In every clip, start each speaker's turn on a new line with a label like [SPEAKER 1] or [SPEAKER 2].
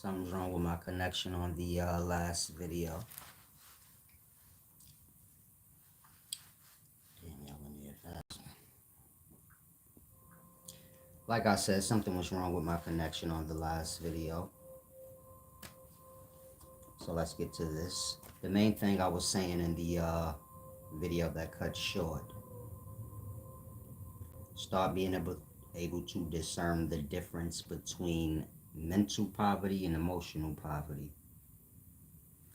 [SPEAKER 1] Something's wrong with my connection on the last video. Damn, y'all in here fast. Like I said, something was wrong with my connection on the last video. So let's get to this. The main thing I was saying in the video that cut short. Start being able to discern the difference between mental poverty and emotional poverty.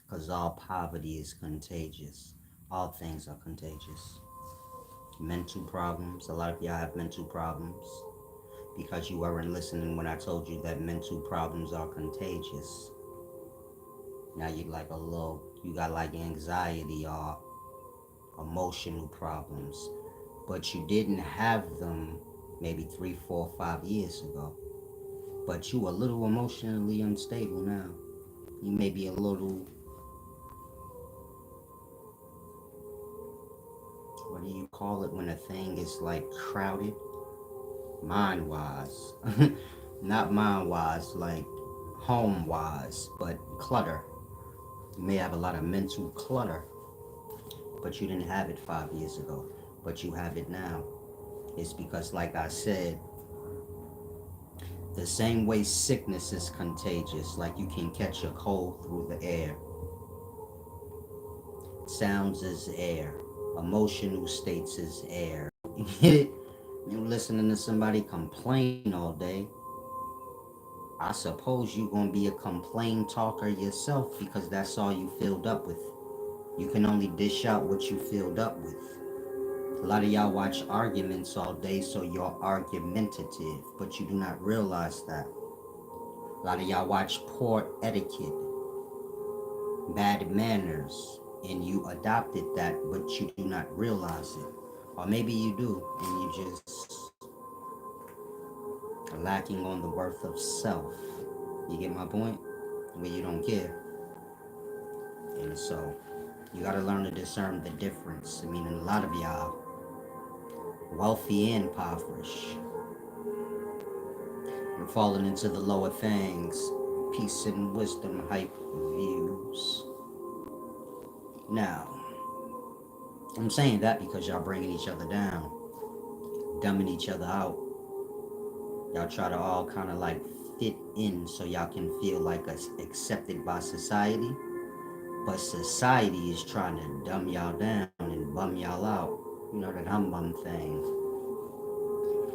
[SPEAKER 1] Because all poverty is contagious. All things are contagious. Mental problems. A lot of y'all have mental problems because you weren't listening when I told you that mental problems are contagious. Now you like you got like anxiety or emotional problems, but you didn't have them maybe 3, 4, 5 years ago. But you a little emotionally unstable now. You may be a little, what do you call it when a thing is like crowded? Mind wise. Not mind wise, like home wise, but clutter. You may have a lot of mental clutter, but you didn't have it 5 years ago, but you have it now. It's because, like I said, the same way sickness is contagious, like you can catch a cold through the air. Sounds is air. Emotional states is air. You get it? You listening to somebody complain all day. I suppose you're going to be a complain talker yourself because that's all you filled up with. You can only dish out what you filled up with. A lot of y'all watch arguments all day, so you're argumentative, but you do not realize that. A lot of y'all watch poor etiquette, bad manners, and you adopted that, but you do not realize it. Or maybe you do, and you just are lacking on the worth of self. You get my point? Where you don't care. And so, you gotta learn to discern the difference. I mean, a lot of y'all, wealthy and impoverished, you're falling into the lower things. Peace and wisdom hype views. Now, I'm saying that because y'all bringing each other down, dumbing each other out. Y'all try to all kind of like fit in so y'all can feel like accepted by society. But society is trying to dumb y'all down and bum y'all out. You know, that hum bum thing.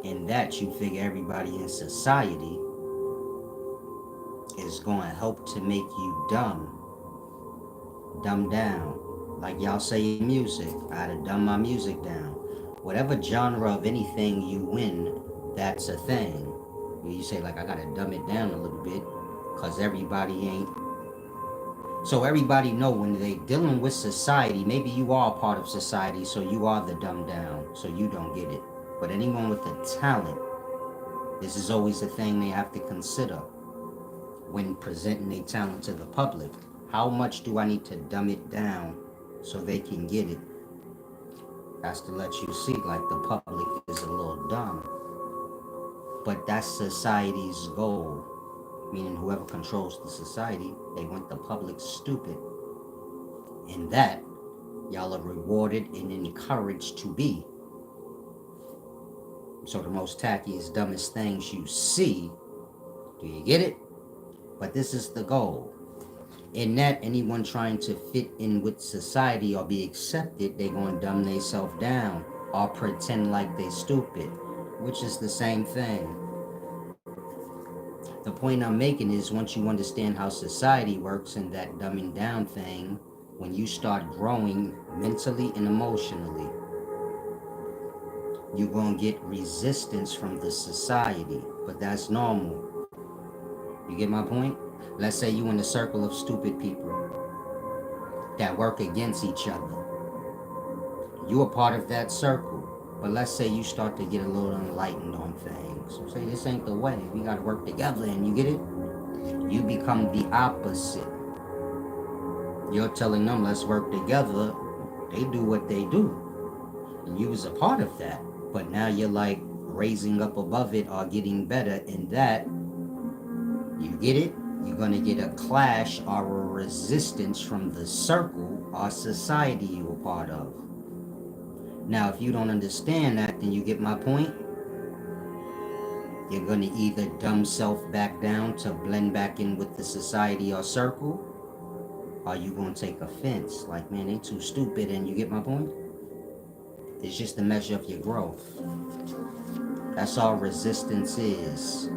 [SPEAKER 1] And that you figure everybody in society is going to help to make you dumb down. Like y'all say in music, I had to dumb my music down. Whatever genre of anything you win, that's a thing. You say like I gotta dumb it down a little bit, cause everybody ain't. So everybody know when they dealing with society, maybe you are part of society, so you are the dumb down, so you don't get it. But anyone with the talent, this is always a thing they have to consider when presenting their talent to the public. How much do I need to dumb it down so they can get it? That's to let you see like the public is a little dumb. But that's society's goal. Meaning whoever controls the society, they want the public stupid. And that y'all are rewarded and encouraged to be. So the most tackiest, dumbest things you see, do you get it? But this is the goal. In that, anyone trying to fit in with society or be accepted, they gonna dumb themselves down or pretend like they stupid, which is the same thing. The point I'm making is once you understand how society works and that dumbing down thing, when you start growing mentally and emotionally, you're gonna get resistance from the society, but that's normal. You get my point? Let's say you in a circle of stupid people that work against each other. You are part of that circle. But let's say you start to get a little enlightened on things. Say this ain't the way. We gotta work together, and you get it? You become the opposite. You're telling them let's work together. They do what they do. And you was a part of that. But now you're like raising up above it or getting better in that. You get it? you're going to get a clash or a resistance from the circle or society you were part of. Now, if you don't understand that, then you get my point. You're going to either dumb self back down to blend back in with the society or circle, or you going to take offense. Like, man, they too stupid, and you get my point? It's just the measure of your growth. That's all resistance is.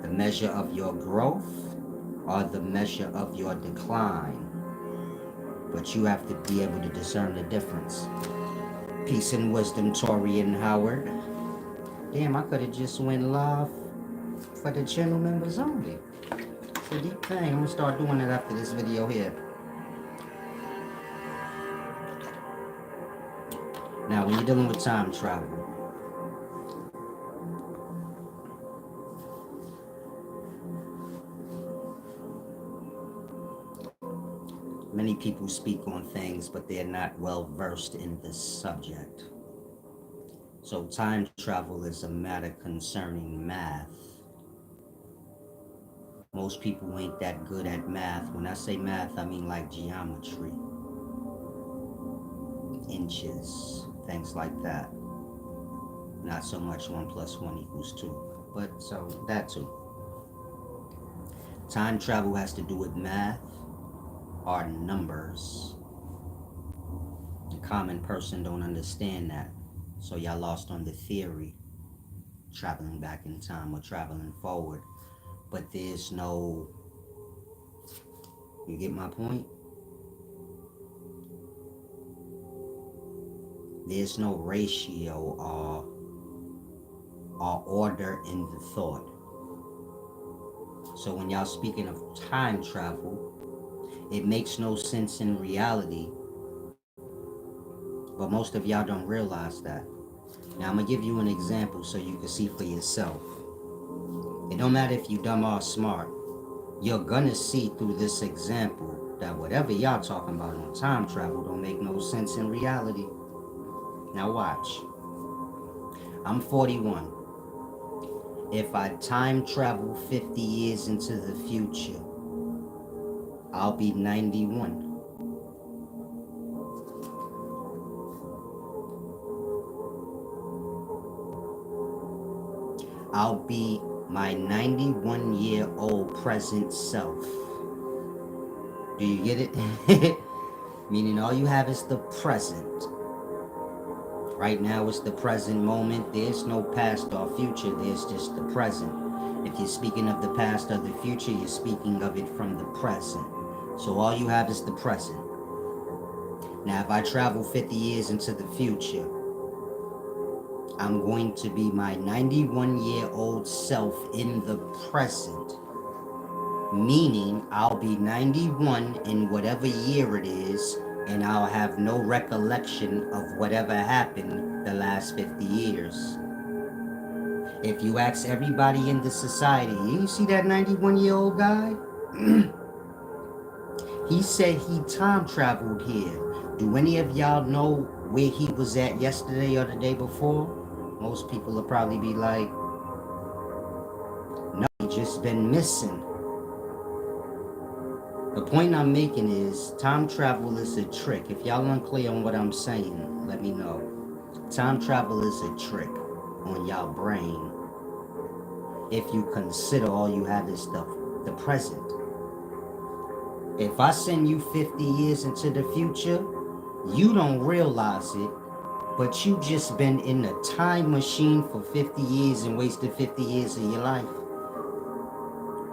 [SPEAKER 1] The measure of your growth or the measure of your decline. But you have to be able to discern the difference. Peace and wisdom, Tori and Howard. Damn, I could have just went live for the channel members only. It's a deep thing. I'm gonna start doing it after this video here. Now, when you're dealing with time travel, many people speak on things, but they're not well versed in the subject. So time travel is a matter concerning math. Most people ain't that good at math. When I say math, I mean like geometry, inches, things like that. Not so much 1 + 1 = 2, but so that too. Time travel has to do with math or numbers. The common person don't understand that. So y'all lost on the theory, traveling back in time or traveling forward. But there's no, you get my point? There's no ratio or order in the thought. So when y'all speaking of time travel, it makes no sense in reality, but most of y'all don't realize that. Now I'm gonna give you an example so you can see for yourself. It don't matter if you dumb or smart, you're gonna see through this example that whatever y'all talking about on time travel don't make no sense in reality. Now watch. I'm 41. If I time travel 50 years into the future, I'll be 91. I'll be my 91-year-old present self. Do you get it? Meaning all you have is the present. Right now it's the present moment. There's no past or future. There's just the present. If you're speaking of the past or the future, you're speaking of it from the present. So all you have is the present. Now, if I travel 50 years into the future, I'm going to be my 91-year-old self in the present. Meaning I'll be 91 in whatever year it is, and I'll have no recollection of whatever happened the last 50 years. If you ask everybody in the society, you see that 91-year-old guy? He said he time traveled here. Do any of y'all know where he was at yesterday or the day before? Most people will probably be like, no, he just been missing. The point I'm making is time travel is a trick. If y'all unclear on what I'm saying, let me know. Time travel is a trick on y'all brain if you consider all you have is the present. If I send you 50 years into the future, you don't realize it, but you just been in a time machine for 50 years and wasted 50 years of your life.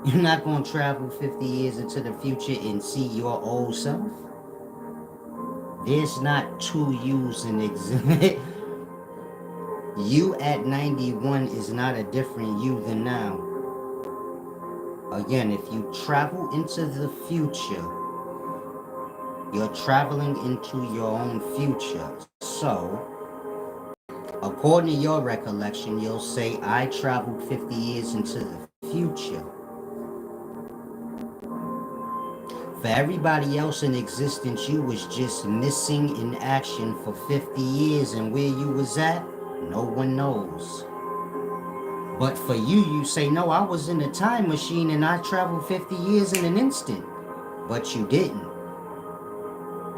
[SPEAKER 1] You're not going to travel 50 years into the future and see your old self. There's not two yous in existence. You at 91 is not a different you than now. Again, if you travel into the future, you're traveling into your own future. So, according to your recollection, you'll say, I traveled 50 years into the future. For everybody else in existence, you was just missing in action for 50 years, and where you was at, no one knows. But for you, you say, no, I was in a time machine and I traveled 50 years in an instant. But you didn't.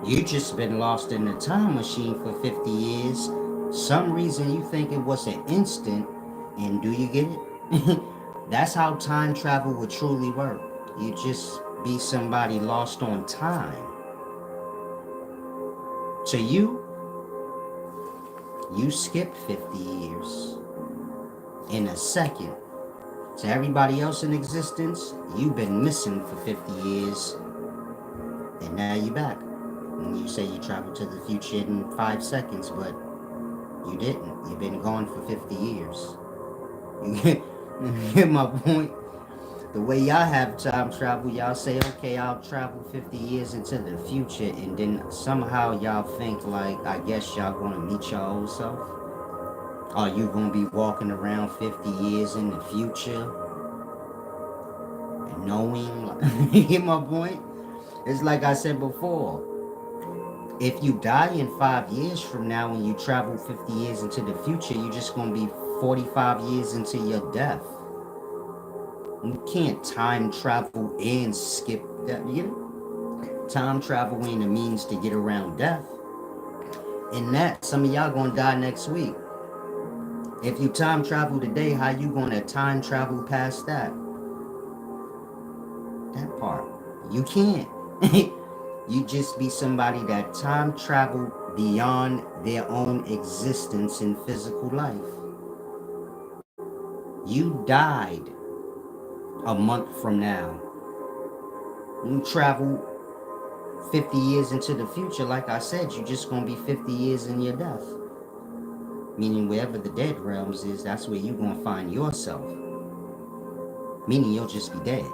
[SPEAKER 1] You just been lost in a time machine for 50 years. Some reason you think it was an instant, and do you get it? That's how time travel would truly work. You just be somebody lost on time. To you skipped 50 years in a second. To everybody else in existence, you've been missing for 50 years, and now you're back. And you say you traveled to the future in 5 seconds, but you didn't. You've been gone for 50 years. You get my point? The way y'all have time travel, y'all say, okay, I'll travel 50 years into the future, and then somehow y'all think, like, I guess y'all gonna meet your old self? Are you gonna be walking around 50 years in the future and knowing? Like, you get my point? It's like I said before. If you die in 5 years from now and you travel 50 years into the future, you're just gonna be 45 years into your death. You can't time travel and skip that. You know, time travel ain't a means to get around death. In that, some of y'all gonna die next week. If you time travel today, how you gonna time travel past that? That part. You can't. You just be somebody that time travel beyond their own existence in physical life. You died a month from now. You travel 50 years into the future, like I said, you're just going to be 50 years in your death. Meaning wherever the dead realms is, that's where you're going to find yourself. Meaning you'll just be dead.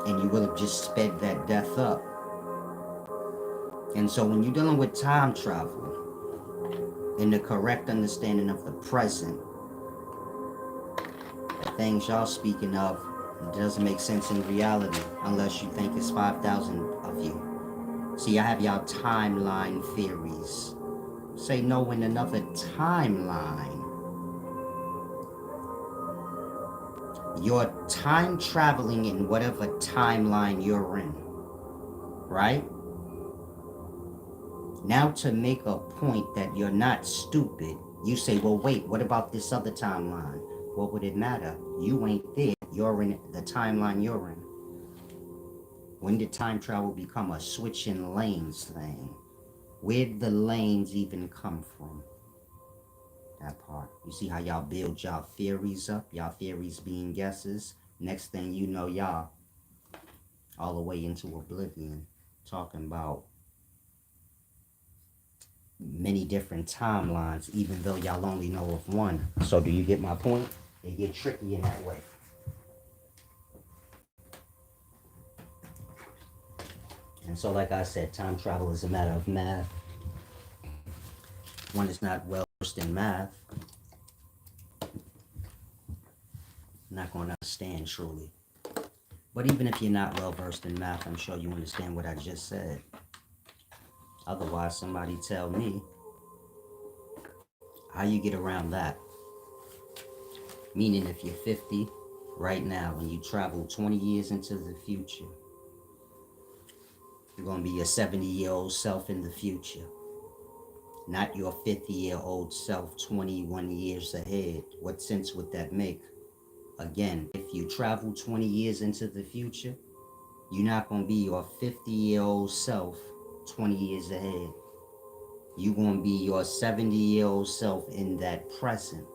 [SPEAKER 1] And you will have just sped that death up. And so when you're dealing with time travel, in the correct understanding of the present, the things y'all speaking of, it doesn't make sense in reality unless you think it's 5,000 of you. See, I have y'all timeline theories. Say no in another timeline. You're time traveling in whatever timeline you're in, right? Now to make a point that you're not stupid, you say, well, wait, what about this other timeline? What would it matter? You ain't there. You're in the timeline you're in. When did time travel become a switching lanes thing? Where did the lanes even come from? That part. You see how y'all build y'all theories up? Y'all theories being guesses. Next thing you know, y'all all the way into oblivion. Talking about many different timelines, even though y'all only know of one. So do you get my point? They get tricky in that way. And so, like I said, time travel is a matter of math. One is not well versed in math, not going to understand truly. But even if you're not well versed in math, I'm sure you understand what I just said. Otherwise, somebody tell me how you get around that. Meaning, if you're 50 right now and you travel 20 years into the future, you're going to be your 70-year-old self in the future. Not your 50-year-old self 21 years ahead. What sense would that make? Again, if you travel 20 years into the future, you're not going to be your 50-year-old self 20 years ahead. You're going to be your 70-year-old self in that present.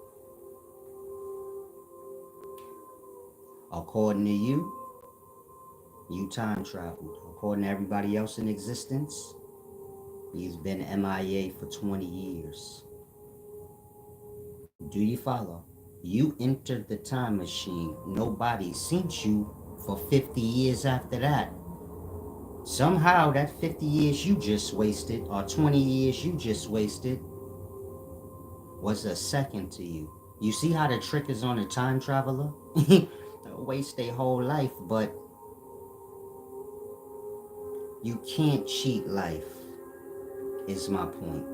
[SPEAKER 1] According to you, you time traveled. According to everybody else in existence, he's been MIA for 20 years. Do you follow? You entered the time machine. Nobody seen you for 50 years after that. Somehow that 50 years you just wasted, or 20 years you just wasted, was a second to you. You see how the trick is on a time traveler? Waste their whole life, but you can't cheat life, is my point.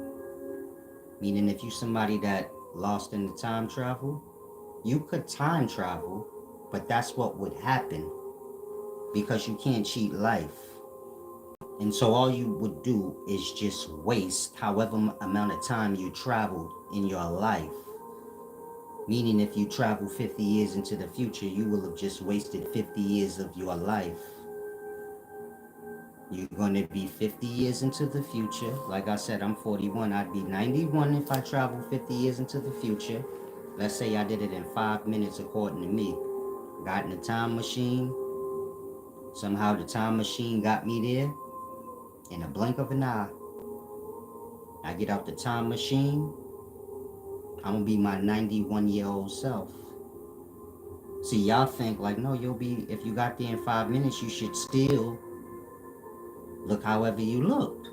[SPEAKER 1] Meaning if you somebody that lost in the time travel, You could time travel, but that's what would happen because you can't cheat life. And so all you would do is just waste however amount of time you traveled in your life. Meaning if you travel 50 years into the future, you will have just wasted 50 years of your life. You're going to be 50 years into the future. Like I said, I'm 41. I'd be 91 if I travel 50 years into the future. Let's say I did it in 5 minutes according to me. Got in a time machine. Somehow the time machine got me there in a blink of an eye. I get out the time machine. I'm going to be my 91-year-old self. See, y'all think like, no, you'll be, if you got there in 5 minutes, you should still look however you looked.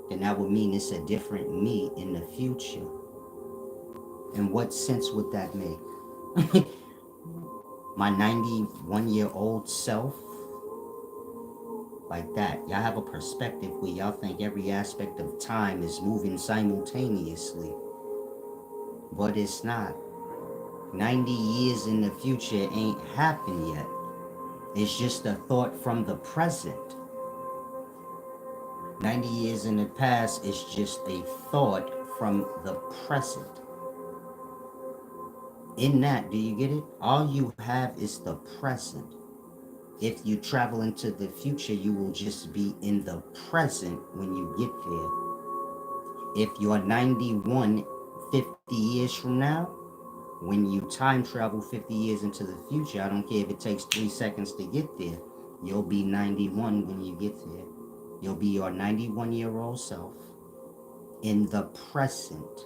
[SPEAKER 1] Then that would mean it's a different me in the future. And what sense would that make? My 91-year-old self? Like that. Y'all have a perspective where y'all think every aspect of time is moving simultaneously. But it's not. 90 years in the future ain't happened yet. It's just a thought from the present. 90 years in the past is just a thought from the present. In that, do you get it? All you have is the present. If you travel into the future, you will just be in the present when you get there. If you're 91, 50 years from now, when you time travel 50 years into the future, I don't care if it takes 3 seconds to get there, you'll be 91 when you get there. You'll be your 91-year-old self in the present.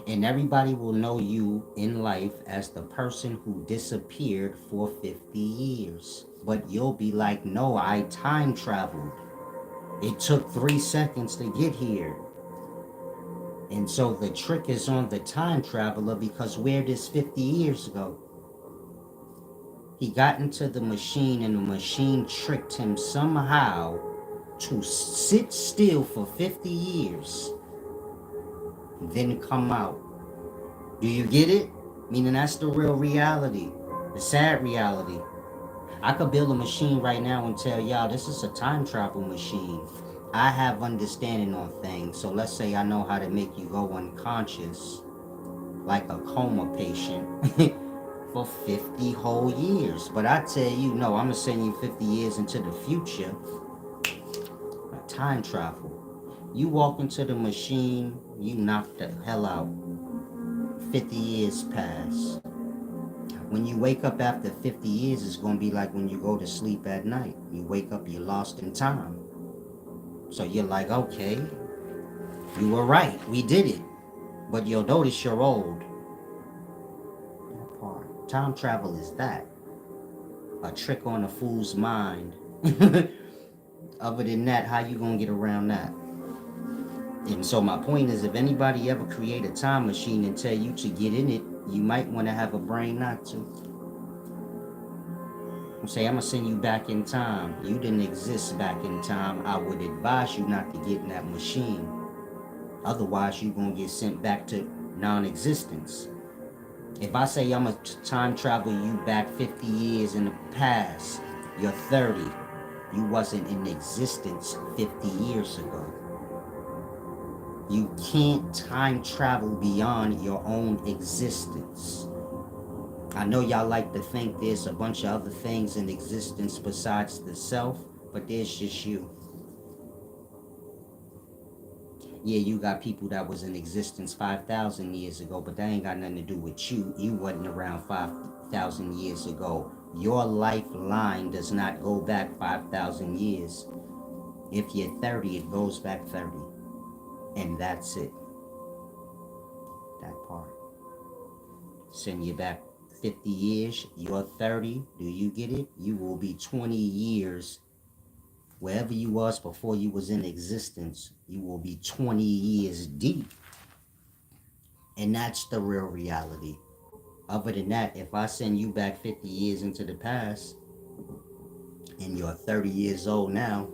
[SPEAKER 1] And everybody will know you in life as the person who disappeared for 50 years. But you'll be like, no, I time traveled. It took 3 seconds to get here. And so the trick is on the time traveler, because where did 50 years go? He got into the machine and the machine tricked him somehow to sit still for 50 years, then come out. Do you get it? Meaning that's the real reality, the sad reality. I could build a machine right now and tell y'all this is a time travel machine. I have understanding on things. So let's say I know how to make you go unconscious like a coma patient for 50 whole years. But I tell you, no, I'm going to send you 50 years into the future. Time travel. You walk into the machine, you knock the hell out. 50 years pass. When you wake up after 50 years, it's going to be like when you go to sleep at night. You wake up, you're lost in time. So you're like, okay, you were right, we did it. But you'll notice you're old. That part. Time travel is that. A trick on a fool's mind. Other than that, how you gonna get around that? And so my point is, if anybody ever create a time machine and tell you to get in it, you might want to have a brain not to. Say, I'm gonna send you back in time. You didn't exist back in time. I would advise you not to get in that machine. Otherwise, you're gonna get sent back to non-existence. If I say I'm gonna time travel you back 50 years in the past, you're 30. You wasn't in existence 50 years ago. You can't time travel beyond your own existence. I know y'all like to think there's a bunch of other things in existence besides the self, but there's just you. Yeah, you got people that was in existence 5,000 years ago, but that ain't got nothing to do with you. You wasn't around 5,000 years ago. Your lifeline does not go back 5,000 years. If you're 30, it goes back 30. And that's it. That part. Send you back 50 years, you're 30. Do you get it? You will be 20 years. Wherever you was before you was in existence, you will be 20 years deep. And that's the real reality. Other than that, if I send you back 50 years into the past, and you're 30 years old now,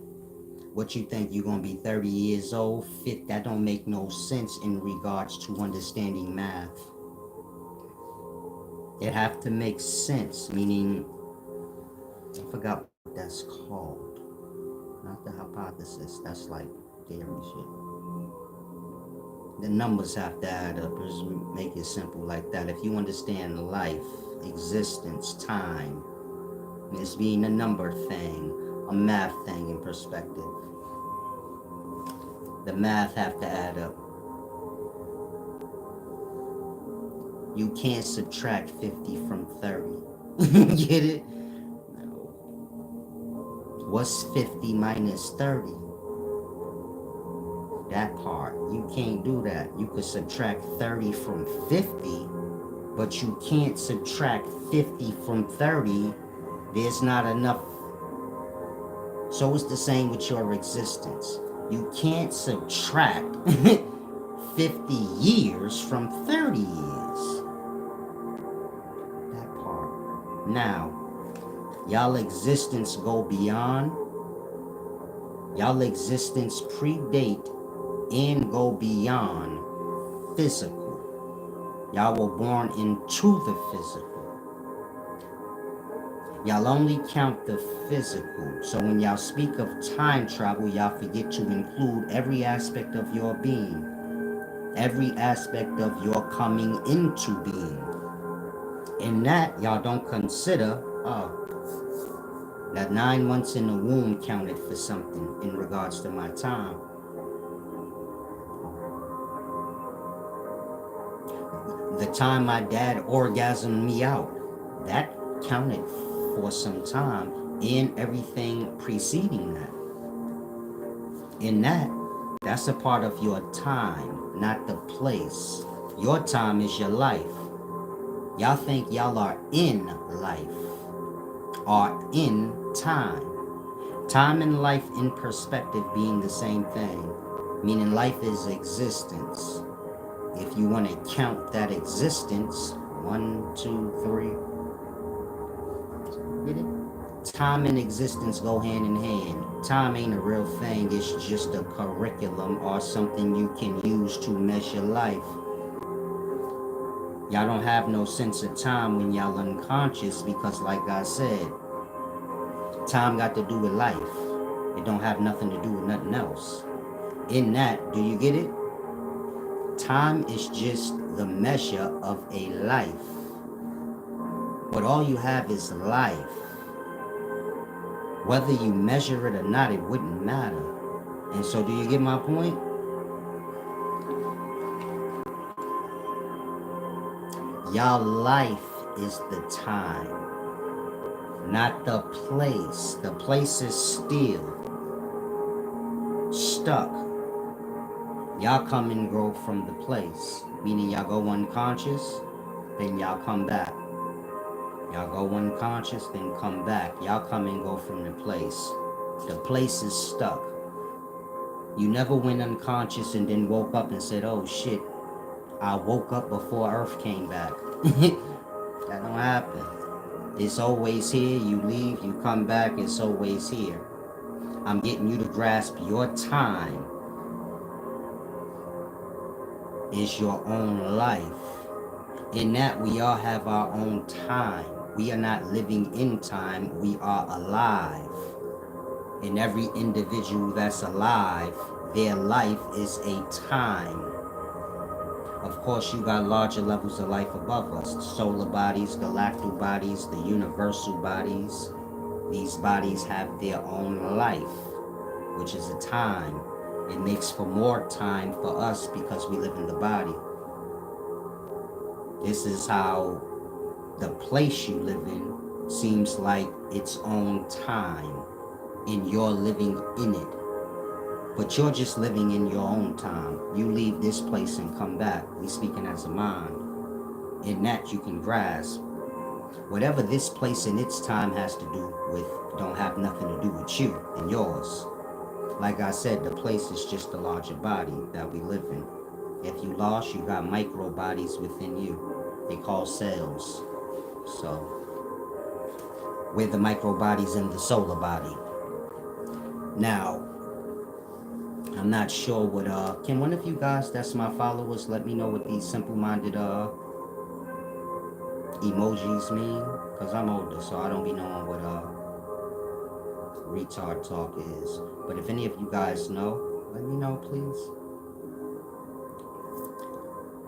[SPEAKER 1] What you think you're gonna be 30 years old? Fit that don't make no sense in regards to understanding math. It have to make sense, meaning I forgot what that's called. Not the hypothesis. That's like theory shit. The numbers have to add up. Just make it simple like that. If you understand life, existence, time, this being a number thing, a math thing in perspective, the math have to add up. You can't subtract 50 from 30. Get it? No. What's 50 minus 30? That part. You can't do that. You could subtract 30 from 50, but you can't subtract 50 from 30. There's not enough. So it's the same with your existence. You can't subtract 50 years from 30 years. That part. Now, y'all existence go beyond. Y'all existence predate and go beyond physical. Y'all were born into the physical. Y'all only count the physical. So when y'all speak of time travel, y'all forget to include every aspect of your being. Every aspect of your coming into being. In that, y'all don't consider, that 9 months in the womb counted for something in regards to my time. The time my dad orgasmed me out, that counted for some time, and everything preceding that. In that, that's a part of your time, not the place. Your time is your life. Y'all think y'all are in life, are in time. Time and life in perspective being the same thing, meaning life is existence. If you want to count that existence, 1, 2, 3, get it? Time and existence go hand in hand. Time ain't a real thing, it's just a curriculum or something you can use to measure life. Y'all don't have no sense of time when y'all unconscious because like I said, time got to do with life. It don't have nothing to do with nothing else. In that, do you get it? Time is just the measure of a life. But all you have is life. Whether you measure it or not, it wouldn't matter. And so do you get my point? Y'all life is the time, not the place. The place is still stuck. Y'all come and grow from the place, meaning y'all go unconscious, then y'all come back. Y'all go unconscious, then come back. Y'all come and go from the place. The place is stuck. You never went unconscious and then woke up and said, oh shit, I woke up before Earth came back. That don't happen. It's always here. You leave, you come back, it's always here. I'm getting you to grasp your time is your own life. In that, we all have our own time. We are not living in time, we are alive. And every individual that's alive, their life is a time. Of course, you got larger levels of life above us. The solar bodies, galactic bodies, the universal bodies. These bodies have their own life, which is a time. It makes for more time for us because we live in the body. This is how the place you live in seems like its own time, and you're living in it. But you're just living in your own time. You leave this place and come back. We speaking as a mind. In that you can grasp. Whatever this place in its time has to do with don't have nothing to do with you and yours. Like I said, the place is just a larger body that we live in. If you lost, you got micro bodies within you. They call cells. So, we're the micro bodies in the solar body. Now, I'm not sure what can one of you guys that's my followers let me know what these simple-minded emojis mean? Cause I'm older, so I don't be knowing what retard talk is. But if any of you guys know, let me know, please.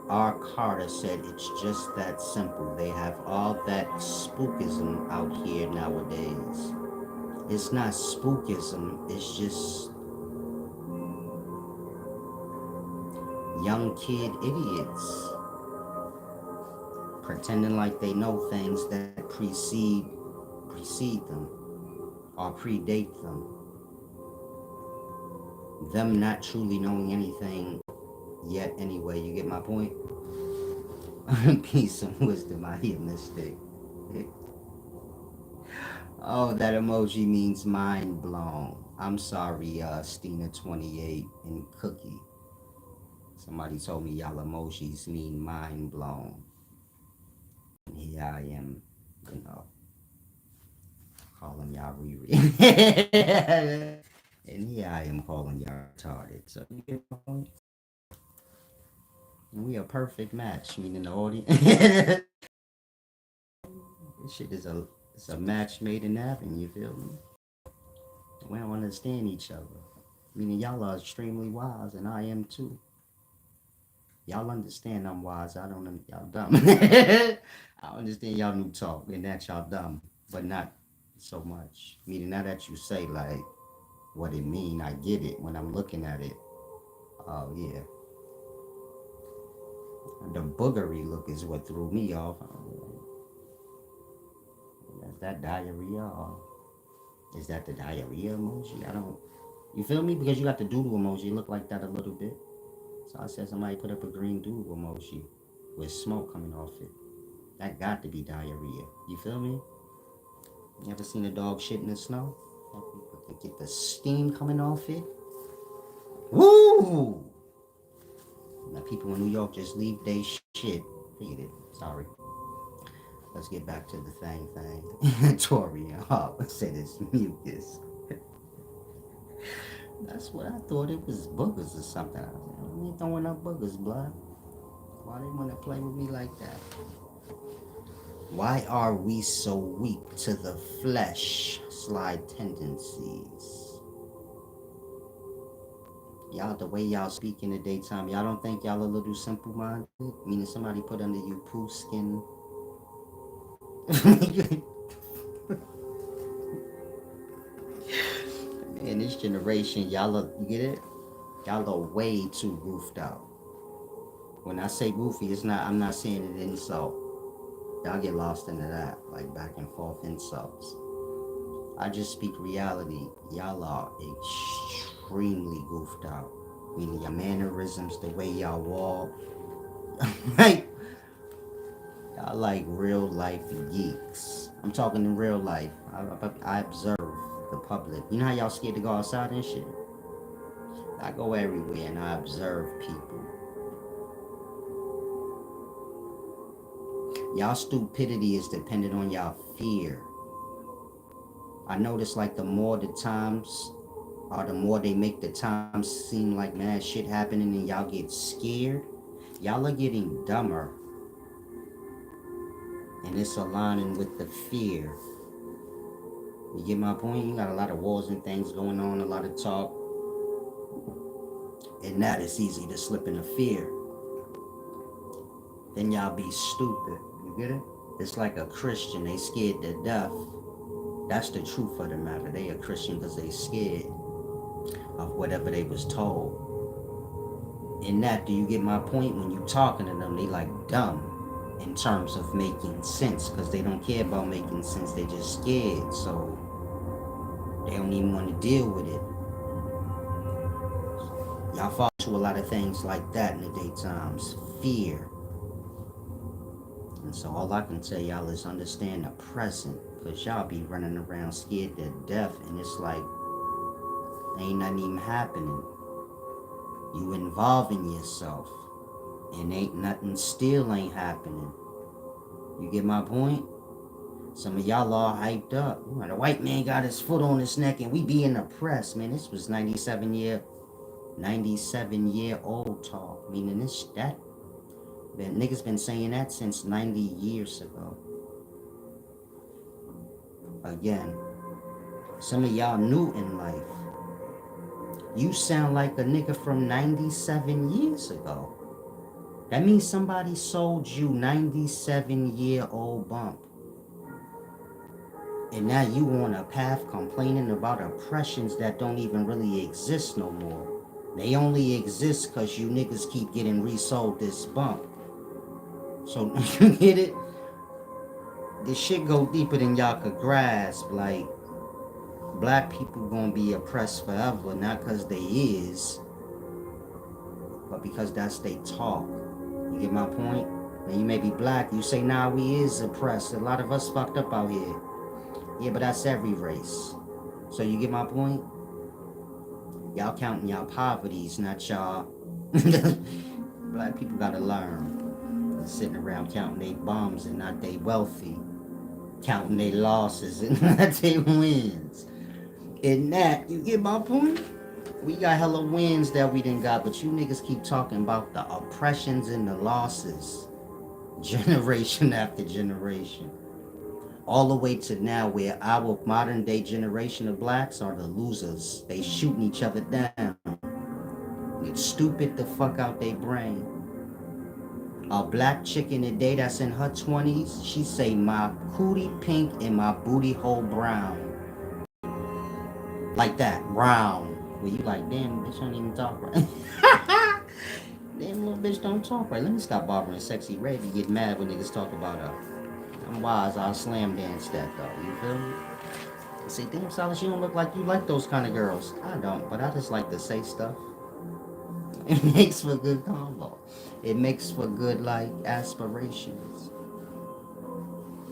[SPEAKER 1] R. Carter said it's just that simple. They have all that spookism out here nowadays. It's not spookism, it's just young kid idiots pretending like they know things that precede them or predate them. Them not truly knowing anything yet anyway, you get my point? Peace and wisdom, I hear mystic. Oh, that emoji means mind blown. I'm sorry, Stina28 and Cookie. Somebody told me y'all emojis mean mind blown. And here I am, calling y'all Riri. And here I am calling y'all retarded. So you get my point? And we a perfect match, meaning the audience. This shit is a match made in heaven, you feel me? We don't understand each other. Meaning y'all are extremely wise and I am too. Y'all understand I'm wise. I don't. Y'all dumb. I understand y'all new talk and that y'all dumb, but not so much. Meaning now that you say like what it mean, I get it when I'm looking at it. Oh yeah. The boogery look is what threw me off. Is that diarrhea or is that the diarrhea emoji? I don't. You feel me? Because you got the doodle emoji look like that a little bit. So I said somebody put up a green doodle emoji with smoke coming off it. That got to be diarrhea. You feel me? You ever seen a dog shit in the snow? Get the steam coming off it. Woo! Now people in New York just leave they shit. Forget it. Sorry. Let's get back to the thing. Torian Hart said it's mucus. That's what I thought it was boogers or something. I ain't throwing up boogers, blood. Why they want to play with me like that? Why are we so weak to the flesh slide tendencies? Y'all, the way y'all speak in the daytime, y'all don't think y'all a little simple-minded? Meaning somebody put under you poo skin. Man, this generation, y'all are, you get it? Y'all are way too goofed out. When I say goofy, it's not, I'm not saying it insult. Y'all get lost into that, like back and forth insults. I just speak reality. Y'all are extremely goofed out. Meaning your mannerisms, the way y'all walk. Like, y'all like real life geeks. I'm talking in real life. I observe the public. You know how y'all scared to go outside and shit? I go everywhere and I observe people. Y'all stupidity is dependent on y'all fear. I notice like the more the times, or the more they make the times seem like mad shit happening and y'all get scared, y'all are getting dumber. And it's aligning with the fear. You get my point? You got a lot of wars and things going on, a lot of talk. And that it's easy to slip into fear. Then y'all be stupid. You get it? It's like a Christian, they scared to death. That's the truth of the matter. They a Christian because they scared of whatever they was told. In that, do you get my point? When you talking to them, they like dumb in terms of making sense because they don't care about making sense. They just scared, so they don't even want to deal with it. Y'all fall to a lot of things like that in the daytimes. Fear. And so all I can tell y'all is understand the present. Because y'all be running around scared to death. And it's like, ain't nothing even happening. You involving yourself. And ain't nothing still ain't happening. You get my point? Some of y'all all hyped up. The white man got his foot on his neck and we be in the press. Man, this was 97 year. 97-year-old talk, meaning this that niggas been saying that since 90 years ago. Again, some of y'all new in life. You sound like a nigga from 97 years ago. That means somebody sold you 97-year-old bump. And now you on a path complaining about oppressions that don't even really exist no more. They only exist because you niggas keep getting resold this bump. So you get it? This shit go deeper than y'all could grasp. Like, black people gonna be oppressed forever, not because they is, but because that's they talk. You get my point? And you may be black, you say, nah, we is oppressed. A lot of us fucked up out here. Yeah, but that's every race. So you get my point? Y'all counting y'all poverties, not y'all. Black people gotta learn. They're sitting around counting their bums and not they wealthy. Counting their losses and not they wins. In that, you get my point? We got hella wins that we didn't got, but you niggas keep talking about the oppressions and the losses. Generation after generation. All the way to now where our modern day generation of blacks are the losers. They shooting each other down. It's stupid the fuck out they brain. A black chick in the day that's in her 20s, she say my cootie pink and my booty hole brown. Like that, brown. Where you like, damn, bitch don't even talk right. Damn, little bitch don't talk right. Let me stop bothering Sexy Red to get mad when niggas talk about her. I'm wise, I'll slam dance that though, you feel me? I say, damn, Silas, you don't look like you like those kind of girls. I don't, but I just like to say stuff. It makes for good combo. It makes for good, like, aspirations.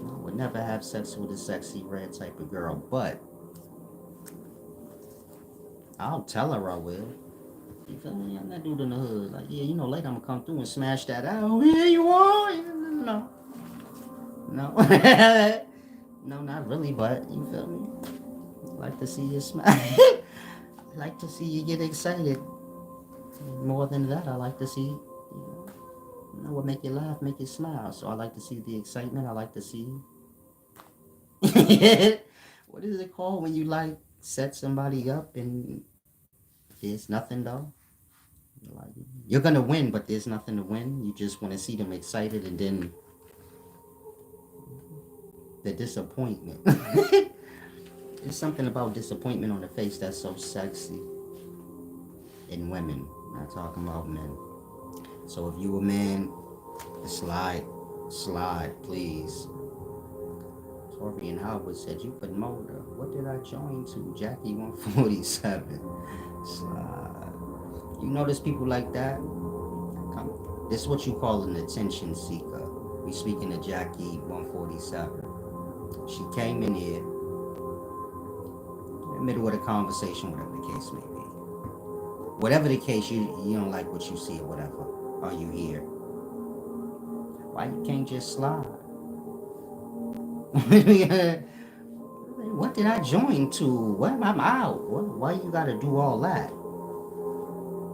[SPEAKER 1] I would never have sex with a Sexy Red type of girl, but I'll tell her I will. You feel me? I'm that dude in the hood. Like, yeah, you know, later I'm gonna come through and smash that out. Oh, here you are. No. No. No, not really, but you feel me? I like to see you smile. I like to see you get excited. More than that, I like to see, you know what make you laugh, make you smile. So I like to see the excitement. I like to see. What is it called when you like set somebody up and there's nothing though? Like, you're gonna win, but there's nothing to win. You just want to see them excited, and then the disappointment. There's something about disappointment on the face that's so sexy in women. I'm not talking about men. So if you a man, slide, please. Torian Howard said, you could motor. What did I join to? Jackie 147. Slide. You notice people like that? This is what you call an attention seeker. We speaking to Jackie 147. She came in here, in the middle of the conversation, whatever the case may be. Whatever the case, you don't like what you see or whatever. Are you here? Why you can't just slide? What did I join to? What am I out? Why you gotta do all that?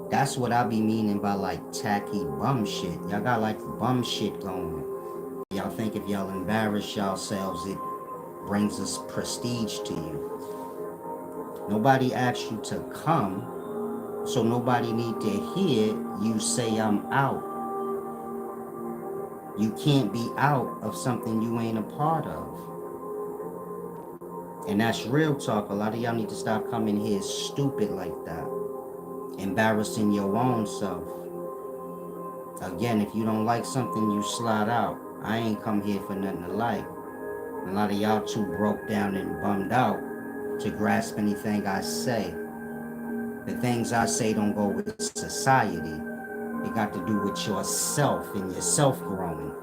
[SPEAKER 1] That's what I be meaning by like tacky bum shit. Y'all got like bum shit going. Y'all think if y'all embarrass yourselves, it brings us prestige to you. Nobody asked you to come, so nobody need to hear you say I'm out. You can't be out of something you ain't a part of. And that's real talk. A lot of y'all need to stop coming here stupid like that. Embarrassing your own self. Again, if you don't like something, you slide out. I ain't come here for nothing to like. A lot of y'all too broke down and bummed out to grasp anything I say. The things I say don't go with society. It got to do with yourself and your self-growing.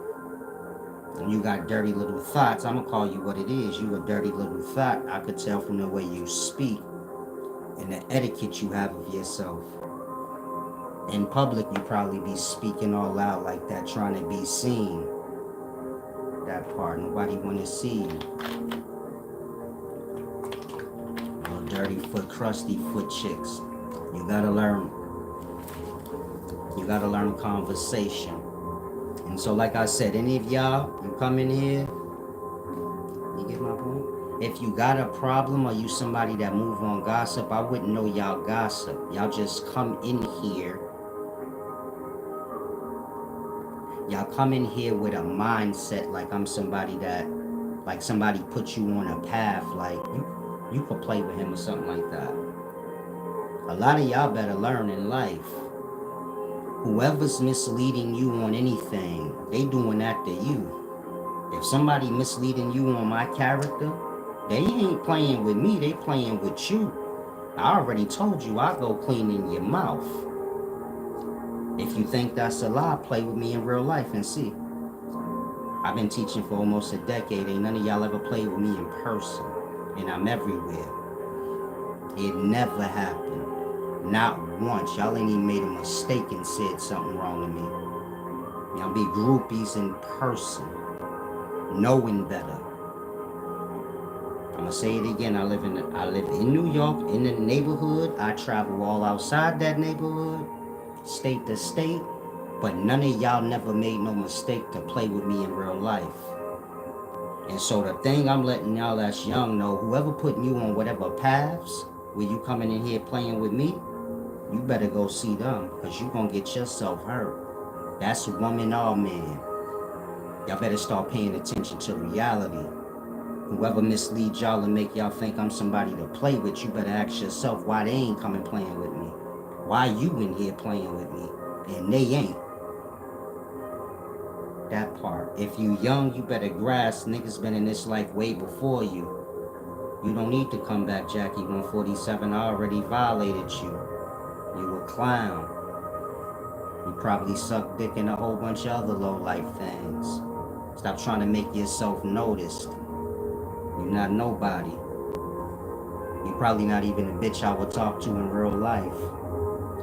[SPEAKER 1] And you got dirty little thoughts. I'm gonna call you what it is. You a dirty little thought. I could tell from the way you speak and the etiquette you have of yourself. In public, you probably be speaking all out like that, trying to be seen. That part, nobody want to see you. Little dirty foot, crusty foot chicks. You gotta learn You gotta learn conversation. And so, like I said, any of y'all, you come in here, you get my point? If you got a problem or you somebody that move on gossip, I wouldn't know y'all gossip. Y'all just come in here. Y'all come in here with a mindset like I'm somebody that, like somebody put you on a path, like you could play with him or something like that. A lot of y'all better learn in life. Whoever's misleading you on anything, they doing that to you. If somebody misleading you on my character, they ain't playing with me, they playing with you. I already told you I go clean in your mouth. If you think that's a lie, play with me in real life and see. I've been teaching for almost a decade. Ain't none of y'all ever played with me in person. And I'm everywhere. It never happened. Not once. Y'all ain't even made a mistake and said something wrong to me. Y'all be groupies in person. Knowing better. I'm gonna say it again. I live in New York, in the neighborhood. I travel all outside that neighborhood, state to state. But none of y'all never made no mistake to play with me in real life. And so the thing I'm letting y'all that's young know, whoever putting you on whatever paths where you coming in here playing with me, you better go see them, because you gonna get yourself hurt. That's woman or man. Y'all better start paying attention to reality. Whoever misleads y'all and make y'all think I'm somebody to play with, you better ask yourself why they ain't coming playing with me. Why you in here playing with me and they ain't. That part. If you young, you better grasp niggas been in this life way before you. You don't need to come back, Jackie 147. I already violated you. You a clown. You probably suck dick and a whole bunch of other low life things. Stop trying to make yourself noticed. You're not nobody. You're probably not even a bitch I would talk to in real life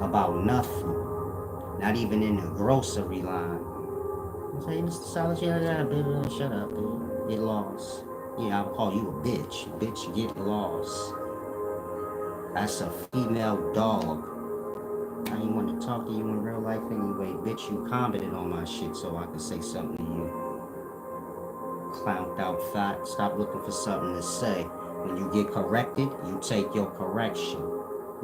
[SPEAKER 1] about nothing. Not even in the grocery line. I say, Mr. Solid, yeah, baby, shut up, baby. Get lost. Yeah, I'll call you a bitch. Bitch, get lost. That's a female dog. I ain't want to talk to you in real life anyway. Bitch, you commented on my shit so I could say something to you. Clowned out fat. Stop looking for something to say. When you get corrected, you take your correction.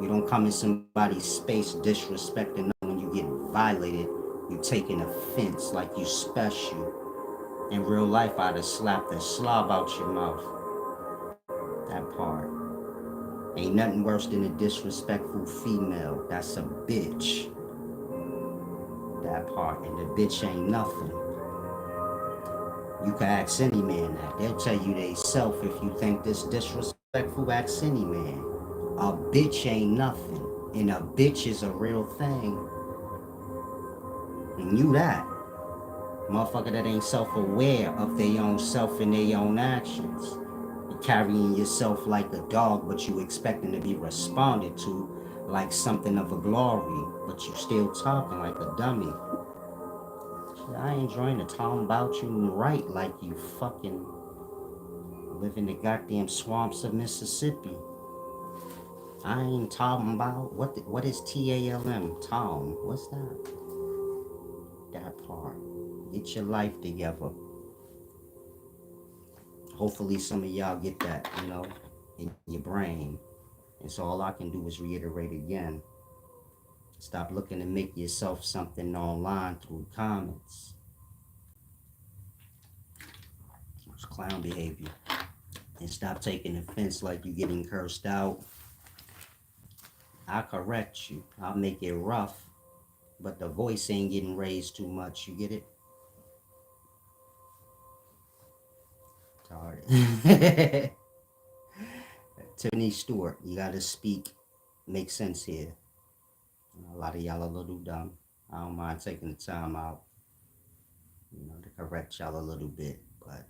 [SPEAKER 1] You don't come in somebody's space disrespecting them. When you get violated, you taking offense like you special. In real life, I'd have slapped the slob out your mouth. That part. Ain't nothing worse than a disrespectful female. That's a bitch. That part. And the bitch ain't nothing. You can ask any man that. They'll tell you they self if you think this disrespectful, ask any man. A bitch ain't nothing. And a bitch is a real thing. And you that. Motherfucker that ain't self-aware of their own self and their own actions. You're carrying yourself like a dog, but you expecting to be responded to like something of a glory. But you still talking like a dummy. I ain't trying to talk about you right like you fucking live in the goddamn swamps of Mississippi. I ain't talking about what is TALM? Tom. What's that? That part. Get your life together. Hopefully some of y'all get that, in your brain. And so all I can do is reiterate again. Stop looking to make yourself something online through comments. It's clown behavior. And stop taking offense like you getting cursed out. I'll correct you. I'll make it rough. But the voice ain't getting raised too much. You get it? Retarded. Tiffany Stewart, you gotta speak. Make sense here. A lot of y'all a little dumb. I don't mind taking the time out, to correct y'all a little bit, but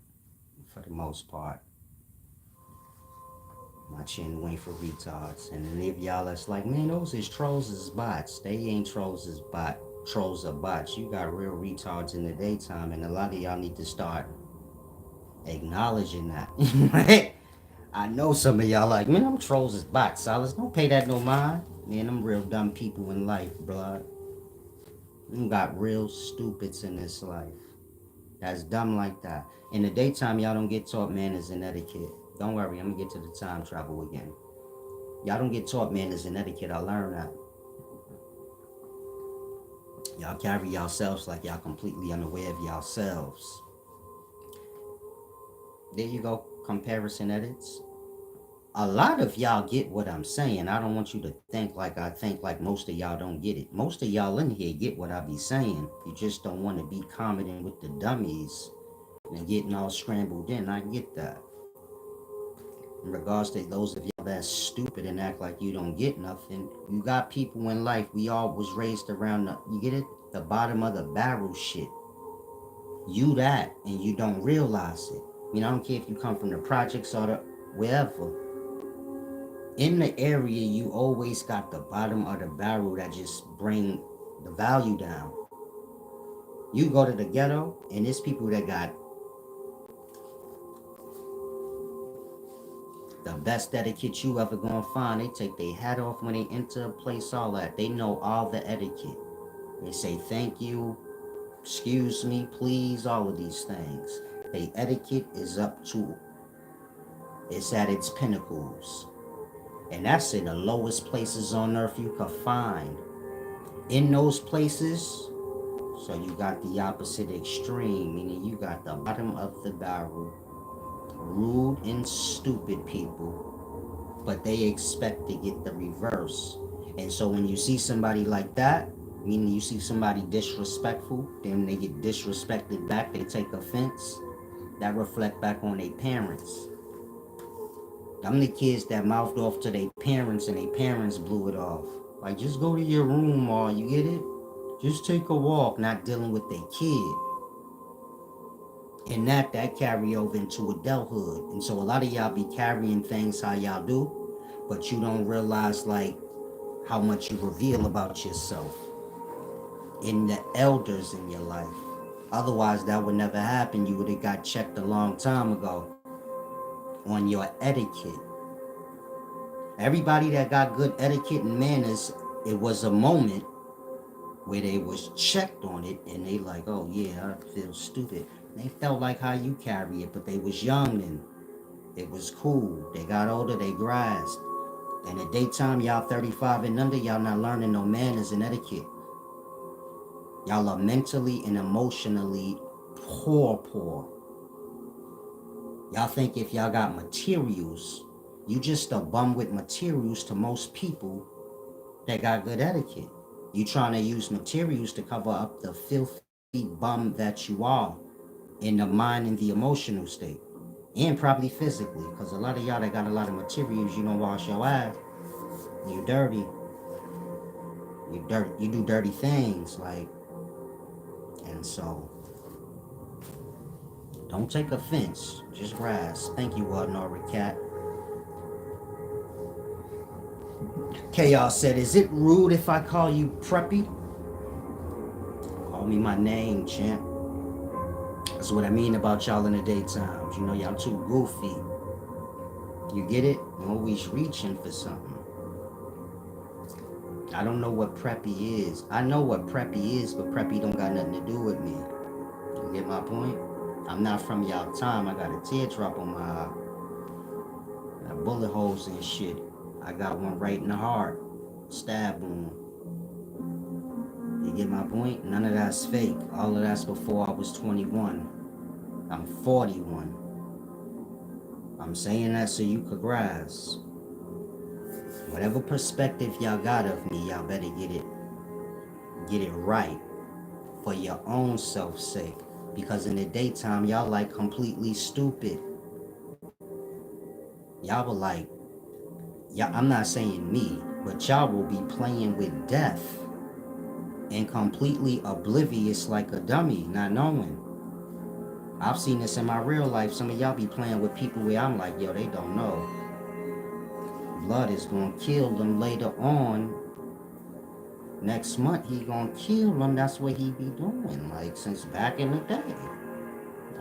[SPEAKER 1] for the most part, my chin wain't for retards. And any of y'all that's like, man, those is trolls is bots. They ain't trolls is bot. Trolls are bots. You got real retards in the daytime, and a lot of y'all need to start acknowledging that. I know some of y'all like, man, them trolls is bots. Solace, don't pay that no mind. Man, them real dumb people in life, blood. You got real stupids in this life. That's dumb like that. In the daytime, y'all don't get taught manners and etiquette. Don't worry, I'm gonna get to the time travel again. Y'all don't get taught manners and etiquette. I learned that. Y'all carry yourselves like y'all completely unaware of yourselves. There you go, comparison edits. A lot of y'all get what I'm saying. I don't want you to think like I think like most of y'all don't get it. Most of y'all in here get what I be saying. You just don't want to be commenting with the dummies and getting all scrambled in. I get that. In regards to those of y'all that's stupid and act like you don't get nothing, you got people in life. We all was raised around the, you get it? The bottom of the barrel shit. You that, and you don't realize it. I don't care if you come from the projects or the wherever. In the area, you always got the bottom of the barrel that just bring the value down. You go to the ghetto, and there's people that got the best etiquette you ever gonna find. They take their hat off when they enter a place, all that. They know all the etiquette. They say thank you, excuse me, please, all of these things. The etiquette is up to, it's at its pinnacles. And that's in the lowest places on earth you could find. In those places, so you got the opposite extreme, meaning you got the bottom of the barrel, rude and stupid people, but they expect to get the reverse. And so when you see somebody like that, meaning you see somebody disrespectful, then they get disrespected back, they take offense, that reflect back on their parents. I'm the kids that mouthed off to their parents and their parents blew it off. Like, just go to your room, or you get it? Just take a walk, not dealing with their kid. And that carry over into adulthood. And so a lot of y'all be carrying things how y'all do, but you don't realize like how much you reveal about yourself in the elders in your life. Otherwise, that would never happen. You would have got checked a long time ago on your etiquette. Everybody that got good etiquette and manners, it was a moment where they was checked on it and they like, oh yeah, I feel stupid. They felt like how you carry it, but they was young and it was cool. They got older, they grasped. And the daytime, y'all 35 and under, y'all not learning no manners and etiquette. Y'all are mentally and emotionally poor. Y'all think if y'all got materials, you just a bum with materials to most people that got good etiquette. You trying to use materials to cover up the filthy bum that you are in the mind and the emotional state. And probably physically, because a lot of y'all that got a lot of materials, you don't wash your ass. You're dirty. You do dirty things, like, and so don't take offense. Just grasp. Thank you, Ordinary Cat. Chaos said, is it rude if I call you Preppy? Call me my name, champ. That's what I mean about y'all in the daytime. You know, y'all too goofy. You get it? I'm always reaching for something. I don't know what Preppy is. I know what Preppy is, but Preppy don't got nothing to do with me. You get my point? I'm not from y'all time. I got a teardrop on my eye. Got bullet holes and shit. I got one right in the heart. Stab wound. You get my point? None of that's fake. All of that's before I was 21. I'm 41. I'm saying that so you could grasp. Whatever perspective y'all got of me, y'all better get it right for your own self's sake. Because in the daytime, y'all like completely stupid. Y'all were like, y'all, I'm not saying me, but y'all will be playing with death and completely oblivious like a dummy, not knowing. I've seen this in my real life. Some of y'all be playing with people where I'm like, yo, they don't know. Blood is gonna kill them later on. Next month, he gonna kill them. That's what he be doing, like, since back in the day.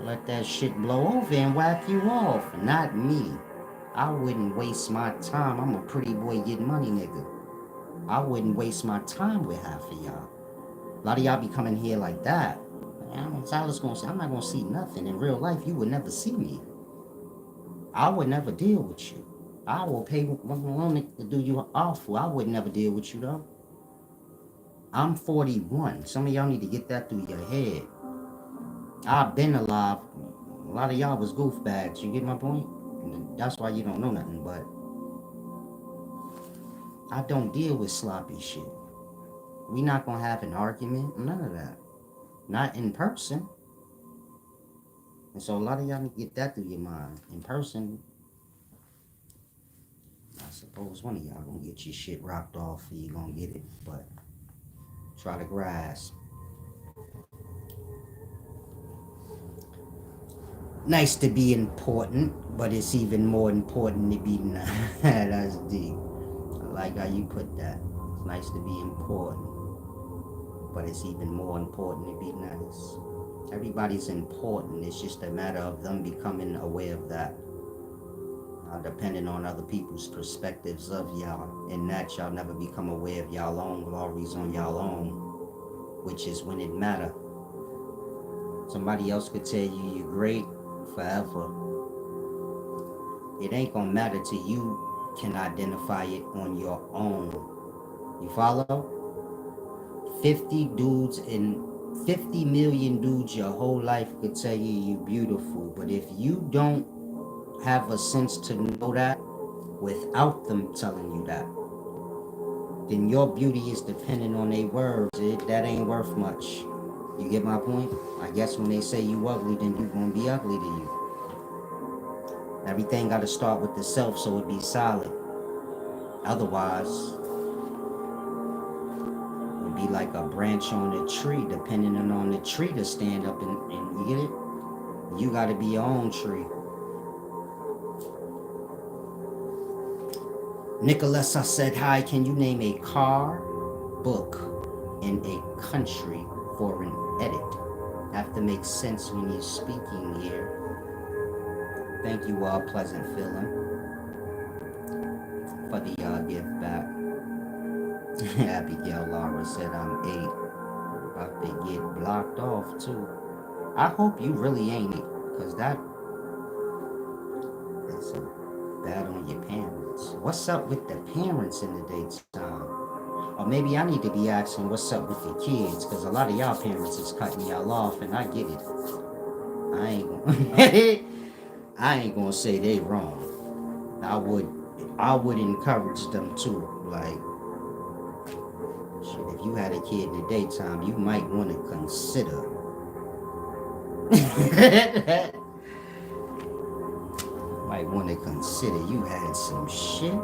[SPEAKER 1] Let that shit blow over and whack you off. Not me. I wouldn't waste my time. I'm a pretty boy get money nigga. I wouldn't waste my time with half of y'all. A lot of y'all be coming here like that. Tyler's gonna say, I'm not gonna see nothing. In real life, you would never see me. I would never deal with you. I will pay one to do you awful. I would never deal with you though. I'm 41. Some of y'all need to get that through your head. I've been alive. A lot of y'all was goofbags. You get my point? That's why you don't know nothing. But I don't deal with sloppy shit. We not gonna have an argument. None of that. Not in person. And so a lot of y'all need to get that through your mind. In person, I suppose one of y'all gonna get your shit rocked off and you gonna get it. But try to grasp. Nice to be important, but it's even more important to be nice. That's deep. I like how you put that. It's nice to be important, but it's even more important to be nice. Everybody's important. It's just a matter of them becoming aware of that. Depending on other people's perspectives of y'all. And that y'all never become aware of y'all own glories on y'all own, which is when it matter. Somebody else could tell you you're great forever. It ain't gonna matter till you can identify it on your own. You follow? 50 dudes and 50 million dudes your whole life could tell you you're beautiful, but if you don't have a sense to know that without them telling you that, then your beauty is dependent on their words. That ain't worth much. You get my point? I guess when they say you ugly, then you gonna be ugly to you. Everything gotta start with the self so it be solid. Otherwise, it'd be like a branch on a tree, depending on the tree to stand up and you get it? You gotta be your own tree. Nicholas, I said, hi, can you name a car, book, and a country for an edit? Have to make sense when you're speaking here. Thank you all, Pleasant Feeling, for the give back. Abigail Laura said I'm 8. About to get blocked off too. I hope you really ain't it, cause that's a bad on your parents. What's up with the parents in the daytime? Or maybe I need to be asking what's up with your kids, cause a lot of y'all parents is cutting y'all off, and I get it. I ain't gonna say they wrong. I would encourage them too. Like, shit, if you had a kid in the daytime, you might want to consider. Might want to consider you had some shit.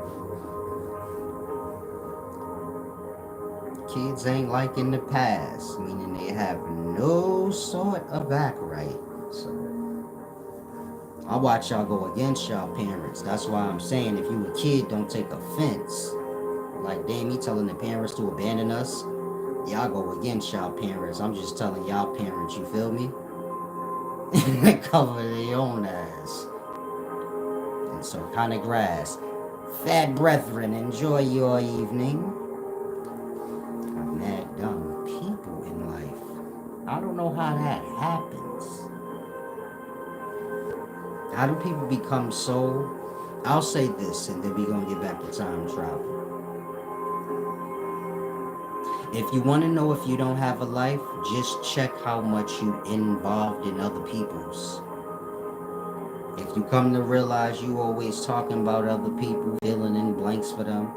[SPEAKER 1] Kids ain't like in the past, meaning they have no sort of act right. So I watch y'all go against y'all parents. That's why I'm saying if you a kid, don't take offense. Like, damn, me telling the parents to abandon us. Y'all go against y'all parents. I'm just telling y'all parents, you feel me? Cover their own ass. And so kind of grass. Fat brethren, enjoy your evening. I'm mad dumb people in life. I don't know how that happens. How do people become so... I'll say this and then we're going to get back to time travel. If you want to know if you don't have a life, just check how much you involved in other people's. If you come to realize you always talking about other people, filling in blanks for them,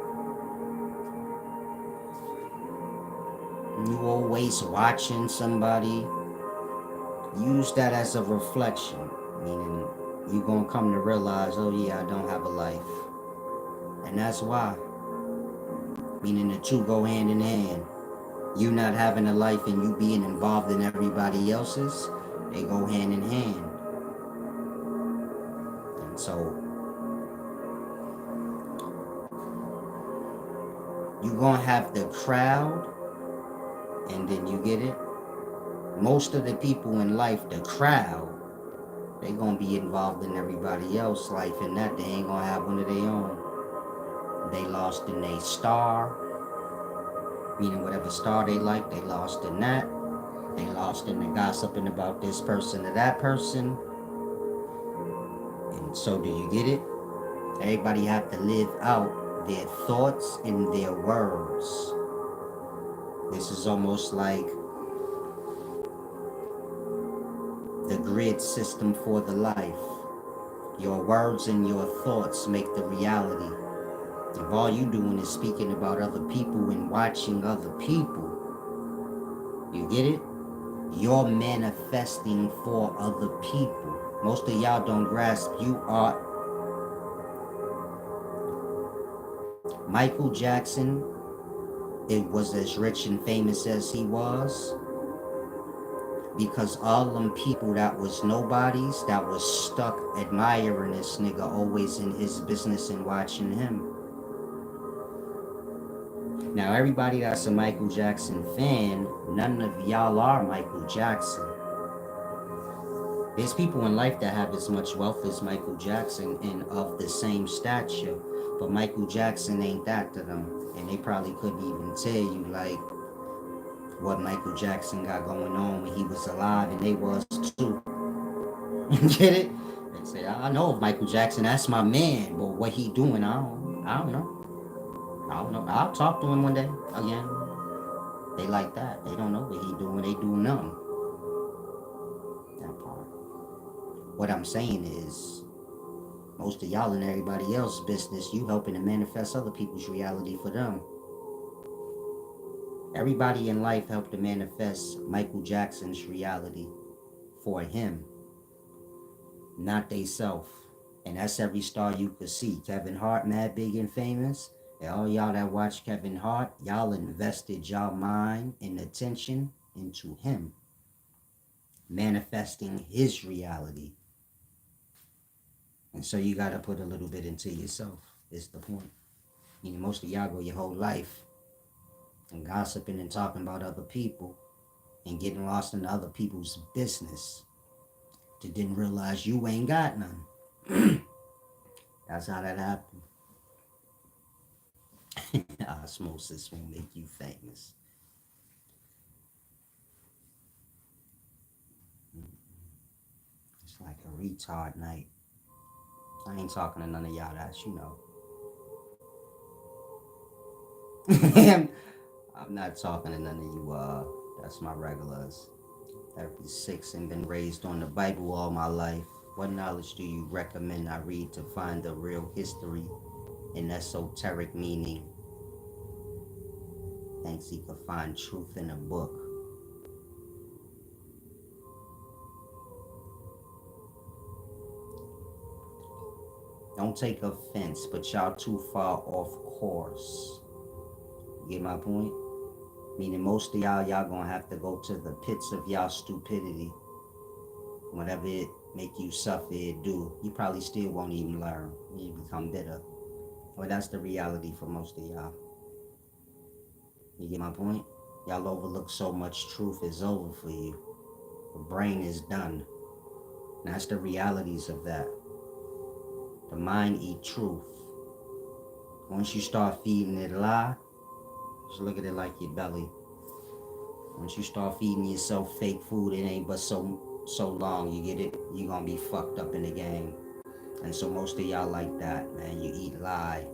[SPEAKER 1] you always watching somebody, use that as a reflection, meaning you're going to come to realize, oh yeah, I don't have a life. And that's why, meaning the two go hand in hand. You not having a life and you being involved in everybody else's, they go hand in hand. And so you're gonna have the crowd, and then you get it. Most of the people in life, the crowd, they gonna be involved in everybody else's life, and that they ain't gonna have one of their own. They lost in their star. Meaning whatever star they like, they lost in that. They lost in the gossiping about this person to that person. And so do you get it? Everybody have to live out their thoughts and their words. This is almost like the grid system for the life. Your words and your thoughts make the reality. If all you doing is speaking about other people and watching other people, you get it? You're manifesting for other people. Most of y'all don't grasp you are. Michael Jackson, it was as rich and famous as he was because all them people that was nobodies, that was stuck admiring this nigga, always in his business and watching him. Now everybody that's a Michael Jackson fan, none of y'all are Michael Jackson. There's people in life that have as much wealth as Michael Jackson and of the same stature, but Michael Jackson ain't that to them. And they probably couldn't even tell you like what Michael Jackson got going on when he was alive, and they was too. Get it? They say, I know of Michael Jackson, that's my man, but what he doing, I don't know. I don't know. I'll talk to him one day again. They like that. They don't know what he doing. They do nothing. That part. What I'm saying is, most of y'all and everybody else's business, you helping to manifest other people's reality for them. Everybody in life helped to manifest Michael Jackson's reality for him, not they self. And that's every star you could see. Kevin Hart, mad, big, and famous. And all y'all that watch Kevin Hart, y'all invested y'all mind and attention into him, manifesting his reality. And so you got to put a little bit into yourself, is the point. You know, most of y'all go your whole life and gossiping and talking about other people and getting lost in other people's business. You didn't realize you ain't got none. That's how that happened. Osmosis will make you famous. It's like a retard night. I ain't talking to none of y'all that you know. I'm not talking to none of you, that's my regulars. 36 and been raised on the Bible all my life. What knowledge do you recommend I read to find the real history and esoteric meaning? Thinks he could find truth in a book. Don't take offense, but y'all too far off course. You get my point? Meaning most of y'all gonna have to go to the pits of y'all stupidity. Whatever it make you suffer, it do. You probably still won't even learn. You become bitter. Well, that's the reality for most of y'all. You get my point? Y'all overlook so much truth is over for you. The brain is done. And that's the realities of that. The mind eat truth. Once you start feeding it a lie, just look at it like your belly. Once you start feeding yourself fake food, it ain't but so long, you get it? You gonna be fucked up in the game. And so most of y'all like that, man. You eat lie.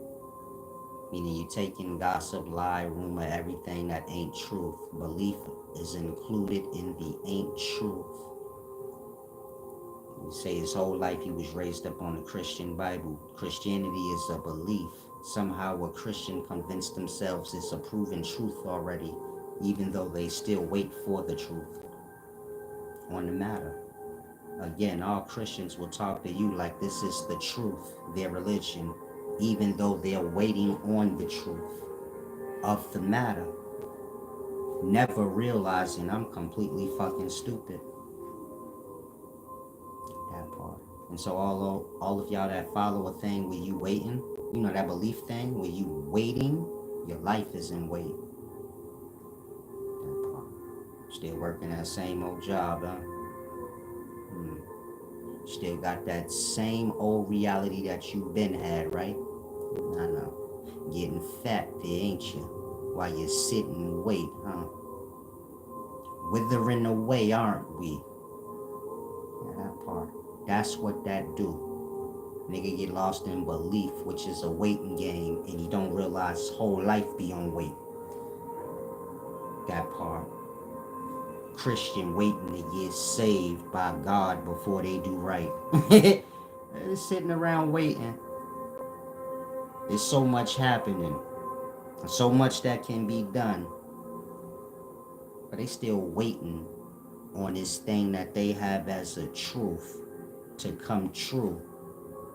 [SPEAKER 1] Meaning you taking gossip, lie, rumor, everything that ain't truth. Belief is included in the ain't truth. You say his whole life he was raised up on the Christian Bible. Christianity is a belief. Somehow a Christian convinced themselves it's a proven truth already, even though they still wait for the truth on the matter. Again, all Christians will talk to you like this is the truth, their religion, even though they're waiting on the truth of the matter, never realizing I'm completely fucking stupid. That part. And so all of y'all that follow a thing where you waiting, you know that belief thing where you waiting, your life is in wait. That part. Still working that same old job, huh? Still got that same old reality that you been had, right? I know. Getting fat there, ain't you? while you sit and wait, huh? Withering away, aren't we? Yeah, that part. That's what that do. Nigga get lost in belief, which is a waiting game, and you don't realize his whole life be on wait. That part. Christian waiting to get saved by God before they do right. They're sitting around waiting. There's so much happening. So much that can be done. But they still waiting on this thing that they have as a truth to come true.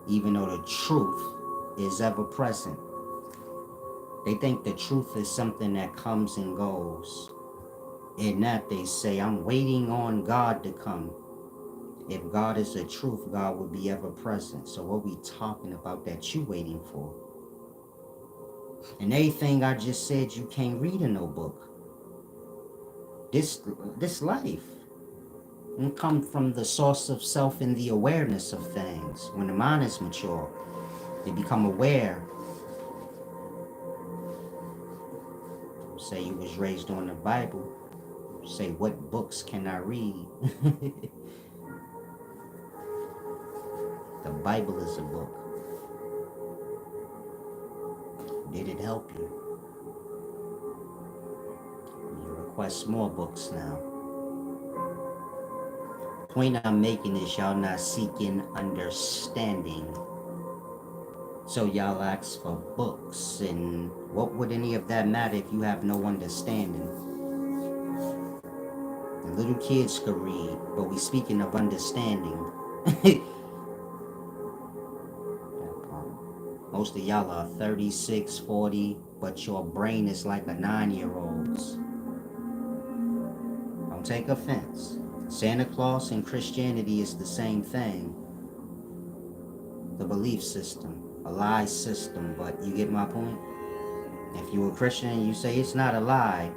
[SPEAKER 1] Even though the truth is ever present. They think the truth is something that comes and goes. In that they say, I'm waiting on God to come. If God is the truth, God will be ever present. So what we talking about that you waiting for? And everything I just said you can't read in no book. This life and come from the source of self and the awareness of things. When the mind is mature, you become aware. Say you was raised on the Bible. Say, what books can I read? The Bible is a book. Did it help you? You request more books now. Point I'm making is y'all not seeking understanding. So y'all ask for books, and what would any of that matter if you have no understanding? The little kids could read, but we speaking of understanding. Most of y'all are 36, 40, but your brain is like a 9-year-old's. Don't take offense. Santa Claus and Christianity is the same thing. The belief system, a lie system, but you get my point? If you're a Christian and you say it's not a lie,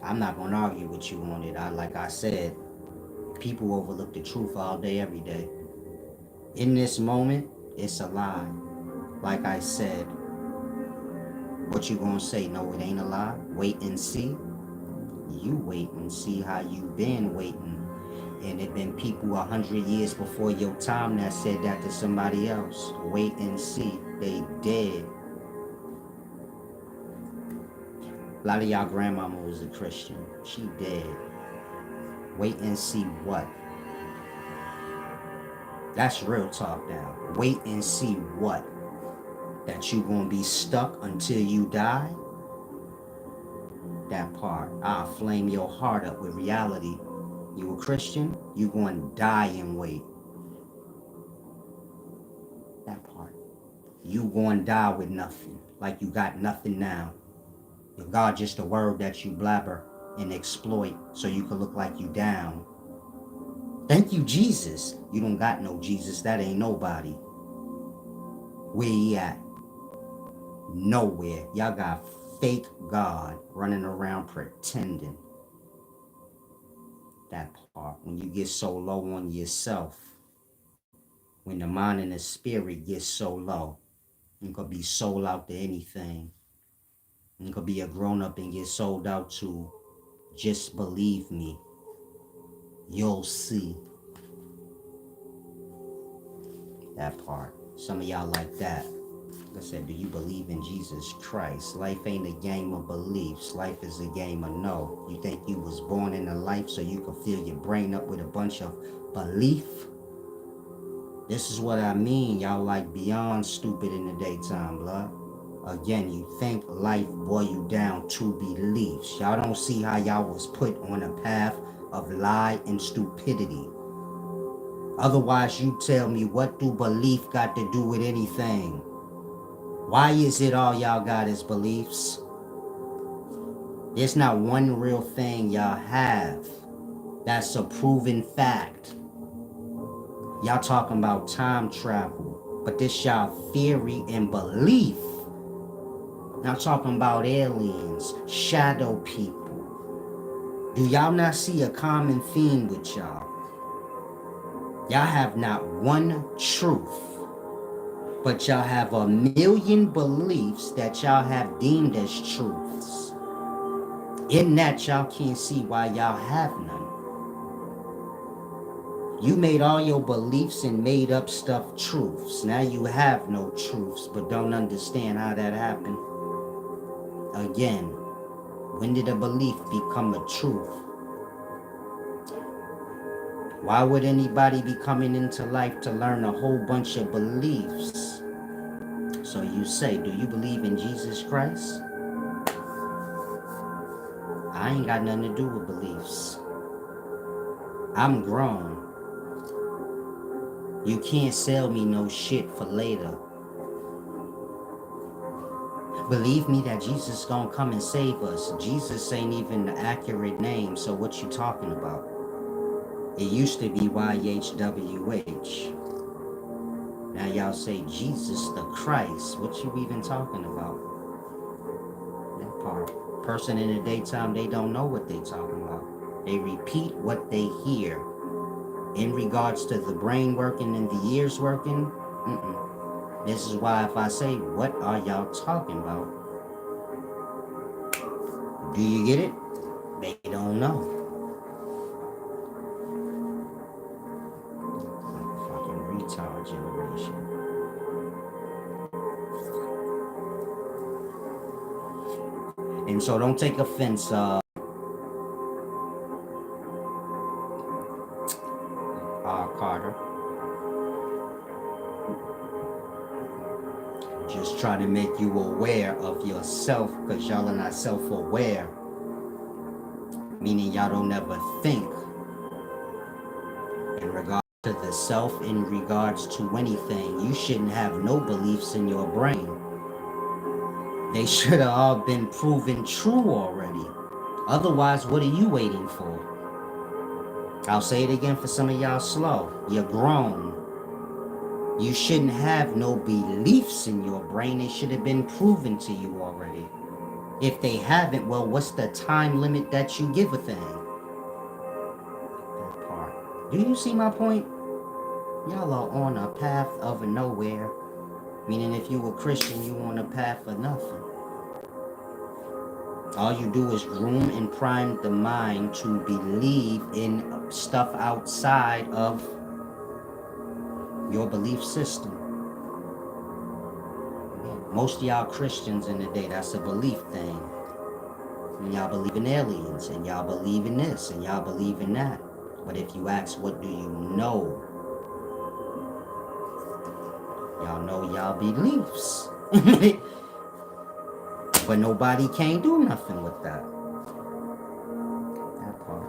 [SPEAKER 1] I'm not going to argue with you on it. Like I said, people overlook the truth all day, every day. In this moment, it's a lie. Like I said, what you gonna say? No, it ain't a lie. Wait and see. You wait and see how you been waiting. And it been people 100 years before your time that said that to somebody else. Wait and see. They dead. A lot of y'all grandmama was a Christian. She dead. Wait and see what? That's real talk now. Wait and see what? That you gonna be stuck until you die? That part. I'll flame your heart up with reality. You a Christian? You gonna die and wait. That part. You gonna die with nothing. Like you got nothing now. If God just a word that you blabber and exploit so you can look like you down. Thank you, Jesus. You don't got no Jesus. That ain't nobody. Where he at? Nowhere. Y'all got fake God running around pretending. That part. When you get so low on yourself, when the mind and the spirit gets so low, you could be sold out to anything. You could be a grown-up and get sold out to just believe me. You'll see. That part. Some of y'all like that. Like I said, do you believe in Jesus Christ? Life ain't a game of beliefs. Life is a game of no. You think you was born into life so you could fill your brain up with a bunch of belief? This is what I mean. Y'all like beyond stupid in the daytime, blood. Again, you think life boil you down to beliefs. Y'all don't see how y'all was put on a path of lie and stupidity. Otherwise, you tell me, what do belief got to do with anything? Why is it all y'all got is beliefs? There's not one real thing y'all have that's a proven fact. Y'all talking about time travel, but this y'all theory and belief. Now talking about aliens, shadow people. Do y'all not see a common theme with y'all? Y'all have not one truth. But y'all have a million beliefs that y'all have deemed as truths. In that, y'all can't see why y'all have none. You made all your beliefs and made up stuff truths. Now you have no truths, but don't understand how that happened. Again, when did a belief become a truth? Why would anybody be coming into life to learn a whole bunch of beliefs? So you say, do you believe in Jesus Christ? I ain't got nothing to do with beliefs. I'm grown. You can't sell me no shit for later. Believe me that Jesus gonna come and save us. Jesus ain't even the accurate name, so what you talking about? It used to be YHWH. Now y'all say Jesus the Christ. What you even talking about? That part. Person in the daytime, they don't know what they talking about. They repeat what they hear. In regards to the brain working and the ears working, this is why if I say, what are y'all talking about? Do you get it? They don't know. Fucking retard generation. And so don't take offense, Carter. Just try to make you aware of yourself, because y'all are not self-aware. Meaning y'all don't ever think in regards to the self, in regards to anything. You shouldn't have no beliefs in your brain. They should have all been proven true already. Otherwise, what are you waiting for? I'll say it again for some of y'all slow. You're grown. You shouldn't have no beliefs in your brain. It should have been proven to you already. If they haven't, well, what's the time limit that you give a thing? That part. Do you see my point? Y'all are on a path of nowhere. Meaning if you were Christian, you on a path of nothing. All you do is groom and prime the mind to believe in stuff outside of your belief system. Most of y'all Christians in the day, that's a belief thing. And y'all believe in aliens, and y'all believe in this, and y'all believe in that. But if you ask, what do you know? Y'all know y'all beliefs. But nobody can't do nothing with that. That part.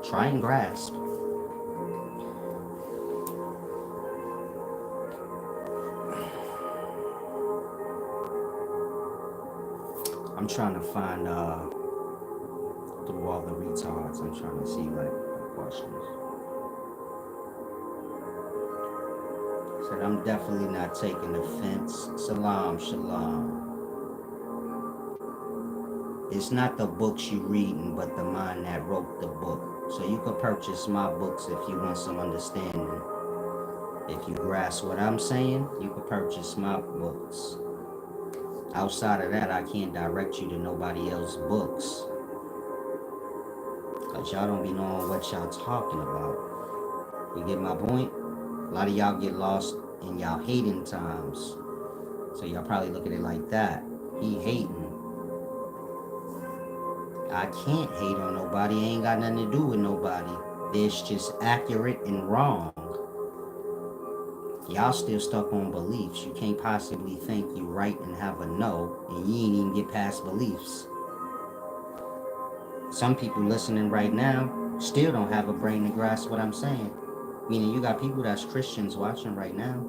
[SPEAKER 1] Try and grasp. I'm trying to find through all the retards. I'm trying to see like questions. Said I'm definitely not taking offense. Salam, shalom. It's not the books you reading, but the mind that wrote the book. So you could purchase my books if you want some understanding. If you grasp what I'm saying, you could purchase my books. Outside of that, I can't direct you to nobody else's books. Because y'all don't be knowing what y'all talking about. You get my point? A lot of y'all get lost in y'all hating times. So y'all probably look at it like that. He hating. I can't hate on nobody. It ain't got nothing to do with nobody. It's just accurate and wrong. Y'all still stuck on beliefs. You can't possibly think you right and have a no, and you ain't even get past beliefs. Some people listening right now still don't have a brain to grasp what I'm saying. Meaning you got people that's Christians watching right now.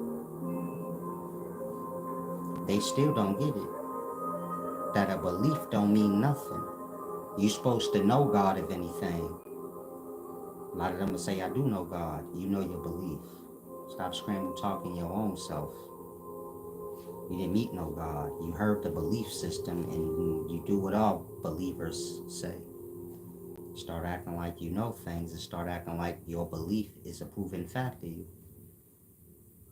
[SPEAKER 1] They still don't get it. That a belief don't mean nothing. You supposed to know God if anything. A lot of them will say, I do know God. You know your belief. Stop scramble talking your own self. You didn't meet no God. You heard the belief system and you do what all believers say. Start acting like you know things and start acting like your belief is a proven fact to you.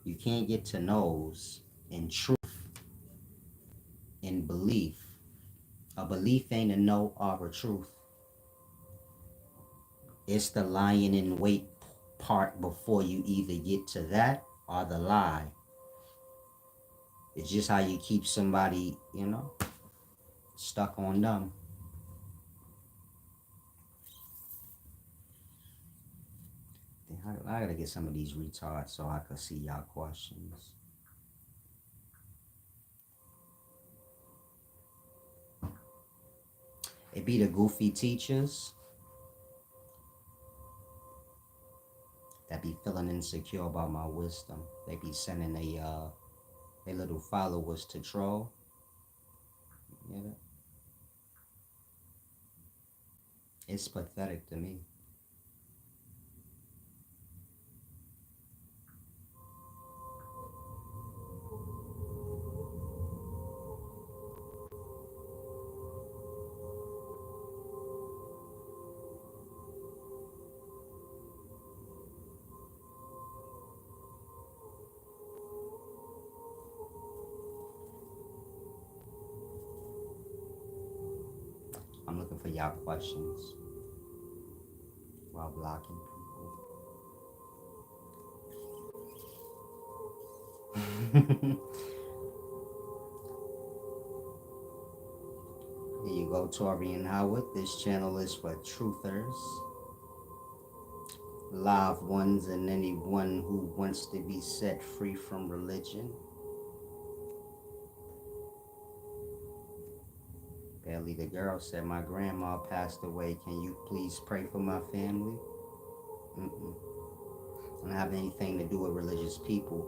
[SPEAKER 1] You can't get to knows in truth, in belief. A belief ain't a know or a truth. It's the lying in wait part before you either get to that or the lie. It's just how you keep somebody, stuck on them. I gotta get some of these retards so I can see y'all questions. It be the goofy teachers that be feeling insecure about my wisdom. They be sending they little followers to troll. Yeah, it's pathetic to me. I'm looking for y'all questions while blocking people. Here you go, Torian Howard. This channel is for truthers, live ones, and anyone who wants to be set free from religion. Belly the girl said, my grandma passed away. Can you please pray for my family? Mm-mm. I don't have anything to do with religious people.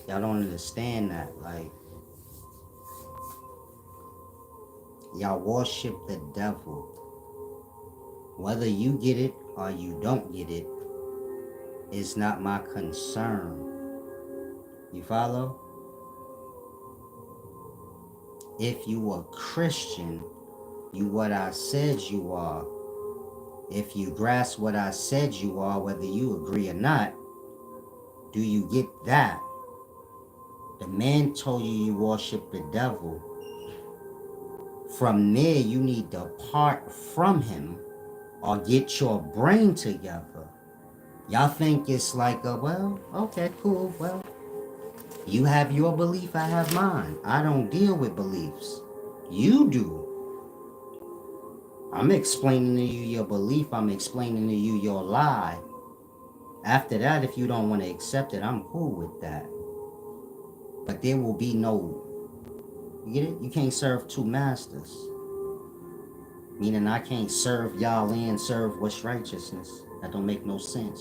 [SPEAKER 1] Y'all don't understand that. Like, y'all worship the devil. Whether you get it or you don't get it is not my concern. You follow? If you a Christian, you what I said you are. If you grasp what I said you are, whether you agree or not, do you get that? The man told you you worship the devil. From there, you need to part from him or get your brain together. Y'all think it's like, well, okay, cool, well, you have your belief, I have mine. I don't deal with beliefs. You do. I'm explaining to you your belief. I'm explaining to you your lie. After that, if you don't want to accept it, I'm cool with that. But there will be no, you get it? You can't serve two masters. Meaning I can't serve y'all and serve what's righteousness. That don't make no sense.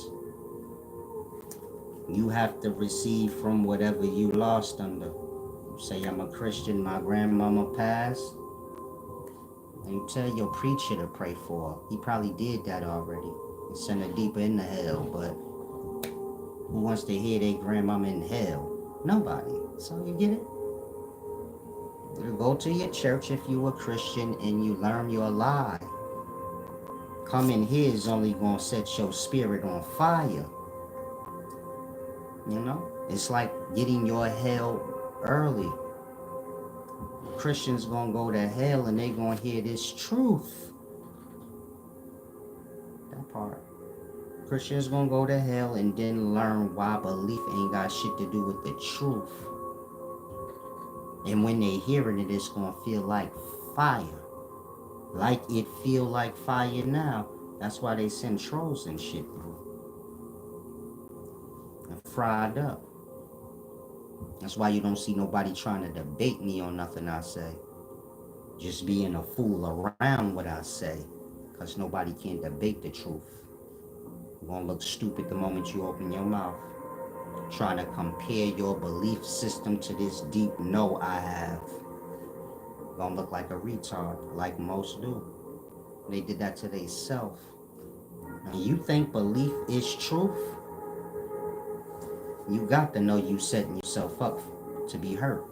[SPEAKER 1] You have to receive from whatever you lost under. You say I'm a Christian, my grandmama passed. And you tell your preacher to pray for her. He probably did that already. And send her deeper into hell, but who wants to hear their grandmama in hell? Nobody. So you get it? You go to your church if you a Christian and you learn your lie. Coming here is only going to set your spirit on fire. You know? It's like getting your hell early. Christians going to go to hell and they going to hear this truth. That part. Christians going to go to hell and then learn why belief ain't got shit to do with the truth. And when they hearing it, it's going to feel like fire. Like it feel like fire now. That's why they send trolls and shit through. And fried up. That's why you don't see nobody trying to debate me on nothing I say. Just being a fool around what I say. Because nobody can debate the truth. You're going to look stupid the moment you open your mouth. Trying to compare your belief system to this deep no I have. You're going to look like a retard, like most do. They did that to themselves. And you think belief is truth? You got to know you setting yourself up to be hurt.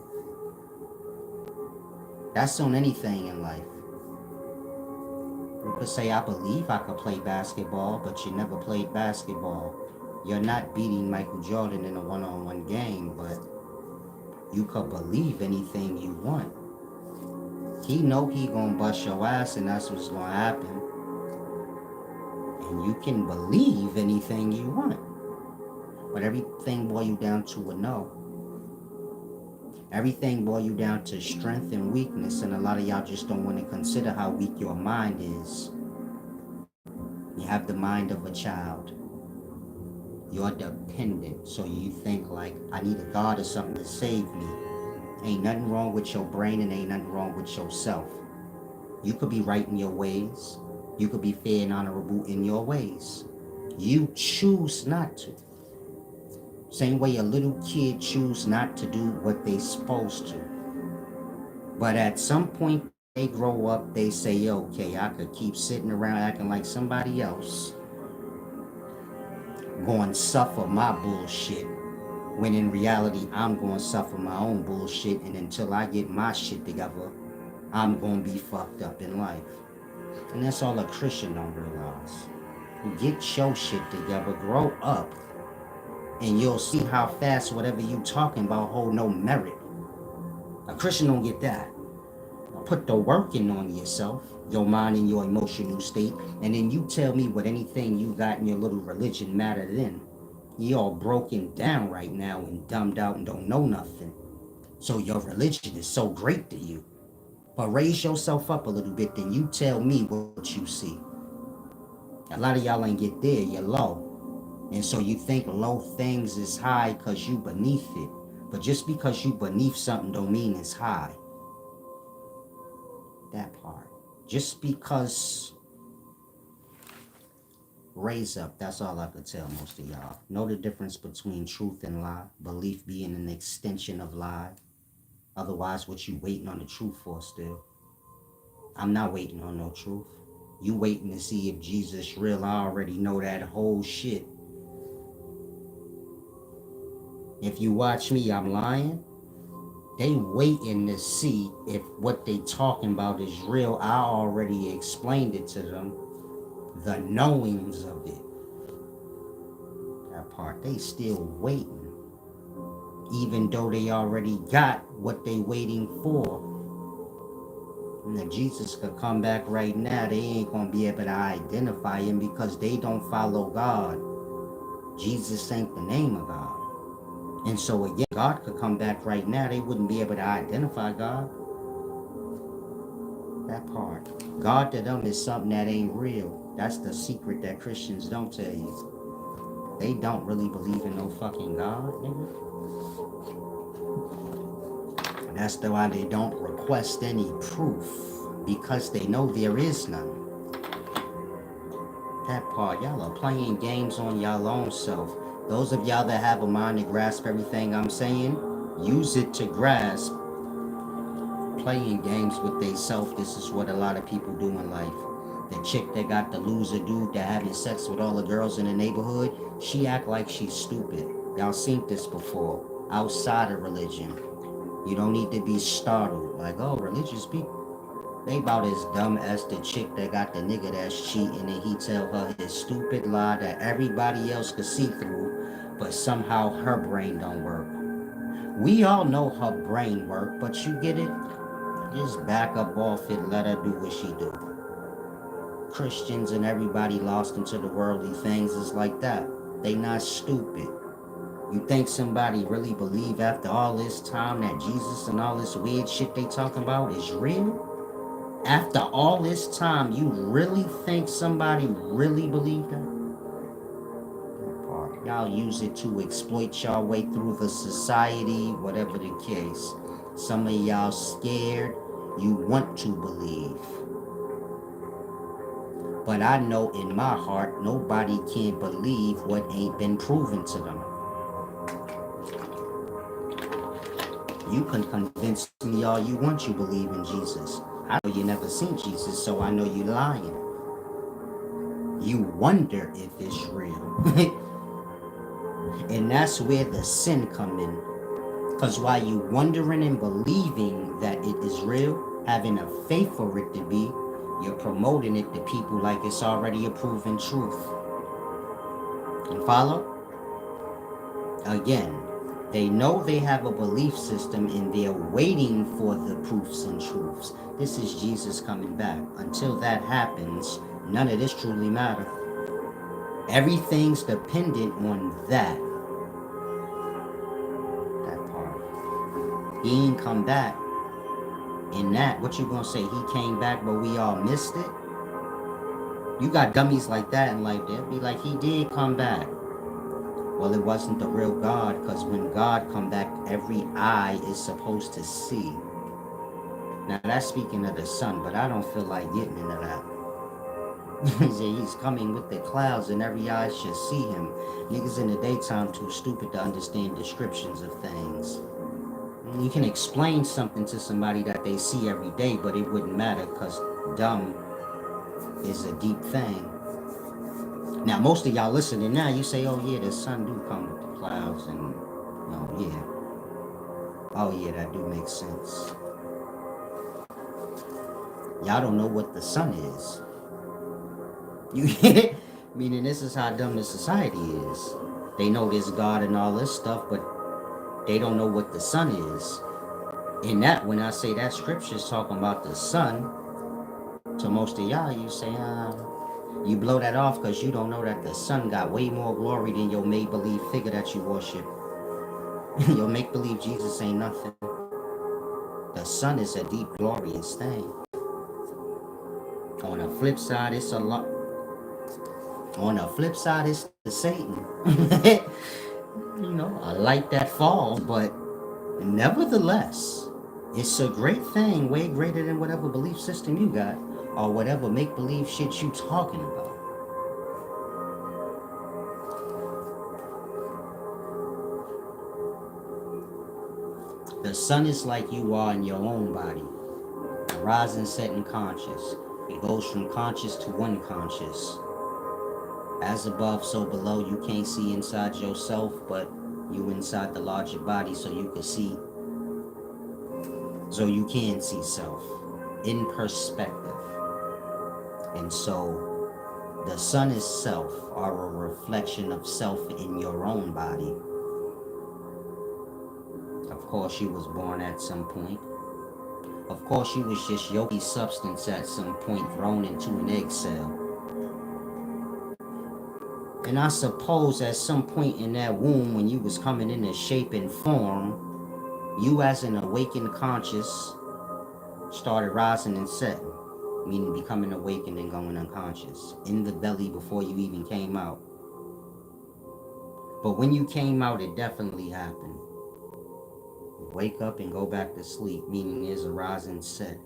[SPEAKER 1] That's on anything in life. You could say, I believe I could play basketball, but you never played basketball. You're not beating Michael Jordan in a one-on-one game, but you could believe anything you want. He know he gonna bust your ass, and that's what's gonna happen. And you can believe anything you want, but everything boil you down to a no. Everything boil you down to strength and weakness, and a lot of y'all just don't want to consider how weak your mind is. You have the mind of a child. You're dependent, so you think like, I need a God or something to save me. Ain't nothing wrong with your brain, and ain't nothing wrong with yourself. You could be right in your ways. You could be fair and honorable in your ways. You choose not to. Same way a little kid choose not to do what they supposed to. But at some point they grow up, they say, okay, I could keep sitting around acting like somebody else, going to suffer my bullshit, when in reality I'm going to suffer my own bullshit, and until I get my shit together, I'm going to be fucked up in life. And that's all a Christian don't realize. Get your shit together, grow up, and you'll see how fast whatever you talking about hold no merit. A Christian don't get that. Put the work in on yourself, your mind and your emotional state, and then you tell me what anything you got in your little religion matter then. You all broken down right now and dumbed out and don't know nothing. So your religion is so great to you. But raise yourself up a little bit, then you tell me what you see. A lot of y'all ain't get there, you're low. And so you think low things is high because you beneath it. But just because you beneath something don't mean it's high. That part. Just because raise up, that's all I could tell most of y'all. Know the difference between truth and lie. Belief being an extension of lie. Otherwise, what you waiting on the truth for still? I'm not waiting on no truth. You waiting to see if Jesus real. I already know that whole shit. If you watch me, I'm lying. They waiting to see if what they talking about is real. I already explained it to them. The knowings of it. That part. They still waiting. Even though they already got what they waiting for. And if Jesus could come back right now, they ain't going to be able to identify him because they don't follow God. Jesus ain't the name of God. And so again, God could come back right now, they wouldn't be able to identify God. That part. God to them is something that ain't real. That's the secret that Christians don't tell you. They don't really believe in no fucking God, nigga. And that's why they don't request any proof, because they know there is none. That part. Y'all are playing games on y'all own self. Those of y'all that have a mind to grasp everything I'm saying, use it to grasp. Playing games with they self, this is what a lot of people do in life. The chick that got the loser dude that having sex with all the girls in the neighborhood, she act like she's stupid. Y'all seen this before. Outside of religion. You don't need to be startled. Like, oh, religious people. They about as dumb as the chick that got the nigga that's cheating and he tell her his stupid lie that everybody else could see through, but somehow her brain don't work. We all know her brain work, but you get it? Just back up off it, let her do what she do. Christians and everybody lost into the worldly things is like that. They not stupid. You think somebody really believe after all this time that Jesus and all this weird shit they talking about is real? After all this time, you really think somebody really believed that? Y'all use it to exploit y'all way through the society, whatever the case. Some of y'all scared, you want to believe. But I know in my heart, nobody can believe what ain't been proven to them. You can convince me all you want you believe in Jesus. I know you never seen Jesus, so I know you lying. You wonder if it's real. And that's where the sin come in. Because while you wondering and believing that it is real, having a faith for it to be, you're promoting it to people like it's already a proven truth. You follow? again, they know they have a belief system and they're waiting for the proofs and truths. This is Jesus coming back. Until that happens, none of this truly matters. Everything's dependent on that part. He ain't come back. In that, what you gonna say? He came back, but we all missed it. You got dummies like that in life. They'll be like, he did come back. Well, it wasn't the real God, because when God come back, every eye is supposed to see. Now that's speaking of the sun, but I don't feel like getting into that. He's coming with the clouds and every eye should see him. Niggas in the daytime too stupid to understand descriptions of things. You can explain something to somebody that they see every day, but it wouldn't matter because dumb is a deep thing. Now, most of y'all listening now, you say, oh yeah, the sun do come with the clouds and, oh yeah. Oh yeah, that do make sense. Y'all don't know what the sun is. You meaning this is how dumb the society is. They know there's God and all this stuff, but they don't know what the sun is. In that, when I say that scripture's talking about the sun, to most of y'all, you say, you blow that off because you don't know that the sun got way more glory than your make-believe figure that you worship. Your make-believe Jesus ain't nothing. The sun is a deep, glorious thing. On the flip side, it's a lot. On the flip side, it's the Satan. You know, a light that falls, but nevertheless, it's a great thing, way greater than whatever belief system you got, or whatever make-believe shit you talking about. The sun is like you are in your own body, a rising, setting conscious. It goes from conscious to unconscious. As above, so below. You can't see inside yourself, but you inside the larger body, so you can see. So you can see self in perspective. And so the sun is self, or a reflection of self in your own body. Of course, you was born at some point. Of course, you was just yogi substance at some point, thrown into an egg cell. And I suppose at some point in that womb, when you was coming into shape and form, you as an awakened conscious started rising and setting, meaning becoming awakened and going unconscious in the belly before you even came out. But when you came out, it definitely happened. Wake up and go back to sleep, meaning there's a rise and set.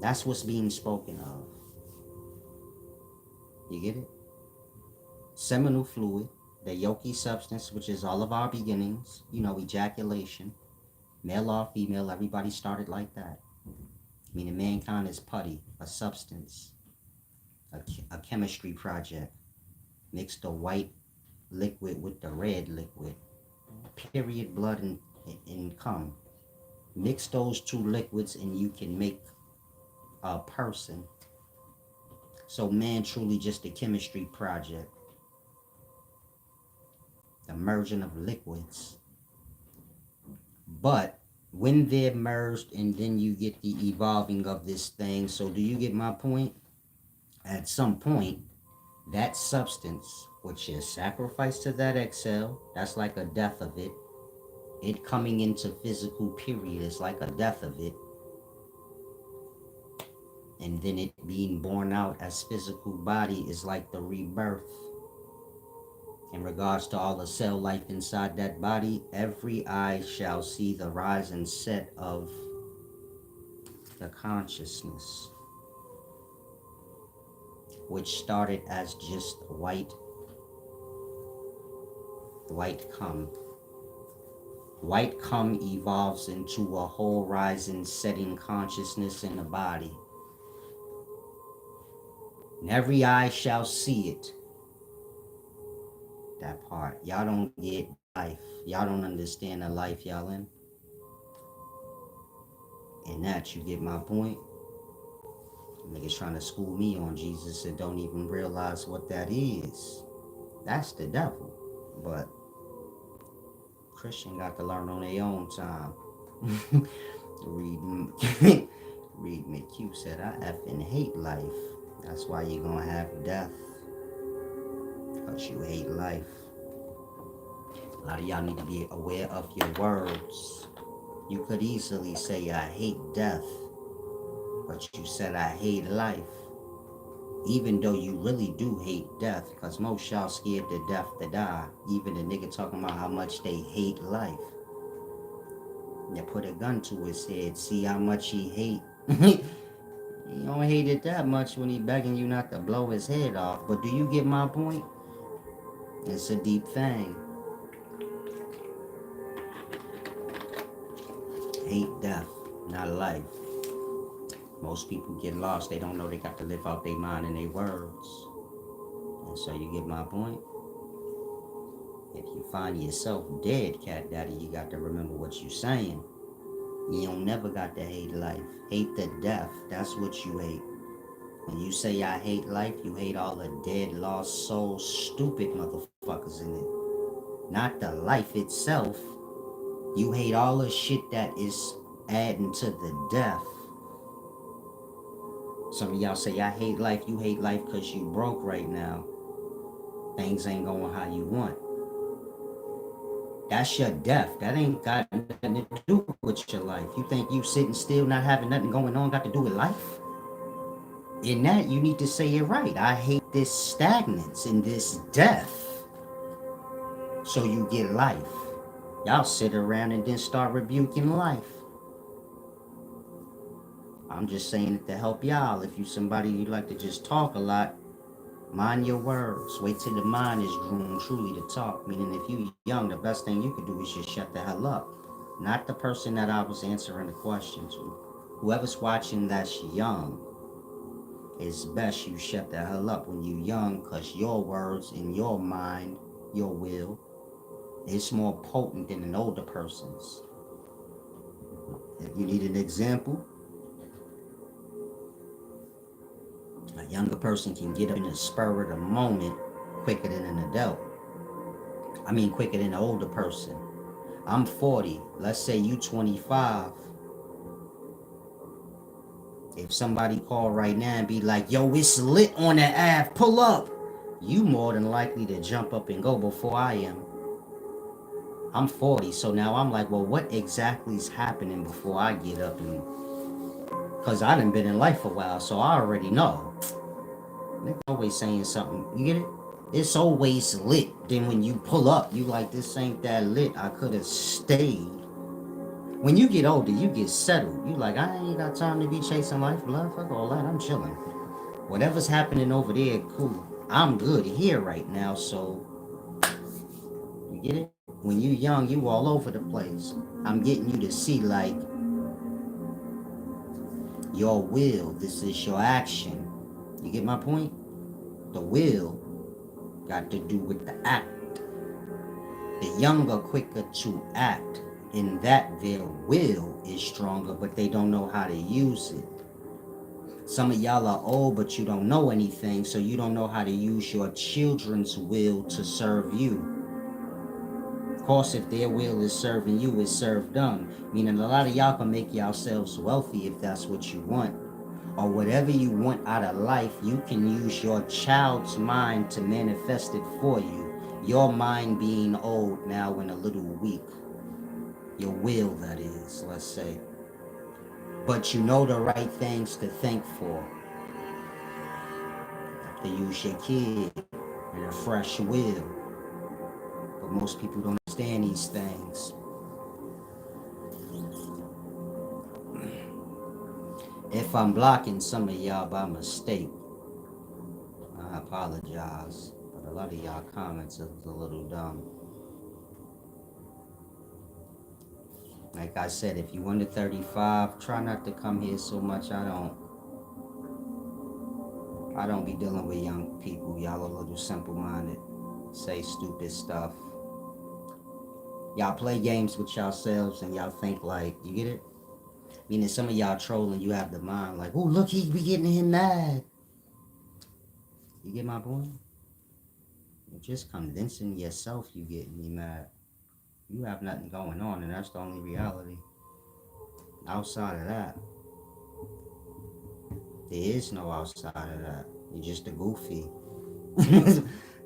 [SPEAKER 1] That's what's being spoken of. You get it? Seminal fluid, the yolky substance, which is all of our beginnings, you know, ejaculation, male or female, everybody started like that. Meaning mankind is putty, a substance, a chemistry project. Mix the white liquid with the red liquid. Period, blood, and cum. Mix those two liquids and you can make a person. So man truly just a chemistry project. The merging of liquids. But when they're merged and then you get the evolving of this thing, so do you get my point? At some point, that substance, which is sacrificed to that egg cell, that's like a death of it. It coming into physical period is like a death of it. And then it being born out as physical body is like the rebirth. In regards to all the cell life inside that body, every eye shall see the rise and set of the consciousness, which started as just white cum. White cum evolves into a whole rising, setting consciousness in the body. And every eye shall see it. That part. Y'all don't get life. Y'all don't understand the life y'all in. And that, you get my point? Niggas trying to school me on Jesus and don't even realize what that is. That's the devil. But Christian got to learn on their own time. Reading, Reed McHugh said, I effing hate life. That's why you're gonna have death. Because you hate life. A lot of y'all need to be aware of your words. You could easily say, I hate death. But you said, I hate life. Even though you really do hate death. Because most y'all scared to death to die. Even the nigga talking about how much they hate life. You put a gun to his head. See how much he hate. He don't hate it that much when he begging you not to blow his head off. But do you get my point? It's a deep thing. Hate death, not life. Most people get lost. They don't know they got to live out their mind and their words. And so you get my point? If you find yourself dead, cat daddy, you got to remember what you're saying. You don't never got to hate life. Hate the death. That's what you hate. When you say I hate life, you hate all the dead, lost souls, stupid motherfuckers in it. Not the life itself. You hate all the shit that is adding to the death. Some of y'all say I hate life. You hate life because you broke right now. Things ain't going how you want. That's your death. That ain't got nothing to do with your life. You think you sitting still, not having nothing going on, got to do with life? In that, you need to say it right. I hate this stagnance and this death. So you get life. Y'all sit around and then start rebuking life. I'm just saying it to help y'all. If you somebody you like to just talk a lot, mind your words. Wait till the mind is groomed truly to talk. Meaning if you young, the best thing you could do is just shut the hell up. Not the person that I was answering the questions with. Whoever's watching that's young, it's best you shut the hell up when you young, because your words and your mind, your will, it's more potent than an older person's. If you need an example, a younger person can get up in the spur of the moment quicker than an adult. I mean quicker than an older person. I'm 40. Let's say you 25. If somebody call right now and be like, yo, it's lit on the Ave, pull up. You more than likely to jump up and go before I am. I'm 40, so now I'm like, well, what exactly is happening before I get up and... Because I done been in life a while, so I already know. They're always saying something. You get it? It's always lit. Then when you pull up, you like, this ain't that lit. I could have stayed. When you get older, you get settled. You like, I ain't got time to be chasing life, blood. Fuck all that. I'm chilling. Whatever's happening over there, cool. I'm good here right now, so... You get it? When you young, you all over the place. I'm getting you to see, like, your will. This is your action. You get my point? The will got to do with the act. The young are quicker to act. In that their will is stronger, but they don't know how to use it. Some of y'all are old, but you don't know anything, so you don't know how to use your children's will to serve you. Of course, if their will is serving you, it's served them. Meaning a lot of y'all can make yourselves wealthy if that's what you want. Or whatever you want out of life, you can use your child's mind to manifest it for you. Your mind being old now and a little weak. Your will, that is, let's say. But you know the right things to think for. To use your kid and a fresh will. But most people don't understand these things. If I'm blocking some of y'all by mistake, I apologize. But a lot of y'all comments are a little dumb. Like I said, if you under 35, try not to come here so much. I don't be dealing with young people. Y'all a little simple-minded. Say stupid stuff. Y'all play games with yourselves and y'all think like, you get it? Meaning some of y'all trolling, you have the mind like, oh, look, he be getting him mad. You get my point? Just convincing yourself you getting me mad. You have nothing going on, and that's the only reality. Outside of that, there is no outside of that. You're just a goofy.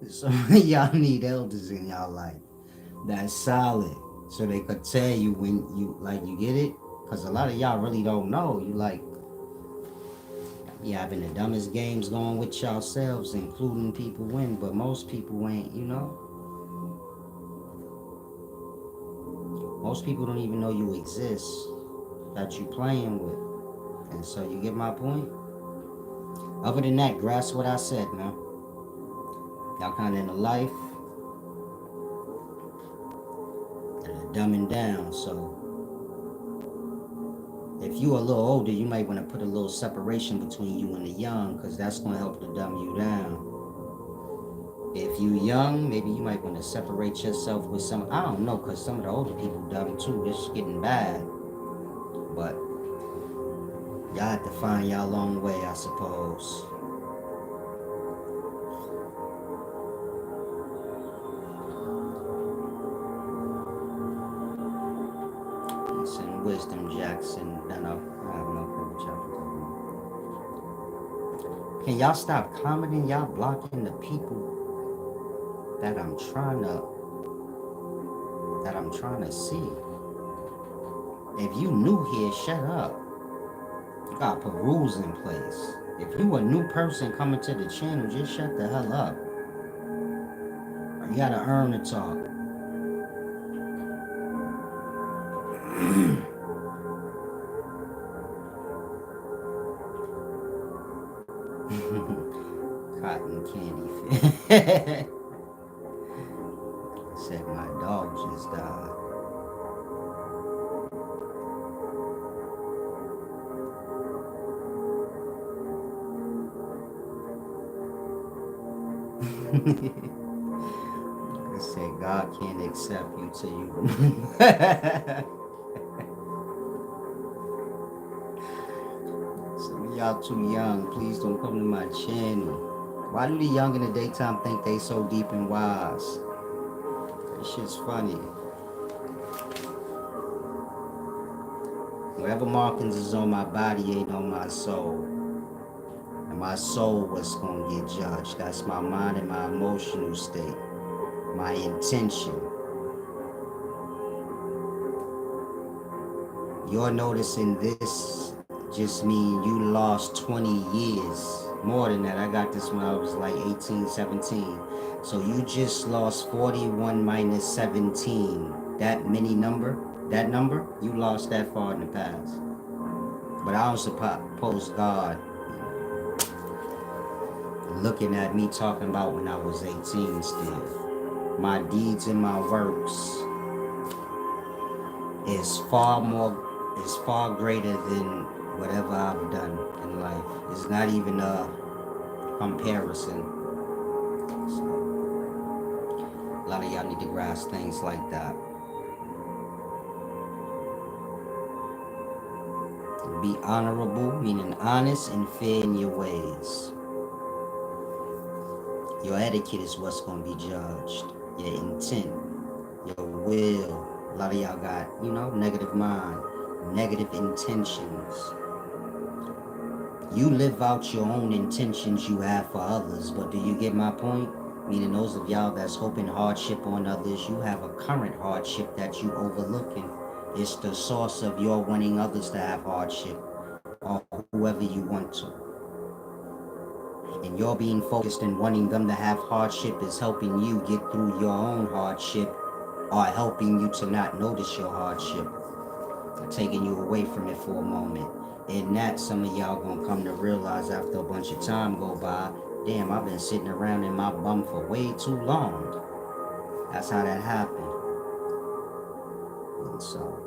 [SPEAKER 1] So y'all need elders in y'all life that's solid, so they could tell you when you like you get it. Cause a lot of y'all really don't know. You like you having the dumbest games going with yourselves, including people win, but most people ain't. You know, most people don't even know you exist that you playing with, and so you get my point. Other than that, grasp what I said, man. Y'all kind of in the life, and dumbing down. So if you a little older, you might want to put a little separation between you and the young, because that's going to help to dumb you down. If you young, maybe you might want to separate yourself with some. I don't know, because some of the older people dumb too. It's getting bad. But y'all have to find y'all own way, I suppose. Peace and wisdom, Jackson. No, I have no clue what y'all talking about. Can y'all stop commenting? Y'all blocking the people that I'm trying to see. If you new here, shut up. You got put rules in place. If you a new person coming to the channel, just shut the hell up. You gotta earn the talk. Cotton candy. Said my dog just died. I said God can't accept you till you. Some of y'all too young. Please don't come to my channel. Why do the young in the daytime think they so deep and wise? This shit's funny. Whatever markings is on my body ain't on my soul. And my soul was gonna get judged. That's my mind and my emotional state. My intention. You're noticing this just mean you lost 20 years. More than that. I got this when I was like 18, 17. So you just lost 41 minus 17. That number, you lost that far in the past. But I don't suppose God looking at me talking about when I was 18 still. My deeds and my works is far greater than whatever I've done in life. It's not even a comparison. So, a lot of y'all need to grasp things like that. Be honorable, meaning honest and fair in your ways. Your etiquette is what's going to be judged. Your intent, your will. A lot of y'all got, negative mind, negative intentions. You live out your own intentions you have for others, but do you get my point? Meaning those of y'all that's hoping hardship on others, you have a current hardship that you overlooking. It's the source of your wanting others to have hardship, or whoever you want to. And you're being focused and wanting them to have hardship is helping you get through your own hardship, or helping you to not notice your hardship, taking you away from it for a moment. And that some of y'all gonna come to realize after a bunch of time go by, damn, I've been sitting around in my bum for way too long. That's how that happened. And so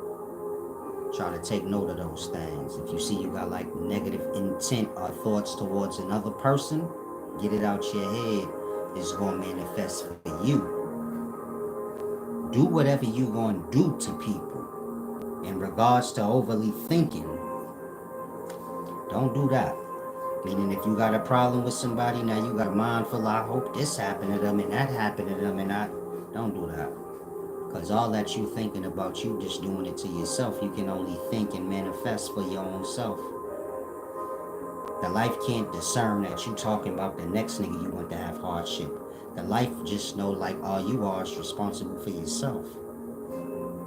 [SPEAKER 1] try to take note of those things. If you see you got like negative intent or thoughts towards another person, get it out your head. It's gonna manifest for you. Do whatever you gonna do to people in regards to overly thinking. Don't do that. Meaning if you got a problem with somebody, now you got a mind full, I hope this happened to them and that happened to them and I don't do that. Because all that you thinking about, you just doing it to yourself. You can only think and manifest for your own self. The life can't discern that you talking about the next nigga you want to have hardship. The life just know like all you are is responsible for yourself.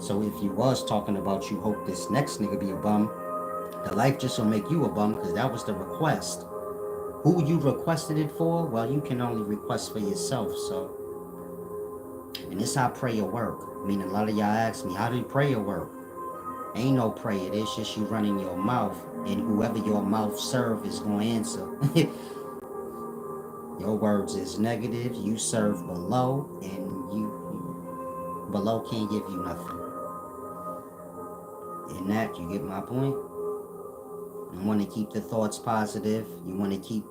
[SPEAKER 1] So if you was talking about you hope this next nigga be a bum, the life just will make you a bum because that was the request. Who you requested it for? Well, you can only request for yourself. So, and this how prayer work. I mean, a lot of y'all ask me, how do prayer work? Ain't no prayer. It's just you running your mouth, and whoever your mouth serve is gonna answer. Your words is negative. You serve below, and you below can't give you nothing. In that, you get my point. You want to keep the thoughts positive. You want to keep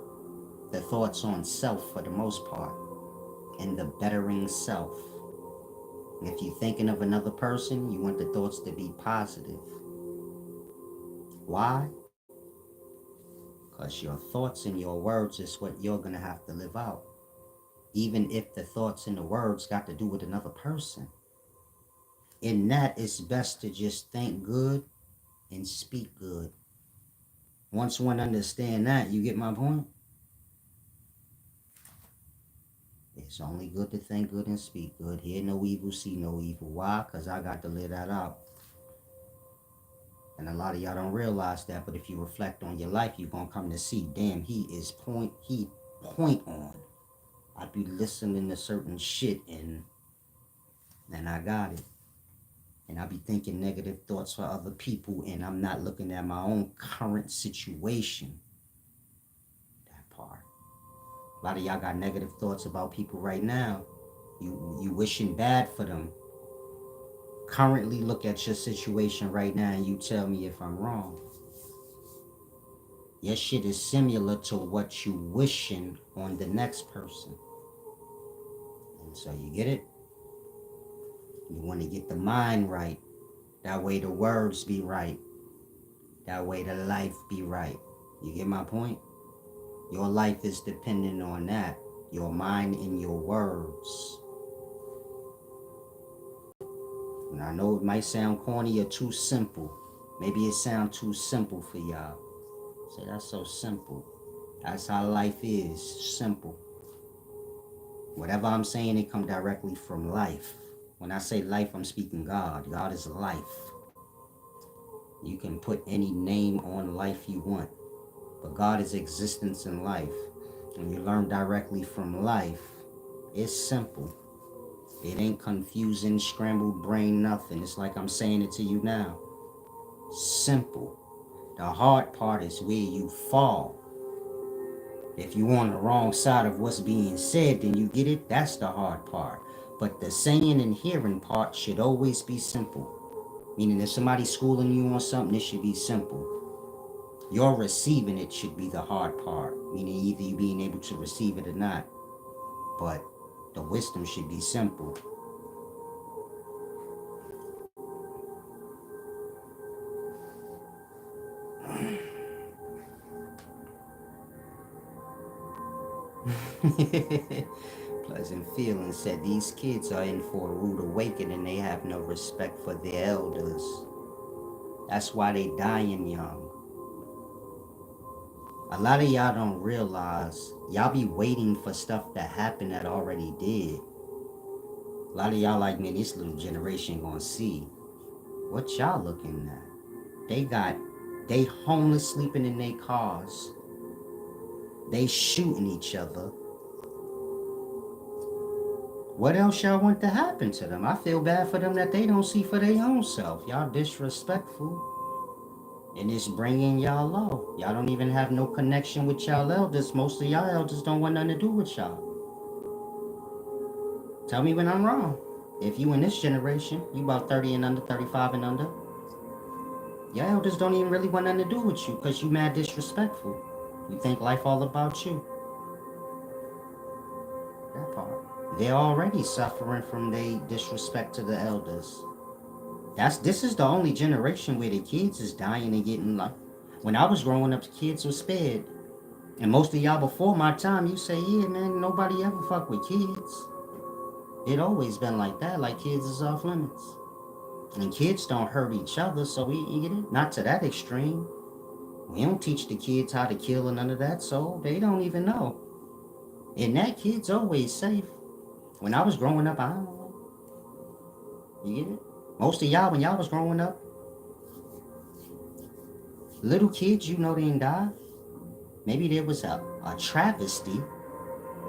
[SPEAKER 1] the thoughts on self for the most part, and the bettering self. If you're thinking of another person, you want the thoughts to be positive. Why? Because your thoughts and your words is what you're going to have to live out. Even if the thoughts and the words got to do with another person. In that, it's best to just think good and speak good. Once one understand that, you get my point? It's only good to think good and speak good. Hear no evil, see no evil. Why? Because I got to live that out. And a lot of y'all don't realize that, but if you reflect on your life, you're going to come to see, damn, he point on. I be listening to certain shit and I got it. And I be thinking negative thoughts for other people and I'm not looking at my own current situation. That part. A lot of y'all got negative thoughts about people right now. You wishing bad for them. Currently look at your situation right now and you tell me if I'm wrong. Your shit is similar to what you wishing on the next person. And so you get it? You want to get the mind right. That way the words be right. That way the life be right. You get my point? Your life is dependent on that. Your mind and your words. And I know it might sound corny or too simple. Maybe it sounds too simple for y'all. Say, that's so simple. That's how life is. Simple. Whatever I'm saying, it come directly from life. When I say life, I'm speaking God. God is life. You can put any name on life you want. But God is existence in life. When you learn directly from life, it's simple. It ain't confusing, scrambled brain, nothing. It's like I'm saying it to you now. Simple. The hard part is where you fall. If you're on the wrong side of what's being said, then you get it. That's the hard part. But the saying and hearing part should always be simple. Meaning if somebody's schooling you on something, it should be simple. Your receiving it should be the hard part. Meaning either you being able to receive it or not. But the wisdom should be simple. Pleasant Feeling said these kids are in for a rude awakening. They have no respect for their elders. That's why they dying young. A lot of y'all don't realize y'all be waiting for stuff that happened that already did. A lot of y'all like, man, this little generation gonna see. What y'all looking at? They homeless sleeping in their cars. They shooting each other. What else y'all want to happen to them? I feel bad for them that they don't see for their own self. Y'all disrespectful. And it's bringing y'all low. Y'all don't even have no connection with y'all elders. Most of y'all elders don't want nothing to do with y'all. Tell me when I'm wrong. If you in this generation, you about 30 and under, 35 and under, your elders don't even really want nothing to do with you because you mad disrespectful. You think life all about you. That part. They're already suffering from their disrespect to the elders. This is the only generation where the kids is dying and getting like. When I was growing up, the kids were spared. And most of y'all before my time, you say, yeah, man, nobody ever fuck with kids. It always been like that, like kids is off limits. And kids don't hurt each other, so you get it? Not to that extreme. We don't teach the kids how to kill or none of that, so they don't even know. And that kid's always safe. When I was growing up, I don't know. You get it? Most of y'all, when y'all was growing up, little kids, you know they didn't die. Maybe there was a travesty.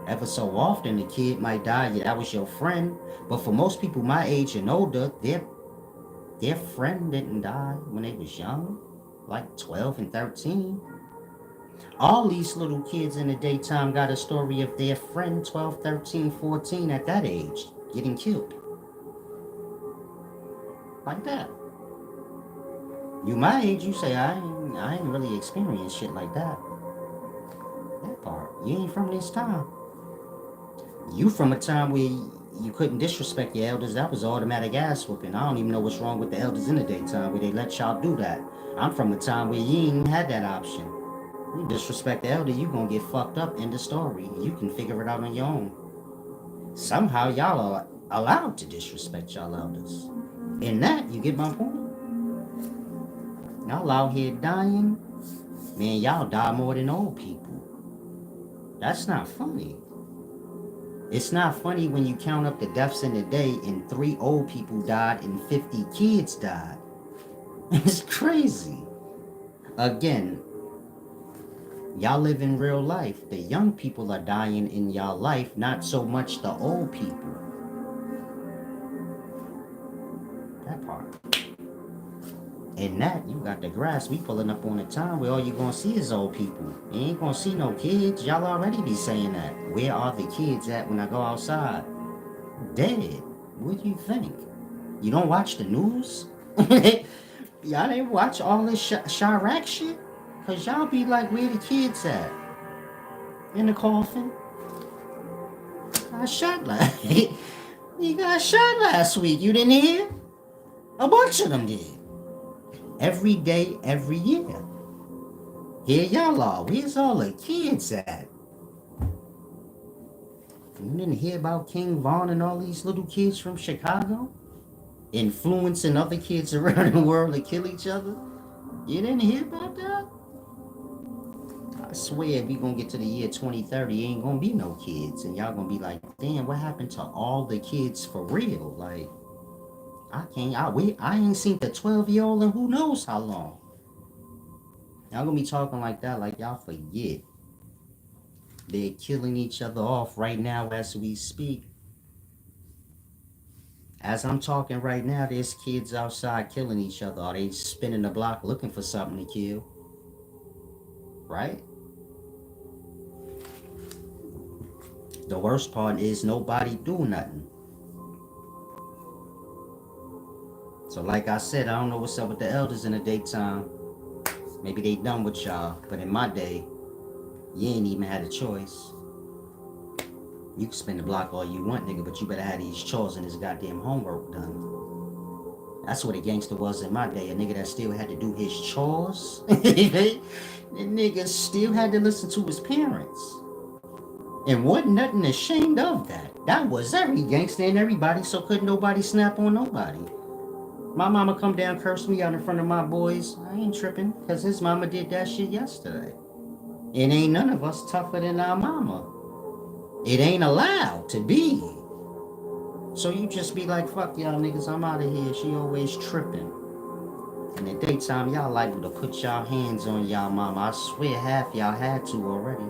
[SPEAKER 1] Ever so often, a kid might die. Yeah, that was your friend. But for most people my age and older, their friend didn't die when they was young, like 12 and 13. All these little kids in the daytime got a story of their friend 12, 13, 14 at that age getting killed. Like that. You my age, you say, I ain't really experienced shit like that. That part. You ain't from this time. You from a time where you couldn't disrespect your elders. That was automatic ass whooping. I don't even know what's wrong with the elders in the daytime where they let y'all do that. I'm from a time where you ain't even had that option. You disrespect the elder, you gonna get fucked up in the story. You can figure it out on your own. Somehow y'all are allowed to disrespect y'all elders. In that, you get my point? Y'all out here dying. Man, y'all die more than old people. That's not funny. It's not funny when you count up the deaths in a day and 3 old people died and 50 kids died. It's crazy. Again, y'all live in real life. The young people are dying in y'all life, not so much the old people. That part. And that, you got the grass. We pulling up on a time where all you gonna see is old people. You ain't gonna see no kids. Y'all already be saying that. Where are the kids at when I go outside? Dead. What do you think? You don't watch the news? Y'all didn't watch all this Chirac shit? Cause y'all be like, where the kids at? In the coffin? I shot last You got shot last week. You didn't hear? A bunch of them did. Every day, every year. Here y'all are. Where's all the kids at? You didn't hear about King Von and all these little kids from Chicago? Influencing other kids around the world to kill each other? You didn't hear about that? I swear, if we gonna get to the year 2030, ain't gonna be no kids. And y'all gonna be like, damn, what happened to all the kids for real? Like, I ain't seen the 12-year-old in who knows how long. Y'all gonna be talking like that, like y'all forget. They're killing each other off right now as we speak. As I'm talking right now, there's kids outside killing each other. Are they spinning the block looking for something to kill? Right? The worst part is nobody do nothing. So like I said, I don't know what's up with the elders in the daytime. Maybe they done with y'all. But in my day, you ain't even had a choice. You can spin the block all you want, nigga, but you better have these chores and this goddamn homework done. That's what a gangster was in my day. A nigga that still had to do his chores. The nigga still had to listen to his parents. And wasn't nothing ashamed of that. That was every gangster and everybody, so couldn't nobody snap on nobody. My mama come down, curse me out in front of my boys. I ain't tripping, because his mama did that shit yesterday. And ain't none of us tougher than our mama. It ain't allowed to be. So you just be like, fuck y'all niggas, I'm out of here. She always tripping. In the daytime, y'all liable to put y'all hands on y'all mama. I swear half y'all had to already.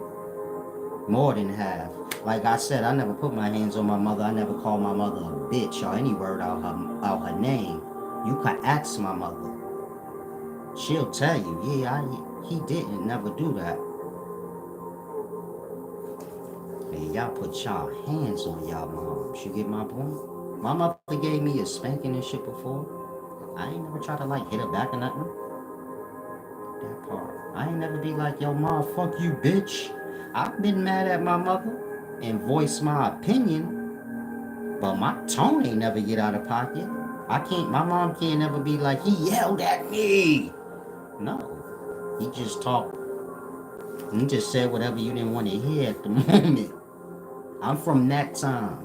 [SPEAKER 1] More than half. Like I said, I never put my hands on my mother. I never called my mother a bitch or any word out her name. You can ask my mother. She'll tell you, yeah, he didn't never do that. Man, y'all put y'all hands on y'all moms. You get my point? My mother gave me a spanking and shit before. I ain't never tried to like hit her back or nothing. That part. I ain't never be like, yo, ma, fuck you, bitch. I've been mad at my mother and voiced my opinion, but my tone ain't never get out of pocket. My mom can't never be like, he yelled at me. No, he just talked You just said whatever you didn't want to hear at the moment. I'm from that time.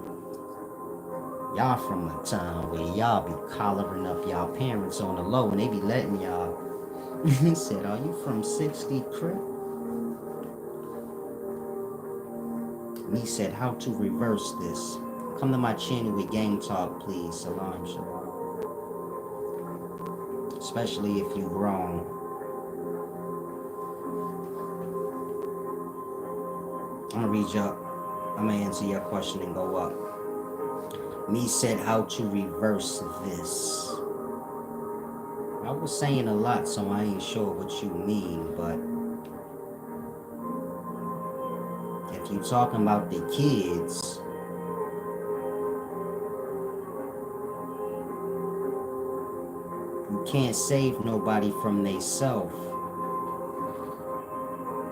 [SPEAKER 1] Y'all from a time where y'all be collaring up y'all parents on the low and they be letting y'all. He said, are you from 60 Crip? And he said, how to reverse this. Come to my channel with gang talk, please. Salam, shalom. Especially if you grown. I'm gonna read your, I'm gonna answer your question and go up. Me said how to reverse this. I was saying a lot, so I ain't sure what you mean, but if you talking about the kids, you can't save nobody from they self.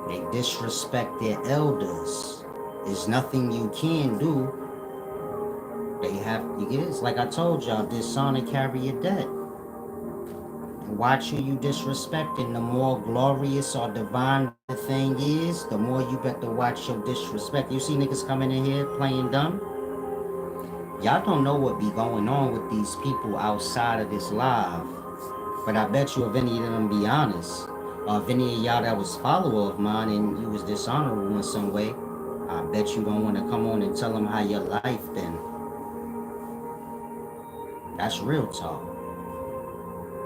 [SPEAKER 1] They disrespect their elders. There's nothing you can do. They have, you get it? It's like I told y'all, dishonor carry your debt. Watch who you disrespecting. The more glorious or divine the thing is, the more you better watch your disrespect. You see niggas coming in here playing dumb? Y'all don't know what be going on with these people outside of this live. But I bet you if any of them be honest, or if any of y'all that was follower of mine and you was dishonorable in some way, I bet you don't want to come on and tell them how your life been. That's real talk.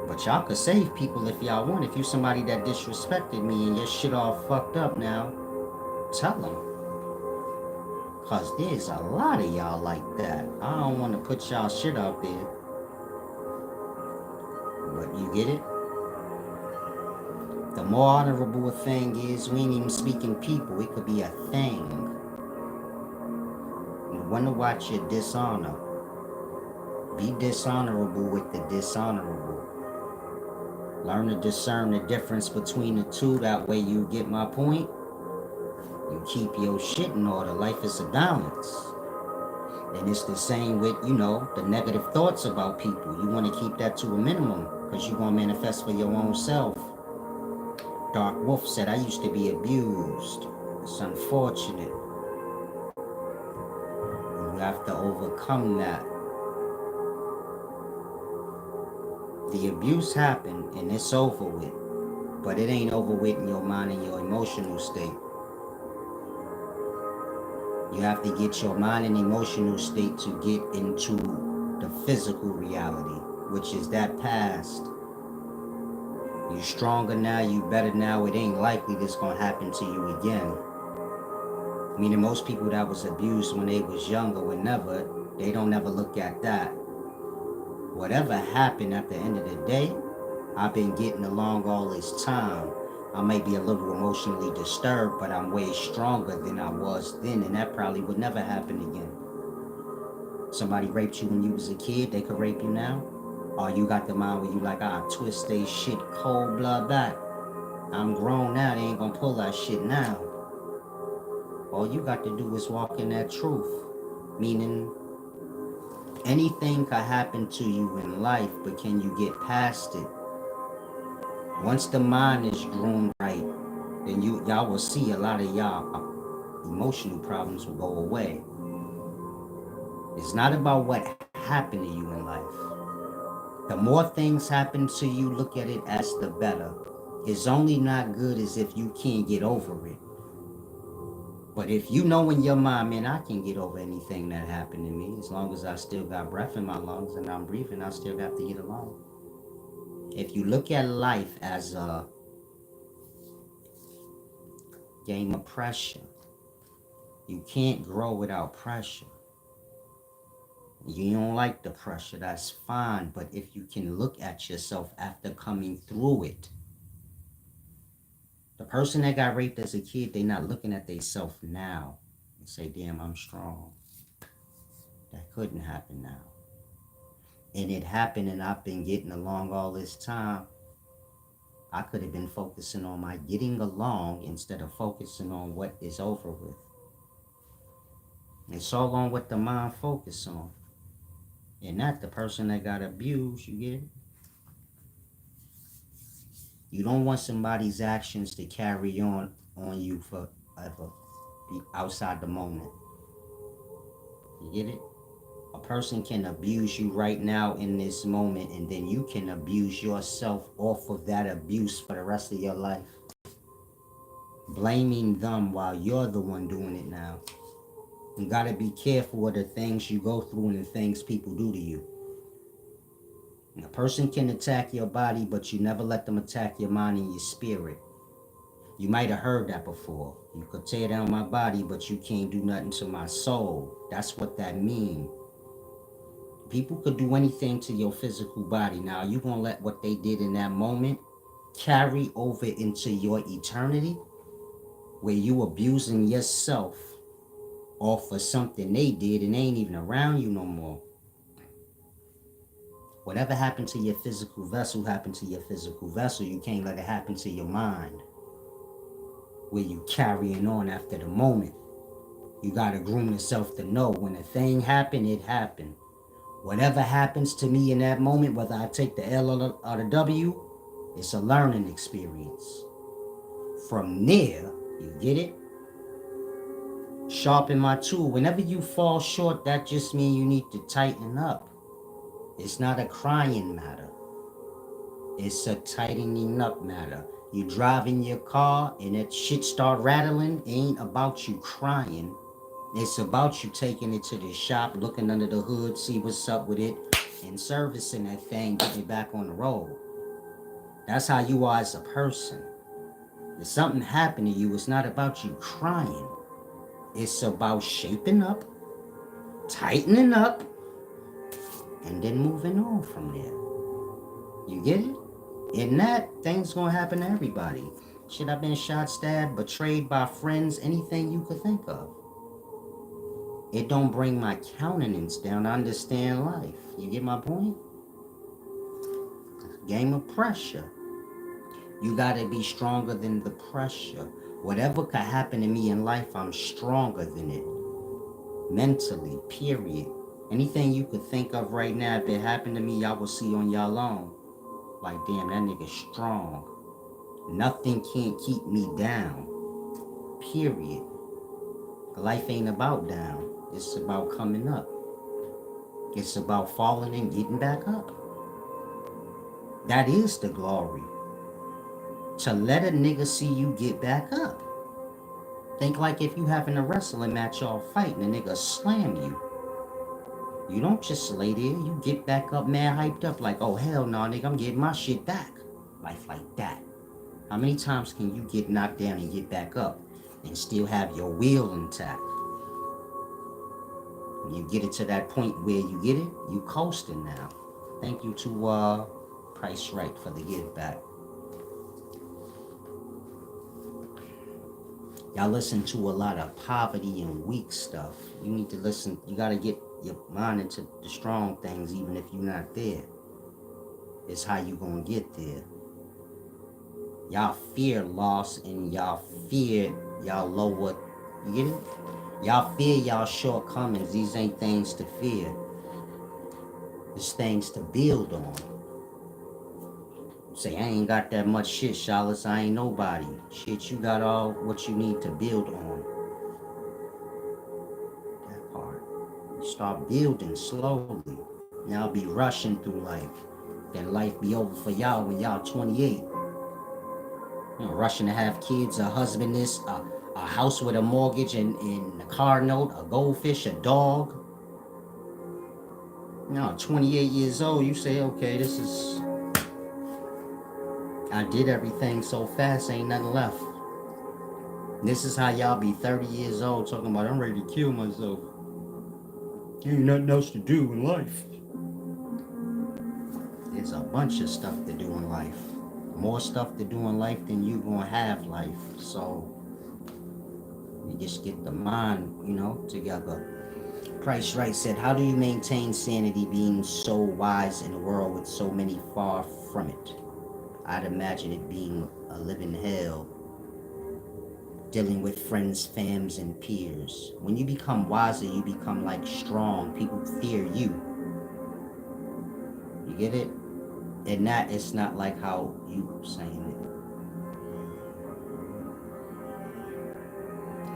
[SPEAKER 1] But y'all could save people if y'all want. If you somebody that disrespected me and your shit all fucked up now, tell them. Cause there's a lot of y'all like that. I don't want to put y'all shit out there. But you get it? The more honorable a thing is, we ain't even speaking people. It could be a thing. You want to watch your dishonor. Be dishonorable with the dishonorable. Learn to discern the difference between the two. That way you get my point. You keep your shit in order. Life is a balance. And it's the same with, you know, the negative thoughts about people. You want to keep that to a minimum because you're going to manifest for your own self. Dark Wolf said, I used to be abused. It's unfortunate. You have to overcome that. The abuse happened and it's over with. But it ain't over with in your mind and your emotional state. You have to get your mind and emotional state to get into the physical reality, which is that past. You stronger now, you better now. It ain't likely this gonna happen to you again. Meaning most people that was abused when they was younger would never, they don't ever look at that. Whatever happened at the end of the day, I've been getting along all this time. I may be a little emotionally disturbed, but I'm way stronger than I was then, and that probably would never happen again. Somebody raped you when you was a kid, they could rape you now? Or you got the mind where you like, twist they shit cold blood back. I'm grown now, they ain't gonna pull that shit now. All you got to do is walk in that truth. Meaning, anything could happen to you in life, but can you get past it? Once the mind is groomed right, then y'all will see a lot of y'all emotional problems will go away. It's not about what happened to you in life. The more things happen to you, look at it as the better. It's only not good as if you can't get over it. But if you know in your mind, man, I can get over anything that happened to me, as long as I still got breath in my lungs and I'm breathing, I still got to get along. If you look at life as a game of pressure, you can't grow without pressure. You don't like the pressure, that's fine. But if you can look at yourself after coming through it, the person that got raped as a kid, they not looking at themselves now and say, damn, I'm strong. That couldn't happen now. And it happened, and I've been getting along all this time. I could have been focusing on my getting along instead of focusing on what is over with. It's all on what the mind focus on. And not the person that got abused, you get it? You don't want somebody's actions to carry on you forever, be outside the moment. You get it? A person can abuse you right now in this moment, and then you can abuse yourself off of that abuse for the rest of your life. Blaming them while you're the one doing it now. You gotta be careful of the things you go through and the things people do to you. A person can attack your body, but you never let them attack your mind and your spirit. You might have heard that before. You could tear down my body, but you can't do nothing to my soul. That's what that means. People could do anything to your physical body. Now, you gonna let what they did in that moment carry over into your eternity, where you abusing yourself off of something they did and they ain't even around you no more. Whatever happened to your physical vessel happened to your physical vessel. You can't let it happen to your mind, where you carrying on after the moment. You gotta groom yourself to know when a thing happened, it happened. Whatever happens to me in that moment, whether I take the L or the W, it's a learning experience. From there, you get it? Sharpen my tool. Whenever you fall short, that just means you need to tighten up. It's not a crying matter. It's a tightening up matter. You driving your car and that shit start rattling, it ain't about you crying. It's about you taking it to the shop, looking under the hood, see what's up with it, and servicing that thing, getting it back on the road. That's how you are as a person. If something happened to you, it's not about you crying. It's about shaping up, tightening up, and then moving on from there. You get it? In that, things gonna happen to everybody. Shit, I've been shot, stabbed, betrayed by friends, anything you could think of. It don't bring my countenance down. I understand life. You get my point? Game of pressure. You gotta be stronger than the pressure. Whatever could happen to me in life, I'm stronger than it. Mentally, period. Anything you could think of right now, if it happened to me, y'all will see on y'all own. Like, damn, that nigga strong. Nothing can't keep me down. Period. Life ain't about down. It's about coming up. It's about falling and getting back up. That is the glory. To let a nigga see you get back up. Think like if you having a wrestling match all fighting, a nigga slam you. You don't just lay there, you get back up mad hyped up like, oh hell no, nigga, I'm getting my shit back. Life like that. How many times can you get knocked down and get back up and still have your will intact? When you get it to that point where you get it, you coasting now. Thank you to Price Right for the give back. Y'all listen to a lot of poverty and weak stuff. You need to listen. You got to get your mind into the strong things even if you're not there. It's how you going to get there. Y'all fear loss and y'all fear y'all lower. You get it? Y'all fear y'all shortcomings. These ain't things to fear. It's things to build on. Say, I ain't got that much shit, Charlotte. I ain't nobody. Shit, you got all what you need to build on. That part. You start building slowly. Y'all be rushing through life. Then life be over for y'all when y'all 28. You know, rushing to have kids, a husband, a house with a mortgage and a car note, a goldfish, a dog. You know, 28 years old, you say, okay, this is... I did everything so fast, ain't nothing left. This is how y'all be 30 years old talking about, I'm ready to kill myself. Ain't nothing else to do in life. There's a bunch of stuff to do in life. More stuff to do in life than you gonna have life. So, you just get the mind, together. Price Right said, how do you maintain sanity being so wise in a world with so many far from it? I'd imagine it being a living hell, dealing with friends, fams, and peers. When you become wiser, you become like strong. People fear you. You get it? And that it's not like how you saying it.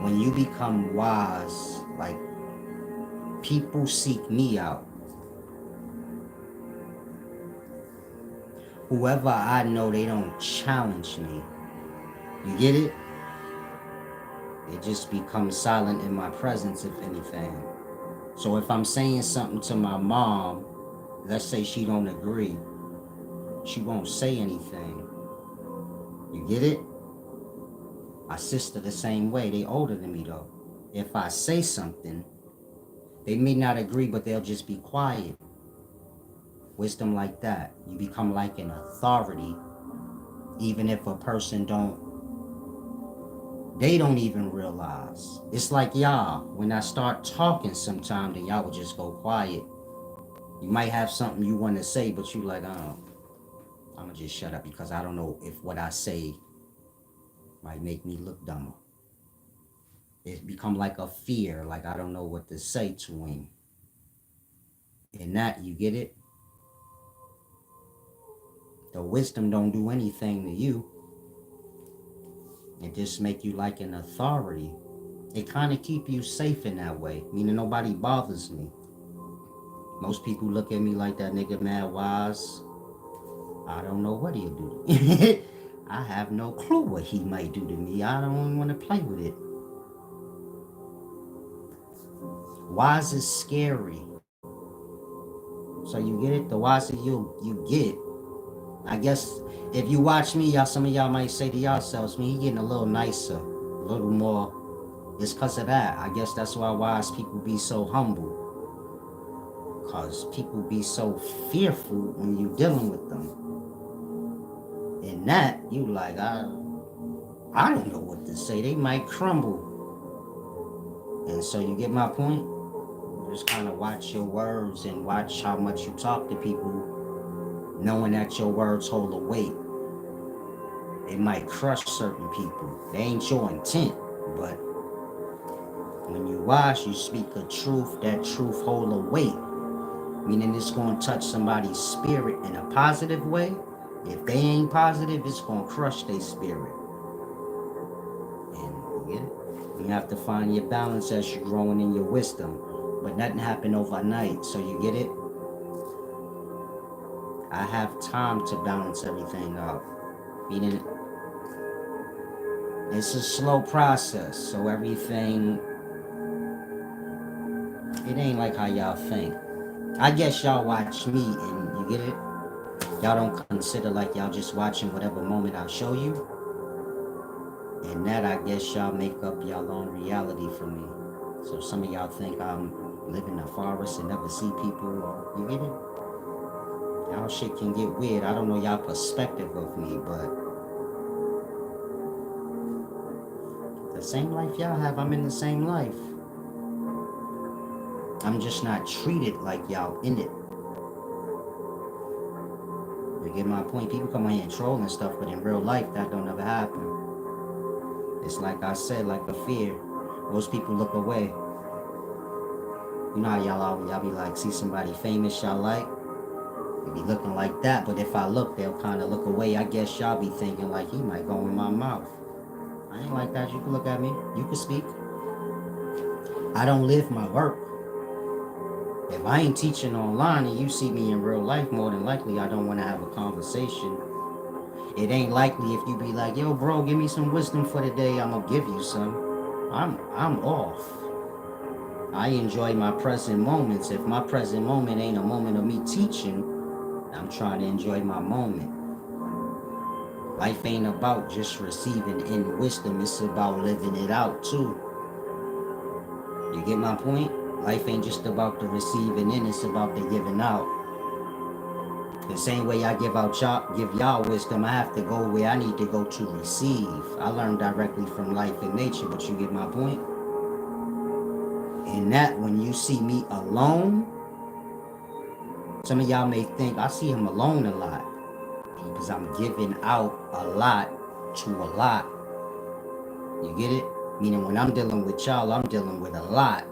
[SPEAKER 1] When you become wise, like people seek me out. Whoever I know, they don't challenge me. You get it? They just become silent in my presence, if anything. So if I'm saying something to my mom, let's say she don't agree, she won't say anything. You get it? My sister the same way. They older than me though. If I say something, they may not agree, but they'll just be quiet. Wisdom like that. You become like an authority, even if a person they don't even realize. It's like y'all, when I start talking sometime, then y'all would just go quiet. You might have something you want to say, but you like, oh, I'm gonna just shut up because I don't know if what I say might make me look dumber. It become like a fear, like I don't know what to say to him. And that, you get it? The wisdom don't do anything to you. It just make you like an authority. It kind of keep you safe in that way, meaning nobody bothers me. Most people look at me like that nigga mad wise. I don't know what he'll do. I have no clue what he might do to me. I don't even want to play with it. Wise is scary. So you get it? The wiser you get. I guess if you watch me, y'all, some of y'all might say to yourselves, me, he getting a little nicer, a little more. It's because of that. I guess that's why wise people be so humble. Because people be so fearful when you dealing with them. And that, you like, I don't know what to say. They might crumble. And so you get my point? Just kind of watch your words and watch how much you talk to people, knowing that your words hold a weight. It might crush certain people. They ain't your intent, but when you watch, you speak a truth, that truth hold a weight. Meaning it's going to touch somebody's spirit in a positive way. If they ain't positive, it's going to crush their spirit. And you get it? You have to find your balance as you're growing in your wisdom. But nothing happened overnight, so you get it? I have time to balance everything out. Meaning it's a slow process, so everything, it ain't like how y'all think. I guess y'all watch me and you get it? Y'all don't consider like y'all just watching whatever moment I show you. And that, I guess y'all make up y'all own reality for me. So some of y'all think I'm live in the forest and never see people. You get it? Y'all shit can get weird. I don't know y'all perspective of me, but the same life y'all have, I'm in the same life. I'm just not treated like y'all in it. You get my point? People come on here and troll and stuff, but in real life, that don't ever happen. It's like I said, like a fear. Most people look away. You know how y'all be like, see somebody famous y'all like? They be looking like that, but if I look, they'll kind of look away. I guess y'all be thinking like, he might go in my mouth. I ain't like that. You can look at me. You can speak. I don't live my work. If I ain't teaching online and you see me in real life, more than likely I don't want to have a conversation. It ain't likely if you be like, yo, bro, give me some wisdom for the day. I'm gonna give you some. I'm off. I enjoy my present moments. If my present moment ain't a moment of me teaching, I'm trying to enjoy my moment. Life ain't about just receiving in wisdom. It's about living it out too. You get my point? Life ain't just about the receiving in, it's about the giving out. The same way I give y'all wisdom, I have to go where I need to go to receive. I learn directly from life and nature, but you get my point? And that, when you see me alone, some of y'all may think I see him alone a lot because I'm giving out a lot to a lot. You get it? Meaning when I'm dealing with y'all, I'm dealing with a lot.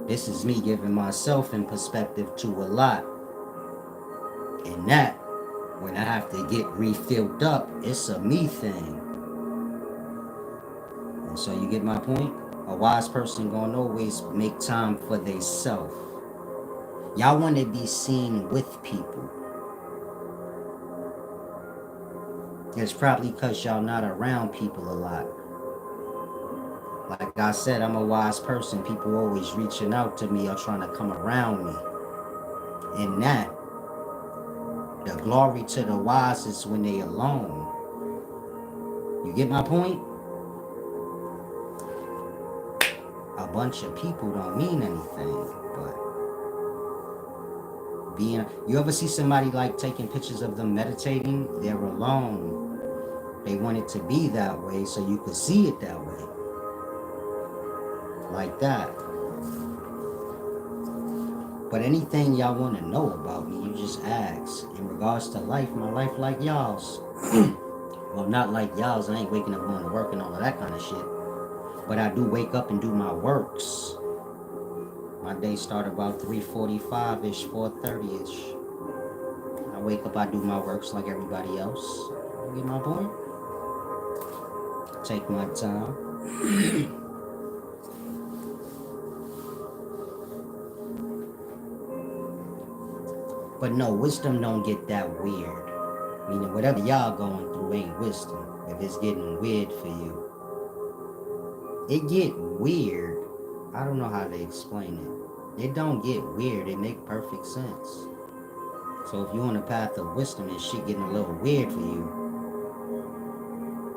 [SPEAKER 1] This is me giving myself in perspective to a lot. And that, when I have to get refilled up, it's a me thing. And so you get my point? A wise person gonna always make time for they self. Y'all want to be seen with people. It's probably because y'all not around people a lot. Like I said, I'm a wise person. People always reaching out to me or trying to come around me. And that, the glory to the wise is when they alone. You get my point? A bunch of people don't mean anything, but you ever see somebody like taking pictures of them meditating? They're alone. They want it to be that way so you could see it that way. Like that. But anything y'all want to know about me, you just ask. In regards to life, my life like y'all's. Well, not like y'all's. I ain't waking up going to work and all of that kind of shit. But I do wake up and do my works. My day start about 3:45-ish, 4:30-ish. I wake up, I do my works like everybody else. You get my point? Take my time. But no, wisdom don't get that weird. Meaning whatever y'all going through ain't wisdom. If it's getting weird for you. It get weird. I don't know how to explain it. It don't get weird. It make perfect sense. So if you're on the path of wisdom and shit getting a little weird for you,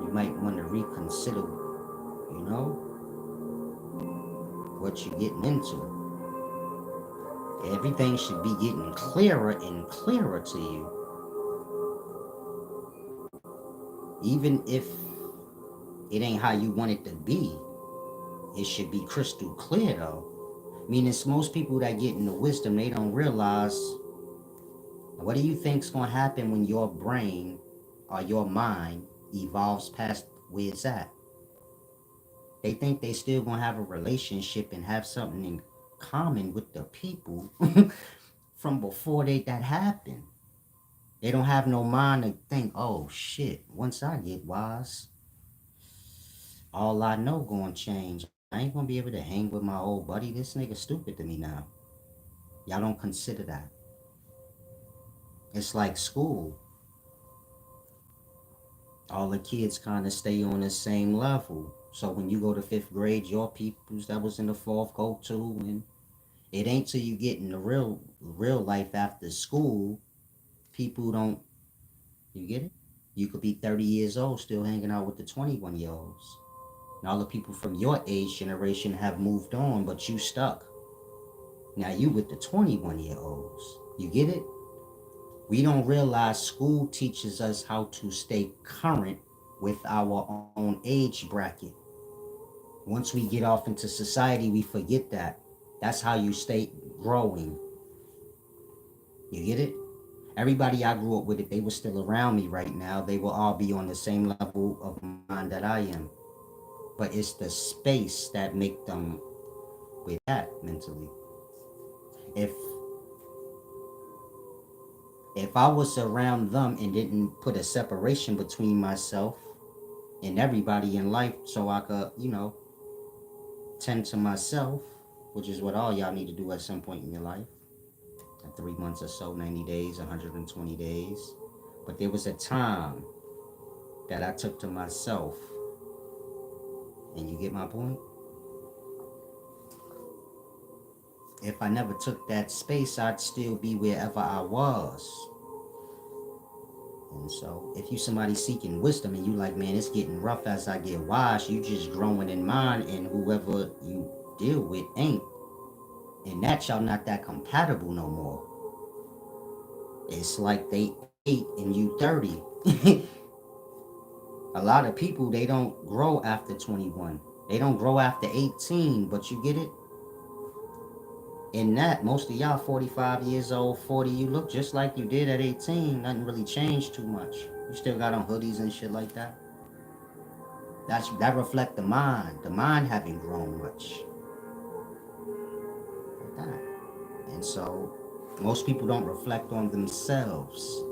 [SPEAKER 1] you might want to reconsider, you know, what you're getting into. Everything should be getting clearer and clearer to you. Even if it ain't how you want it to be, it should be crystal clear though. Meaning it's most people that get into wisdom, they don't realize, what do you think's gonna happen when your brain or your mind evolves past where it's at? They think they still gonna have a relationship and have something in common with the people from before that happened. They don't have no mind to think, oh shit, once I get wise, all I know gonna change. I ain't gonna be able to hang with my old buddy. This nigga stupid to me now. Y'all don't consider that. It's like school. All the kids kind of stay on the same level. So when you go to 5th grade, your peoples that was in the 4th go to, and it ain't till you get in the real life after school, people don't, you get it? You could be 30 years old still hanging out with the 21-year-olds. And all the people from your age generation have moved on, but you stuck. Now you with the 21-year-olds. You get it? We don't realize school teaches us how to stay current with our own age bracket. Once we get off into society, we forget that. That's how you stay growing. You get it? Everybody I grew up with, if they were still around me right now, they will all be on the same level of mind that I am. But it's the space that make them with that mentally. If I was around them and didn't put a separation between myself and everybody in life so I could, tend to myself, which is what all y'all need to do at some point in your life. 3 months or so, 90 days, 120 days. But there was a time that I took to myself. And you get my point? If I never took that space, I'd still be wherever I was. And so, if you somebody seeking wisdom and you like, man, it's getting rough as I get wise, you just growing in mind, and whoever you deal with ain't. And that y'all not that compatible no more. It's like they 8 and you 30. A lot of people, they don't grow after 21. They don't grow after 18, but you get it? In that, most of y'all 45 years old, 40, you look just like you did at 18. Nothing really changed too much. You still got on hoodies and shit like that. That reflect the mind. The mind haven't grown much. Like that. And so, Most people don't reflect on themselves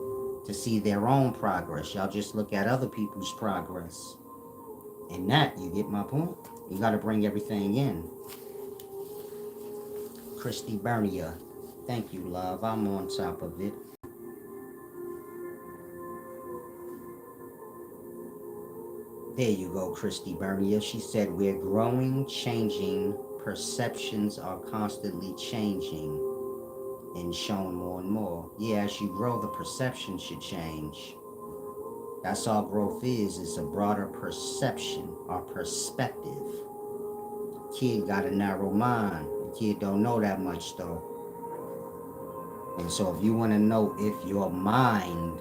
[SPEAKER 1] to see their own progress. Y'all just look at other people's progress. And that, you get my point? You got to bring everything in. Christy Bernier, thank you, love. I'm on top of it. There you go, Christy Bernier. She said, we're growing, changing, perceptions are constantly changing and shown more and more. Yeah, as you grow, the perception should change. That's all growth is a broader perception or perspective. Kid got a narrow mind. The kid don't know that much though. And so if you want to know if your mind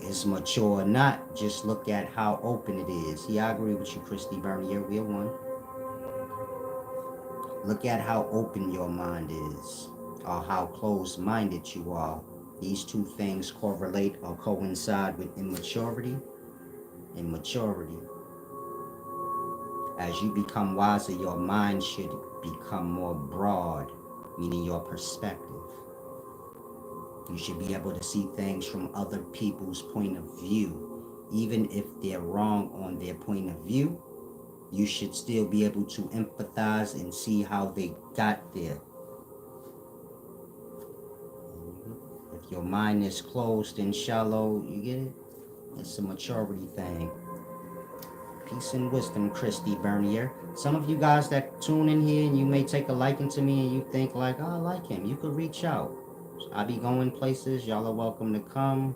[SPEAKER 1] is mature or not, just look at how open it is. Yeah, I agree with you, Christy Bernier. We're one. Look at how open your mind is or how closed-minded you are. These two things correlate or coincide with immaturity and maturity. As you become wiser, your mind should become more broad, meaning your perspective. You should be able to see things from other people's point of view. Even if they're wrong on their point of view, you should still be able to empathize and see how they got there. If your mind is closed and shallow, you get it? It's a maturity thing. Peace and wisdom, Christy Bernier. Some of you guys that tune in here and you may take a liking to me and you think like, oh, I like him. You could reach out. I be going places. Y'all are welcome to come.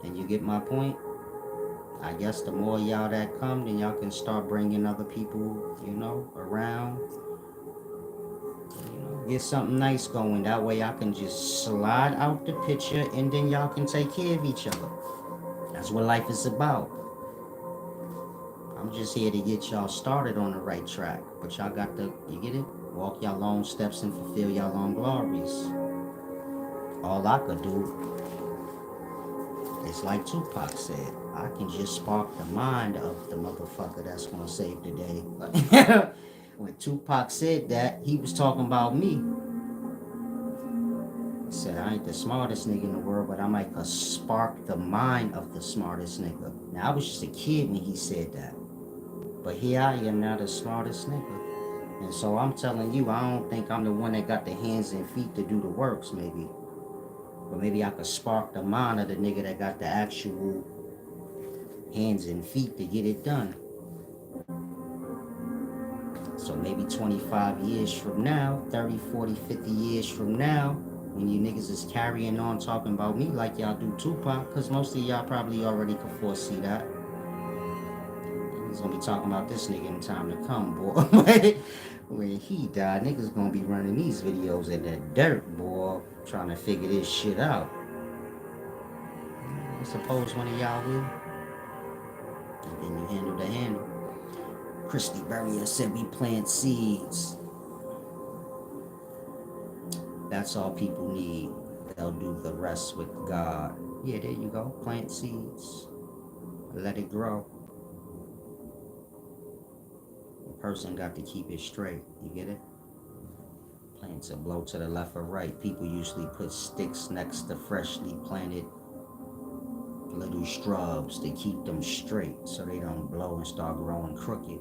[SPEAKER 1] And you get my point? I guess the more y'all that come, then y'all can start bringing other people, around. Get something nice going. That way I can just slide out the picture and then y'all can take care of each other. That's what life is about. I'm just here to get y'all started on the right track. But y'all got to, you get it? Walk y'all long steps and fulfill y'all long glories. All I could do is like Tupac said, I can just spark the mind of the motherfucker that's gonna save the day. When Tupac said that, he was talking about me. He said, I ain't the smartest nigga in the world, but I might spark the mind of the smartest nigga. Now, I was just a kid when he said that. But here I am now, the smartest nigga. And so I'm telling you, I don't think I'm the one that got the hands and feet to do the works, maybe. But maybe I could spark the mind of the nigga that got the actual hands and feet to get it done. So maybe 25 years from now, 30, 40, 50 years from now, when you niggas is carrying on talking about me like y'all do Tupac, because most of y'all probably already could foresee that. He's gonna be talking about this nigga in time to come, boy. When he died, niggas gonna be running these videos in the dirt, boy, trying to figure this shit out. I suppose one of y'all will. And then you handle the handle. Christy Bernier said we plant seeds. That's all people need. They'll do the rest with God. Yeah, there you go. Plant seeds. Let it grow. The person got to keep it straight. You get it? Plants will blow to the left or right. People usually put sticks next to freshly planted little shrubs to keep them straight so they don't blow and start growing crooked.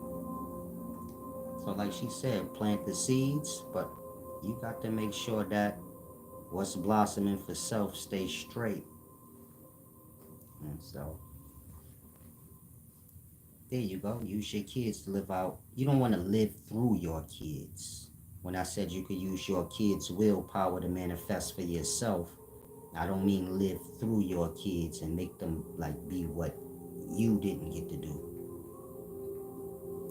[SPEAKER 1] So like she said, plant the seeds, but you got to make sure that what's blossoming for self stays straight. And so there you go. Use your kids to live out. You don't want to live through your kids. When I said you could use your kids' willpower to manifest for yourself, I don't mean live through your kids and make them like be what you didn't get to do.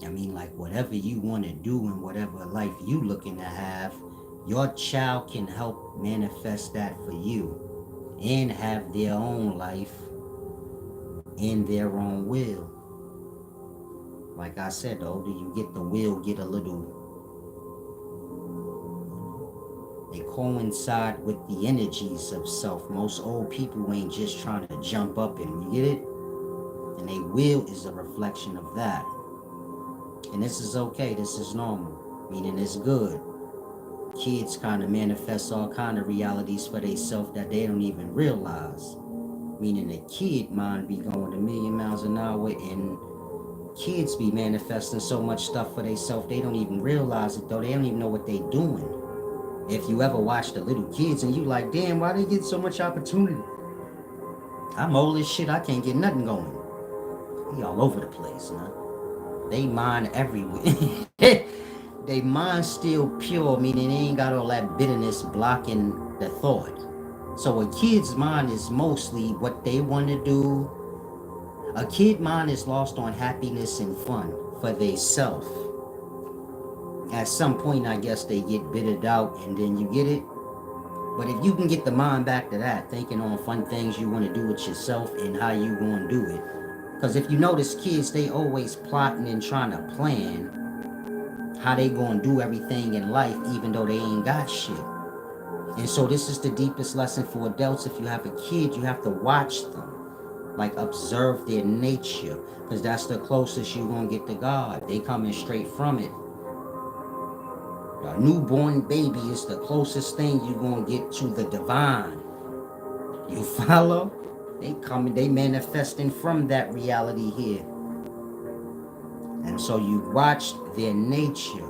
[SPEAKER 1] I mean, like whatever you want to do and whatever life you looking to have, your child can help manifest that for you and have their own life in their own will. Like I said, the older you get, the will get a little, they coincide with the energies of self. Most old people ain't just trying to jump up and, you get it? And they will is a reflection of that. And this is okay, this is normal, meaning it's good. Kids kind of manifest all kind of realities for themselves that they don't even realize. Meaning the kid mind be going a million miles an hour, and kids be manifesting so much stuff for themselves they don't even realize it, though they don't even know what they doing. If you ever watch the little kids and you like, damn, why they get so much opportunity? I'm old as shit, I can't get nothing going. He all over the place, man. They mind everywhere. They mind still pure, meaning they ain't got all that bitterness blocking the thought. So a kid's mind is mostly what they want to do. A kid mind is lost on happiness and fun for they self. At some point, I guess they get bittered out, and then you get it. But if you can get the mind back to that, thinking on fun things you want to do with yourself and how you going to do it. Because if you notice kids, they always plotting and trying to plan how they going to do everything in life, even though they ain't got shit. And so this is the deepest lesson for adults. If you have a kid, you have to watch them. Like observe their nature. Because that's the closest you're going to get to God. They coming straight from it. A newborn baby is the closest thing you're going to get to the divine. You follow? They coming, they manifesting from that reality here. And so you watch their nature.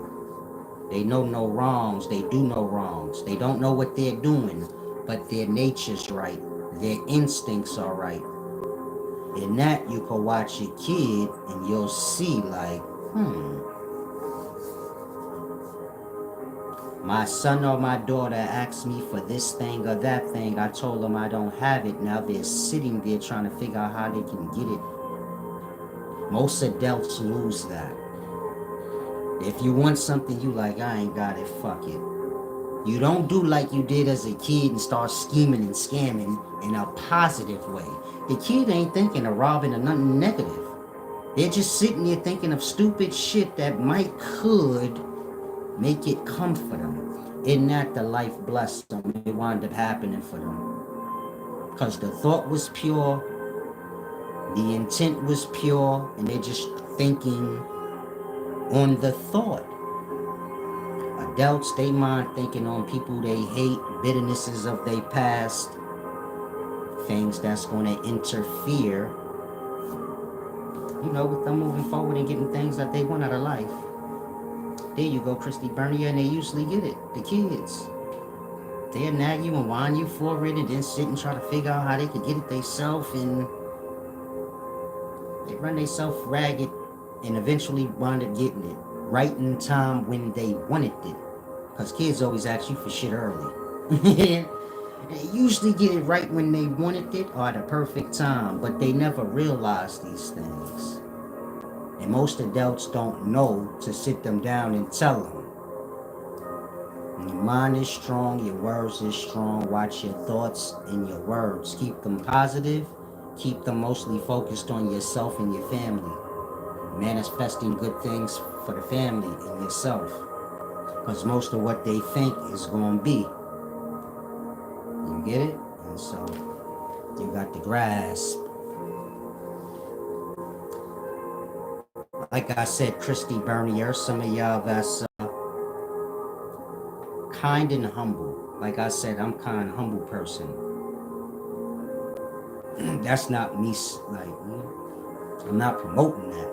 [SPEAKER 1] They know no wrongs. They do no wrongs. They don't know what they're doing, but their nature's right. Their instincts are right. In that, you can watch your kid and you'll see like, my son or my daughter asked me for this thing or that thing. I told them I don't have it. Now they're sitting there trying to figure out how they can get it. Most adults lose that. If you want something, you like, I ain't got it, fuck it. You don't do like you did as a kid and start scheming and scamming in a positive way. The kid ain't thinking of robbing or nothing negative. They're just sitting there thinking of stupid shit that could make it come for them. Isn't that the life blessed them? It wound up happening for them. Because the thought was pure, the intent was pure, and they're just thinking on the thought. Adults, they mind thinking on people they hate, bitternesses of their past, things that's going to interfere, with them moving forward and getting things that they want out of life. There you go, Christy Bernier, and they usually get it, the kids. They'll nag you and whine you for it and then sit and try to figure out how they could get it themselves, and they run themselves ragged and eventually wind up getting it right in time when they wanted it. Because kids always ask you for shit early. They usually get it right when they wanted it or at a perfect time, but they never realize these things. And most adults don't know to sit them down and tell them. When your mind is strong, your words is strong. Watch your thoughts and your words. Keep them positive. Keep them mostly focused on yourself and your family. Manifesting good things for the family and yourself. Because most of what they think is going to be. You get it? And so you got the grasp. Like I said, Christy Bernier, some of y'all that's kind and humble. Like I said, I'm kind of humble person. That's not me, like, I'm not promoting that.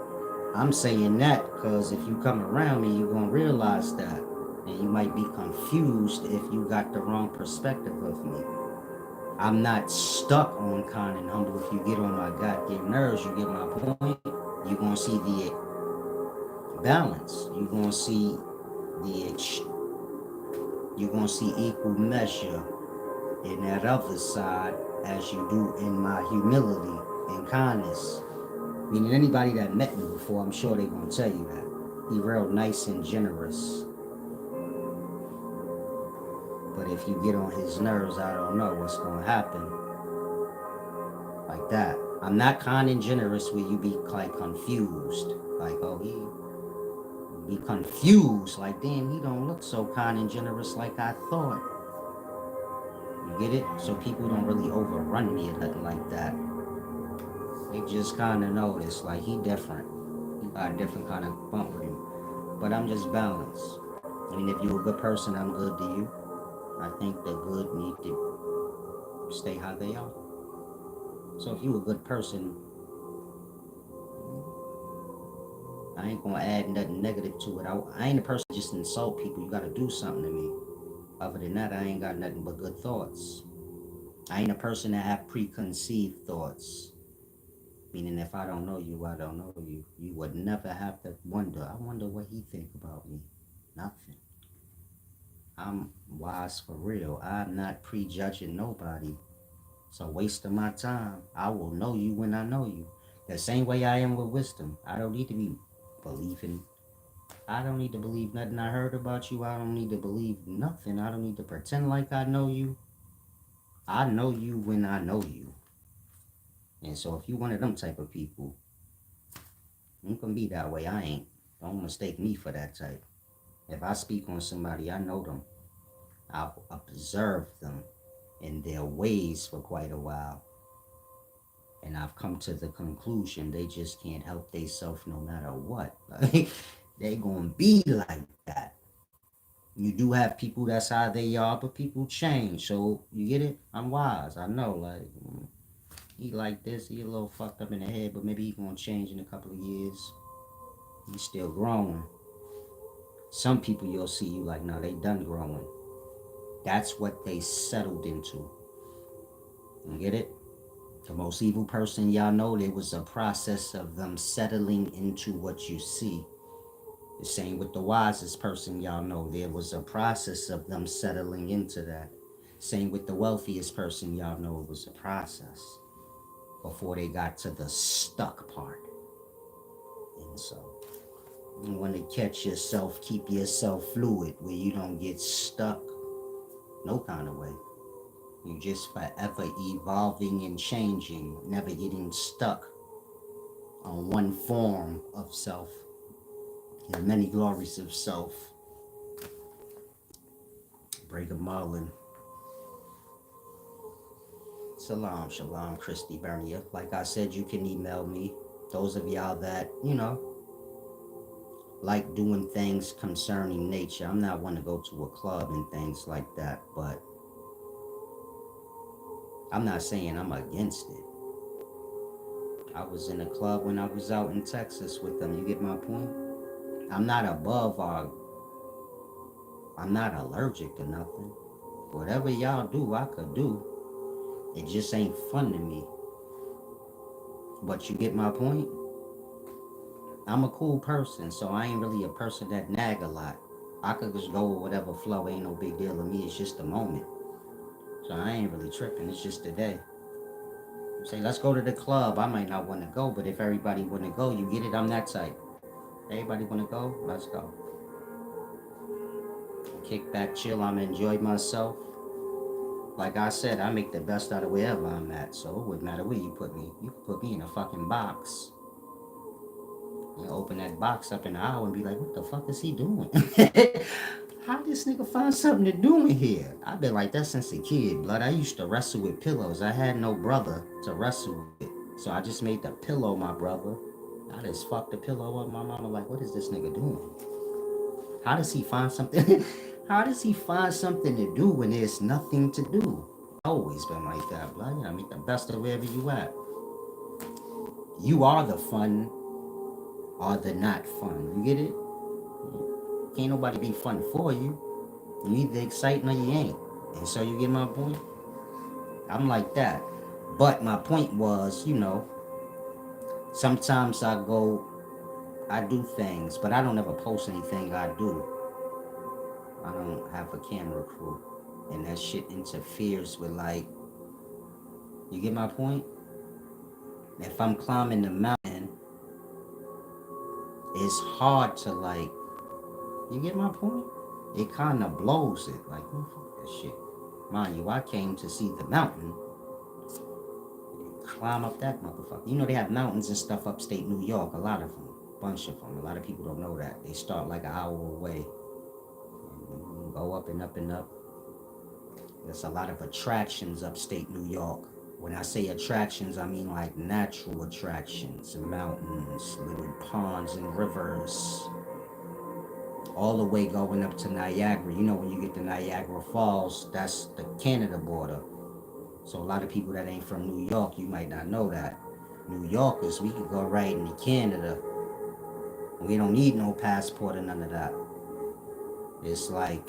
[SPEAKER 1] I'm saying that because if you come around me, you're going to realize that. And you might be confused if you got the wrong perspective of me. I'm not stuck on kind and humble. If you get on my goddamn nerves, you get my point. You're going to see the balance. You're going to see you're going to see equal measure in that other side as you do in my humility and kindness. Meaning anybody that met me before, I'm sure they're going to tell you that. Be real nice and generous. But if you get on his nerves, I don't know what's going to happen. Like that. I'm not kind and generous where you be like confused. Like, oh, he be confused. Like, damn, he don't look so kind and generous like I thought. You get it? So people don't really overrun me or nothing like that. They just kind of notice, like, he different. He got a different kind of bump with him. But I'm just balanced. I mean, if you're a good person, I'm good to you. I think the good need to stay how they are. So if you're a good person, I ain't gonna add nothing negative to it. I ain't a person that just insult people. You gotta do something to me. Other than that, I ain't got nothing but good thoughts. I ain't a person that have preconceived thoughts. Meaning, if I don't know you, I don't know you. You would never have to wonder. I wonder what he think about me. Nothing. I'm wise for real. I'm not prejudging nobody. It's a waste of my time. I will know you when I know you. The same way I am with wisdom. I don't need to be believing. I don't need to believe nothing I heard about you. I don't need to believe nothing. I don't need to pretend like I know you. I know you when I know you. And so if you one of them type of people, you can be that way. I ain't. Don't mistake me for that type. If I speak on somebody, I know them. I've observed them in their ways for quite a while. And I've come to the conclusion they just can't help themselves no matter what. Like, they gonna be like that. You do have people that's how they are, but people change. So you get it? I'm wise. I know. Like, he like this. He a little fucked up in the head, but maybe he gonna change in a couple of years. He's still growing. Some people you'll see you like, no, they done growing. That's what they settled into. You get it? The most evil person y'all know, there was a process of them settling into what you see. The same with the wisest person y'all know, there was a process of them settling into that. Same with the wealthiest person y'all know, it was a process before they got to the stuck part. And so you want to catch yourself, keep yourself fluid where you don't get stuck no kind of way. You just forever evolving and changing, never getting stuck on one form of self. The many glories of self. Brigham Marlin. Salam, shalom, Christy Bernier. Like I said, you can email me. Those of y'all that, like doing things concerning nature. I'm not one to go to a club and things like that, but I'm not saying I'm against it. I was in a club when I was out in Texas with them. You get my point? I'm not above or I'm not allergic to nothing. Whatever y'all do, I could do. It just ain't fun to me. But you get my point? I'm a cool person, so I ain't really a person that nag a lot. I could just go with whatever flow, ain't no big deal to me. It's just a moment. So I ain't really tripping. It's just a day. Say, let's go to the club. I might not want to go, but if everybody want to go, you get it? I'm that type. Everybody want to go? Let's go. Kick back, chill. I'm enjoy myself. Like I said, I make the best out of wherever I'm at. So it wouldn't matter where you put me. You could put me in a fucking box. You open that box up in an hour and be like, what the fuck is he doing? How this nigga find something to do in here? I've been like that since a kid, blood. I used to wrestle with pillows. I had no brother to wrestle with. So I just made the pillow my brother. I just fucked the pillow up. My mama like, what is this nigga doing? How does he find something? How does he find something to do when there's nothing to do? Always been like that, blood. You gotta make the best of wherever you at. You are the fun or the not fun. You get it? Can't nobody be fun for you. You either exciting or you ain't. And so you get my point? I'm like that. But my point was, sometimes I do things, but I don't ever post anything I do. I don't have a camera crew. And that shit interferes with, like, you get my point? If I'm climbing the mountain, it's hard to, like, you get my point? It kind of blows it. Like, fuck that shit. Mind you, I came to see the mountain. Climb up that motherfucker. You know they have mountains and stuff upstate New York. A lot of them. Bunch of them. A lot of people don't know that. They start like an hour away. And go up and up and up. There's a lot of attractions upstate New York. When I say attractions, I mean like natural attractions. Mountains, little ponds and rivers. all the way going up to Niagara. You know, when you get to Niagara Falls, that's the Canada border. So a lot of people that ain't from New York, you might not know that. New Yorkers, we could go right into Canada. We don't need no passport or none of that. It's like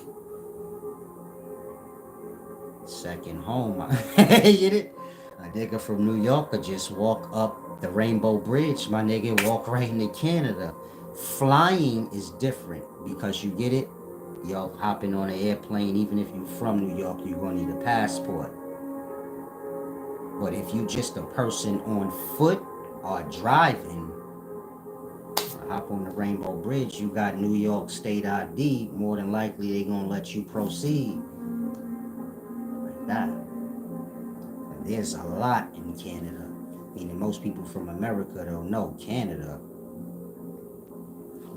[SPEAKER 1] second home. You get it? A nigga from New York could just walk up the Rainbow Bridge, my nigga, walk right into Canada. Flying is different because you get it? Yo, hopping on an airplane, even if you from New York, you're gonna need a passport. But if you just a person on foot or driving, hop on the Rainbow Bridge, you got New York State ID, more than likely they gonna let you proceed. Like that. And there's a lot in Canada. Meaning most people from America don't know Canada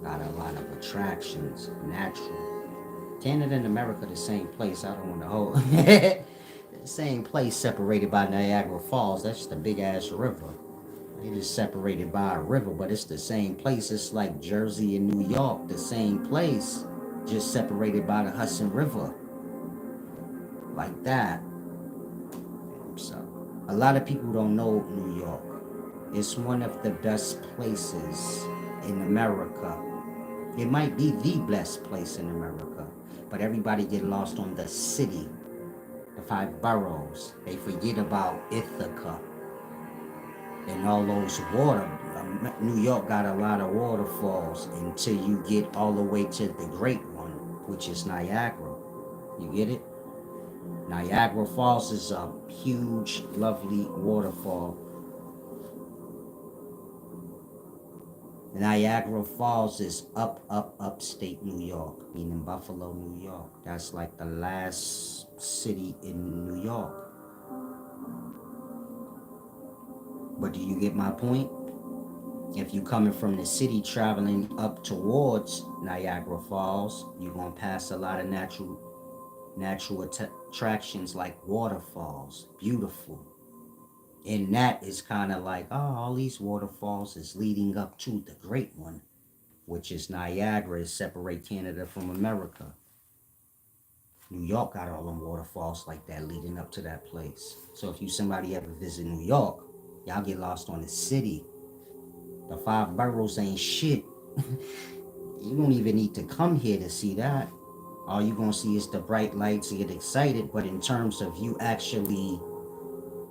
[SPEAKER 1] got a lot of attractions, natural. Canada and America the same place. I don't want to hold. The same place separated by Niagara Falls. That's just a big ass river. It is separated by a river, but it's the same place. It's like Jersey and New York, the same place, just separated by the Hudson River. Like that. So, a lot of people don't know New York. It's one of the best places in America. It might be the best place in America, but everybody get lost on the city, the 5 boroughs. They forget about Ithaca and all those water. New York got a lot of waterfalls until you get all the way to the great one, which is Niagara. You get it? Niagara Falls is a huge, lovely waterfall. Niagara Falls is upstate New York, meaning Buffalo, New York. That's like the last city in New York. But do you get my point? If you coming from the city traveling up towards Niagara Falls, you're gonna pass a lot of natural attractions like waterfalls, beautiful. And that is kind of like, oh, all these waterfalls is leading up to the great one, which is Niagara, is separate Canada from America. New York got all them waterfalls like that leading up to that place. So if you somebody ever visit New York, y'all get lost on the city. The 5 boroughs ain't shit. You don't even need to come here to see that. All you gonna see is the bright lights and get excited, but in terms of you actually,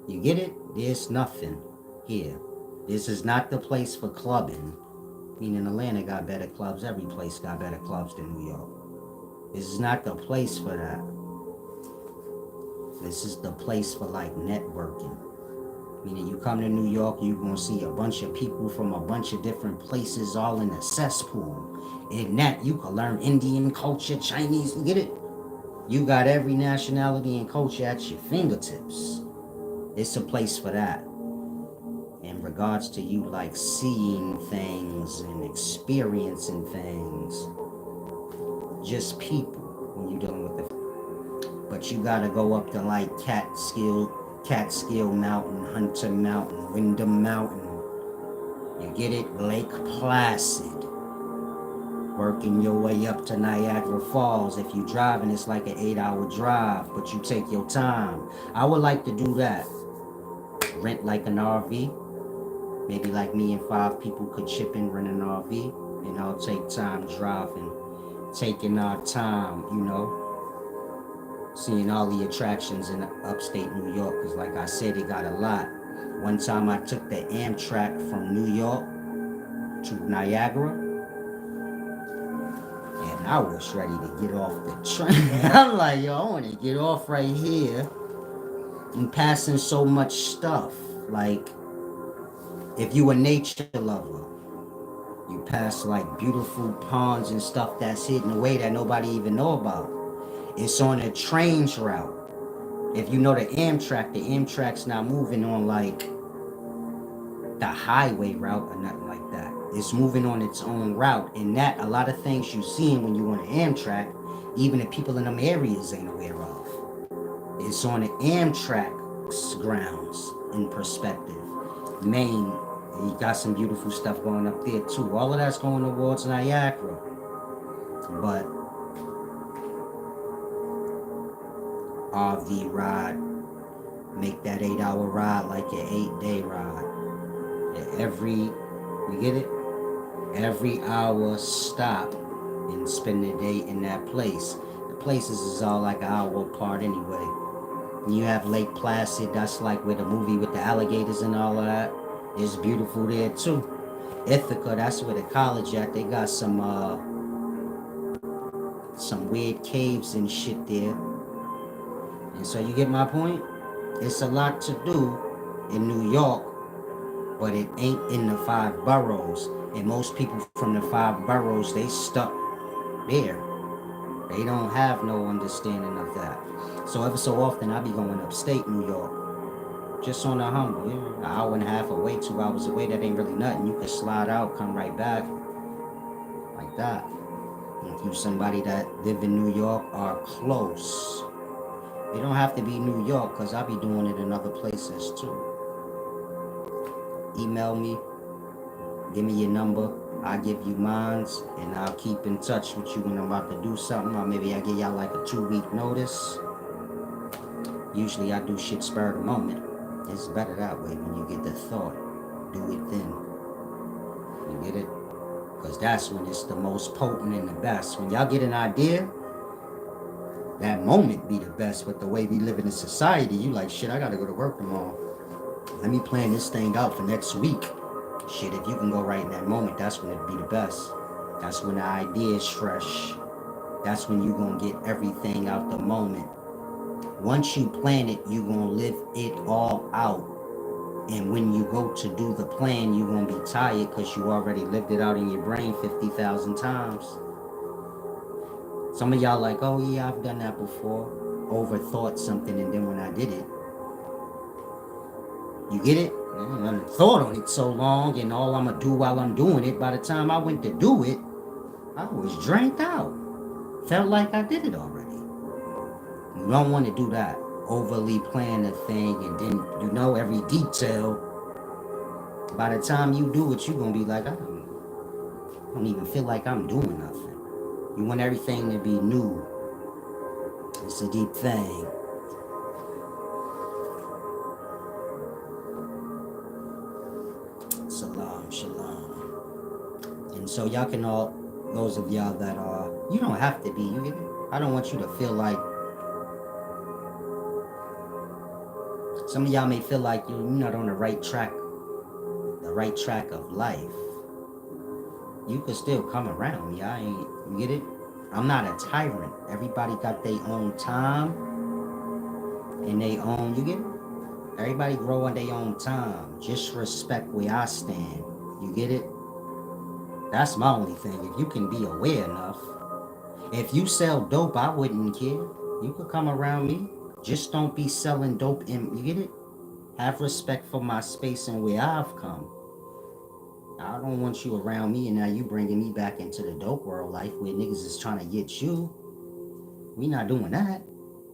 [SPEAKER 1] you get it? There's nothing here. This is not the place for clubbing. Meaning Atlanta got better clubs. Every place got better clubs than New York. This is not the place for that. This is the place for like networking. Meaning you come to New York, you're going to see a bunch of people from a bunch of different places all in a cesspool. In that, you can learn Indian culture, Chinese, you get it? You got every nationality and culture at your fingertips. It's a place for that. In regards to you like seeing things and experiencing things. Just people when you're dealing with the... But you gotta go up to like Catskill Mountain, Hunter Mountain, Windham Mountain. You get it? Lake Placid. Working your way up to Niagara Falls. If you driving, it's like an 8-hour drive, but you take your time. I would like to do that. Rent like an RV. Maybe like me and 5 people could chip in, rent an RV, and I'll take time driving. Taking our time, you know. Seeing all the attractions in upstate New York, because like I said, it got a lot. One time I took the Amtrak from New York to Niagara, and I was ready to get off the train. I'm like, yo, I want to get off right here. And passing so much stuff. Like, if you a nature lover, you pass like beautiful ponds and stuff that's hidden away that nobody even know about. It's on a trains route. If you know the Amtrak's not moving on like the highway route or nothing like that. It's moving on its own route. And that, a lot of things you seeing when you on the Amtrak, even the people in them areas ain't aware of. It's on the Amtrak's grounds in perspective. Maine, you got some beautiful stuff going up there too. All of that's going towards Niagara. But RV ride, make that 8 hour ride like an 8 day ride. You get it? Every hour stop and spend the day in that place. The places is all like an hour apart anyway. And you have Lake Placid, that's like where the movie with the alligators and all of that. It's beautiful there too. Ithaca, that's where the college at. They got some weird caves and shit there. And so you get my point? It's a lot to do in New York, but it ain't in the five boroughs. And most people from the five boroughs, they stuck there. They don't have no understanding of that. So every so often I be going upstate New York, just on the humble, an hour and a half away, 2 hours away. That ain't really nothing. You could slide out, come right back, like that. And if you somebody that live in New York or close, you don't have to be New York, cause I be doing it in other places too. Email me, give me your number. I'll give you mines, and I'll keep in touch with you when I'm about to do something, or maybe I give y'all like a 2 week notice. Usually I do shit spur of the moment. It's better that way when you get the thought. Do it then. You get it? Because that's when it's the most potent and the best. When y'all get an idea, that moment be the best. But the way we live in a society, you like, shit, I gotta go to work tomorrow. Let me plan this thing out for next week. Shit, if you can go right in that moment, that's when it'd be the best. That's when the idea is fresh. That's when you gonna get everything out the moment. Once you plan it, you gonna live it all out. And when you go to do the plan, you gonna be tired because you already lived it out in your brain 50,000 times. Some of y'all like, oh yeah, I've done that before. Overthought something, and then when I did it, you get it? I thought on it so long, and all I'm gonna do while I'm doing it, by the time I went to do it, I was drained out. Felt like I did it already. You don't want to do that. Overly plan a thing, and then you know every detail. By the time you do it, you're gonna be like, I don't even feel like I'm doing nothing. You want everything to be new. It's a deep thing. Salam, shalom. And so y'all can all, those of y'all that are, you don't have to be, you get it? I don't want you to feel like, some of y'all may feel like you're not on the right track of life. You could still come around me. You get it? I'm not a tyrant. Everybody got their own time and their own, you get it? Everybody grow on their own time. Just respect where I stand. You get it? That's my only thing. If you can be aware enough. If you sell dope, I wouldn't care. You could come around me. Just don't be selling dope in, you get it? Have respect for my space and where I've come. I don't want you around me and now you bringing me back into the dope world life where niggas is trying to get you. We not doing that.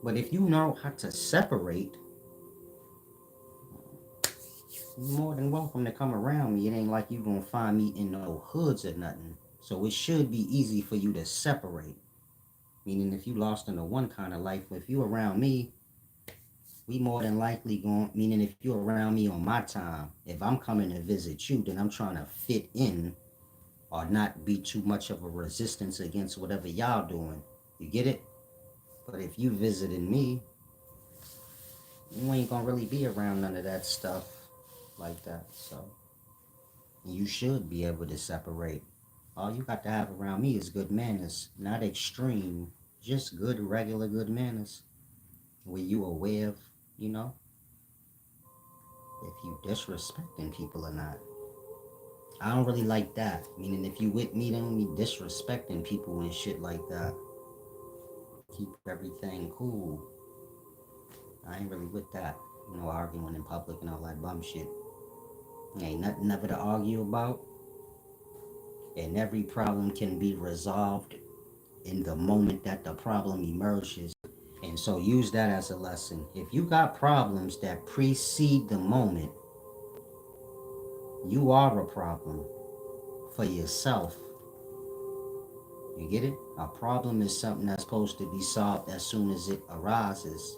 [SPEAKER 1] But if you know how to separate, you're more than welcome to come around me. It ain't like you gonna find me in no hoods or nothing. So it should be easy for you to separate. Meaning if you lost into one kind of life, if you around me, we more than likely going, meaning if you're around me on my time, if I'm coming to visit you, then I'm trying to fit in or not be too much of a resistance against whatever y'all doing. You get it? But if you visiting me, you ain't gonna really be around none of that stuff like that. So you should be able to separate. All you got to have around me is good manners, not extreme, just good, regular good manners. Where you aware of, you know, if you disrespecting people or not. I don't really like that. Meaning if you with me, don't be disrespecting people and shit like that. Keep everything cool. I ain't really with that. You know, arguing in public and all that bum shit. Ain't nothing never to argue about. And every problem can be resolved in the moment that the problem emerges. And so use that as a lesson. If you got problems that precede the moment, you are a problem for yourself. You get it? A problem is something that's supposed to be solved as soon as it arises.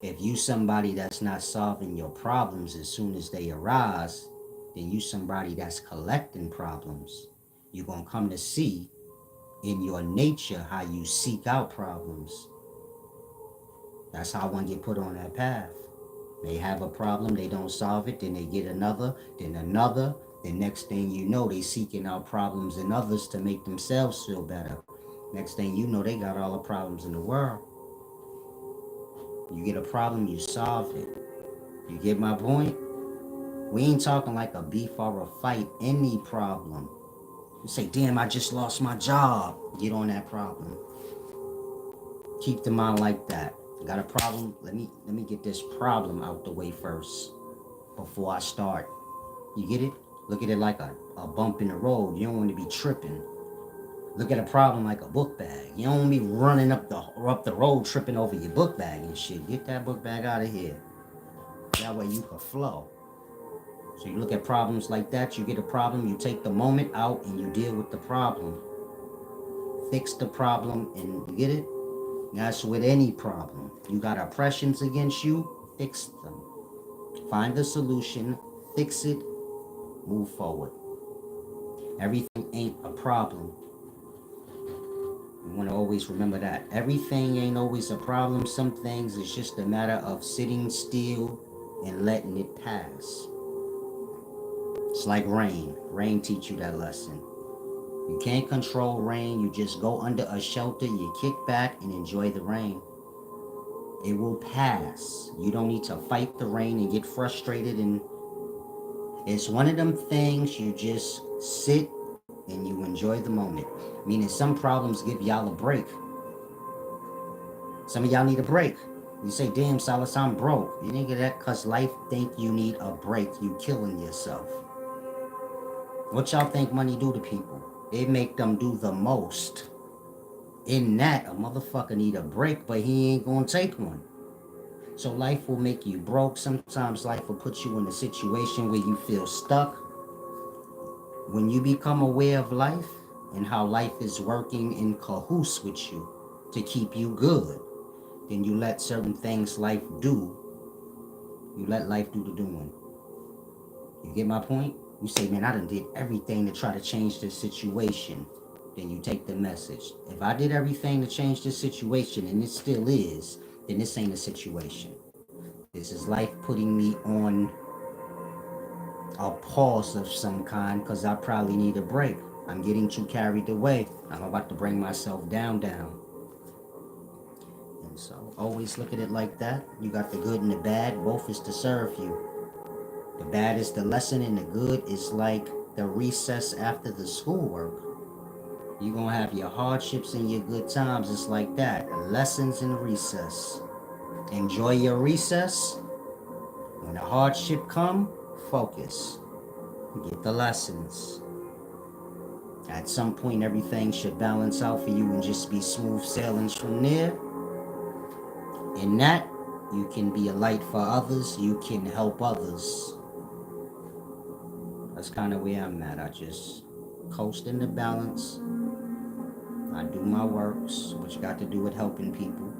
[SPEAKER 1] If you somebody that's not solving your problems as soon as they arise, then you somebody that's collecting problems. You're gonna come to see in your nature how you seek out problems. That's how one get put on that path. They have a problem, they don't solve it, then they get another, then another. The next thing you know, they seeking out problems in others to make themselves feel better. Next thing you know, they got all the problems in the world. You get a problem, you solve it. You get my point? We ain't talking like a beef or a fight, any problem. You say, damn, I just lost my job. Get on that problem. Keep the mind like that. Got a problem? Let me get this problem out the way first before I start. You get it? Look at it like a bump in the road. You don't want to be tripping. Look at a problem like a book bag. You don't want to be running up the road tripping over your book bag and shit. Get that book bag out of here. That way you can flow. So you look at problems like that, you get a problem, you take the moment out and you deal with the problem. Fix the problem and you get it? That's with any problem. You got oppressions against you, fix them. Find the solution, fix it, move forward. Everything ain't a problem. You want to always remember that. Everything ain't always a problem. Some things is just a matter of sitting still and letting it pass. It's like rain. Rain teach you that lesson. You can't control rain. You just go under a shelter, you kick back and enjoy the rain. It will pass. You don't need to fight the rain and get frustrated. And it's one of them things you just sit and you enjoy the moment. Meaning some problems give y'all a break. Some of y'all need a break. You say, damn, Silas, I'm broke. You didn't get that because life think you need a break. You killing yourself. What y'all think money do to people? It make them do the most. In that, a motherfucker need a break, but he ain't gonna take one. So life will make you broke. Sometimes life will put you in a situation where you feel stuck. When you become aware of life and how life is working in cahoots with you to keep you good, then you let certain things life do. You let life do the doing. You get my point? You say, man, I done did everything to try to change this situation. Then you take the message. If I did everything to change this situation and it still is, then this ain't a situation. This is life putting me on a pause of some kind because I probably need a break. I'm getting too carried away. I'm about to bring myself down. And so always look at it like that. You got the good and the bad. Both is to serve you. The bad is the lesson and the good is like the recess after the schoolwork. You're going to have your hardships and your good times. It's like that. Lessons in recess. Enjoy your recess. When the hardship come, focus. Get the lessons. At some point, everything should balance out for you and just be smooth sailings from there. In that, you can be a light for others. You can help others. That's kind of where I'm at. I just coast in the balance. I do my works, which got to do with helping people.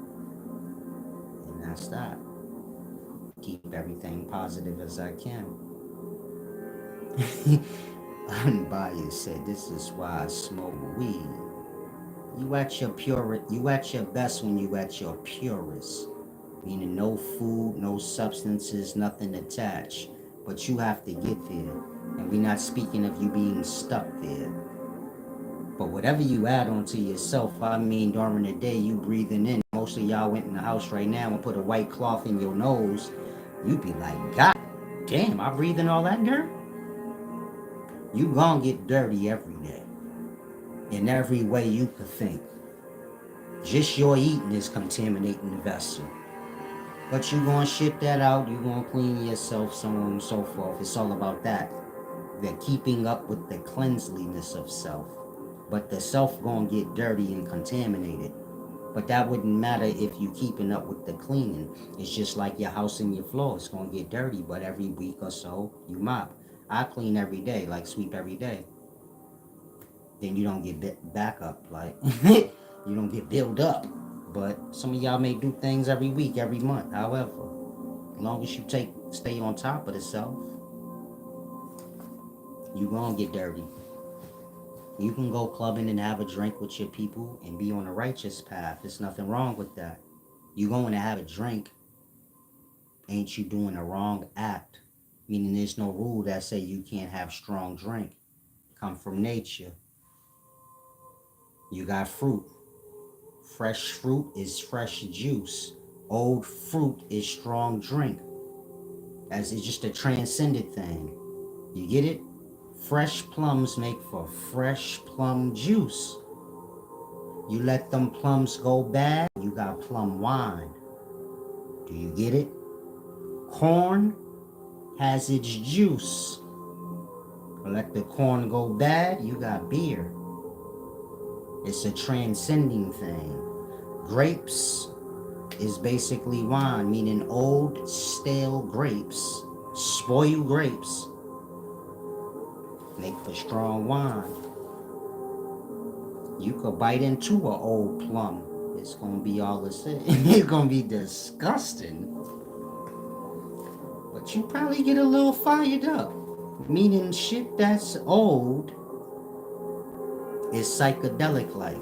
[SPEAKER 1] And that's that. Keep everything positive as I can. Unbiased said, this is why I smoke weed. You at your best when you at your purest. Meaning no food, no substances, nothing attached. But you have to get there. And we're not speaking of you being stuck there. But whatever you add onto yourself, I mean, during the day, you breathing in. Most of y'all went in the house right now and put a white cloth in your nose. You'd be like, God damn, I breathing all that dirt? You gonna get dirty every day. In every way you could think. Just your eating is contaminating the vessel. But you gonna shit that out, you gonna clean yourself, so on and so forth. It's all about that. They're keeping up with the cleanliness of self. But the self gonna get dirty and contaminated. But that wouldn't matter if you keeping up with the cleaning. It's just like your house and your floor. It's gonna get dirty, but every week or so, you mop. I clean every day, like sweep every day. then you don't get back up. Like you don't get built up. But some of y'all may do things every week, every month. However, as long as you stay on top of the self, you gonna get dirty. You can go clubbing and have a drink with your people and be on a righteous path. There's nothing wrong with that. You going to have a drink, ain't you doing a wrong act? Meaning there's no rule that say you can't have strong drink. Come from nature. You got fruit. Fresh fruit is fresh juice. Old fruit is strong drink. As it's just a transcendent thing. You get it? Fresh plums make for fresh plum juice. You let them plums go bad, you got plum wine. Do you get it? Corn has its juice. Let the corn go bad, you got beer. It's a transcending thing. Grapes is basically wine, meaning old, stale grapes, spoiled grapes, make for strong wine. You could bite into an old plum. It's gonna be all the same. It's gonna be disgusting. But you probably get a little fired up. Meaning shit that's old is psychedelic like.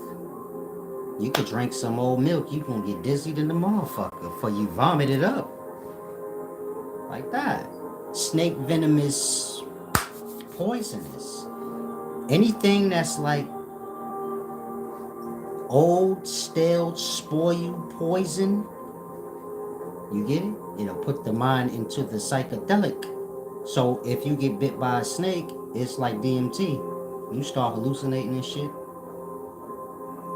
[SPEAKER 1] You could drink some old milk, you gonna get dizzy than the motherfucker before you vomit it up. Like that. Snake venom is poisonous. Anything that's like old, stale, spoiled poison, you get it? It'll put the mind into the psychedelic. So if you get bit by a snake, it's like DMT. You start hallucinating and shit.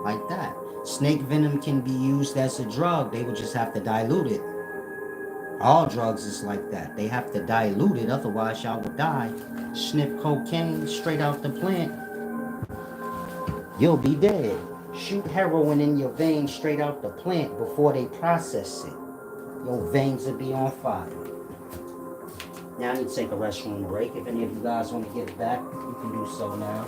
[SPEAKER 1] Like that. Snake venom can be used as a drug. They would just have to dilute it. All drugs is like that. They have to dilute it, otherwise y'all would die. Sniff cocaine straight out the plant, you'll be dead. Shoot heroin in your veins straight out the plant before they process it. Your veins will be on fire. Now I need to take a restroom break. If any of you guys want to get it back, you can do so now.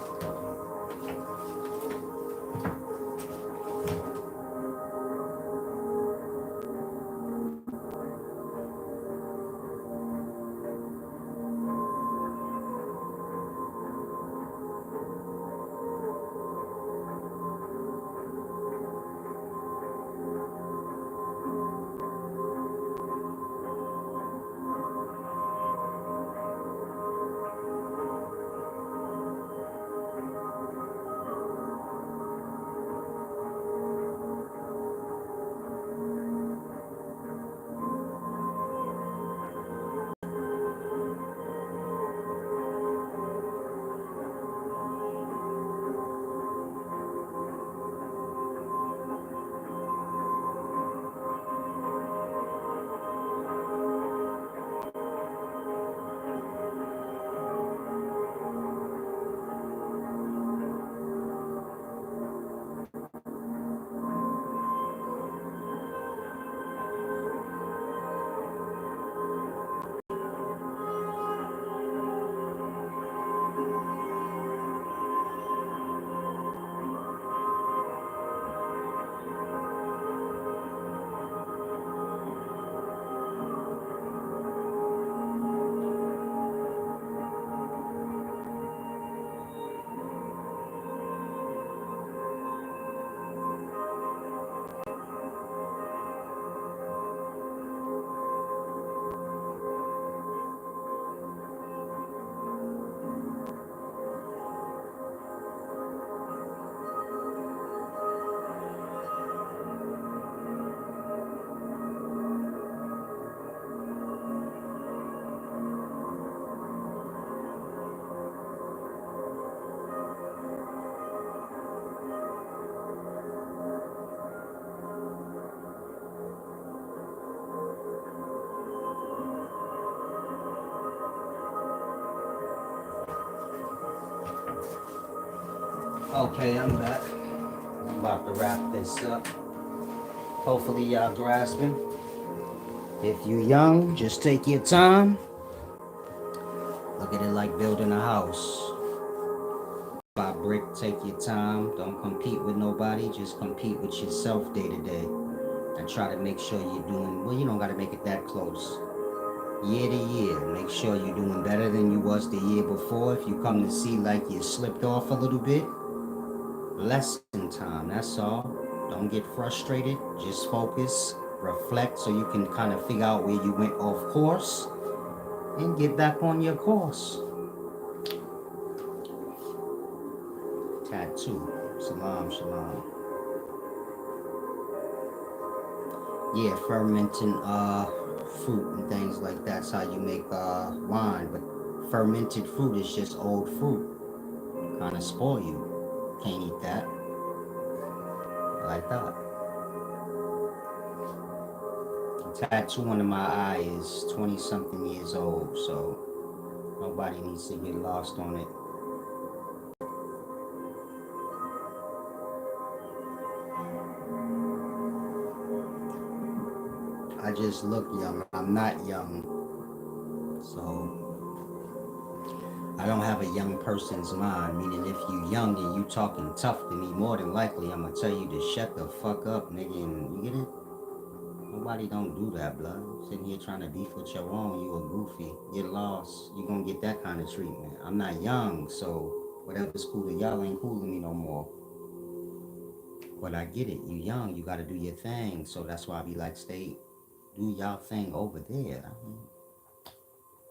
[SPEAKER 1] Okay, I'm back. I'm about to wrap this up. Hopefully y'all grasping. If you young, just take your time. Look at it like building a house. By brick, take your time. Don't compete with nobody. Just compete with yourself day to day. And try to make sure you're doing, well, you don't got to make it that close. Year to year, make sure you're doing better than you was the year before. If you come to see like you slipped off a little bit, lesson time, that's all. Don't get frustrated. Just focus, reflect so you can kind of figure out where you went off course and get back on your course. Tattoo. Salam, shalom. Yeah, fermenting fruit and things like that's how you make wine. But fermented fruit is just old fruit. Kind of spoil you. Can't eat that. Like that. The tattoo under my eye is 20 something years old, so nobody needs to get lost on it. I just look young. I'm not young. So I don't have a young person's mind. Meaning if you young and you talking tough to me, more than likely I'm gonna tell you to shut the fuck up, nigga. And you get it? Nobody don't do that, blood. Sitting here trying to beef with your own, you a goofy. Get lost. You gonna get that kind of treatment. I'm not young, so whatever's cool to y'all ain't cool to me no more. But I get it. You young, you gotta do your thing. So that's why I be like, stay, do y'all thing over there.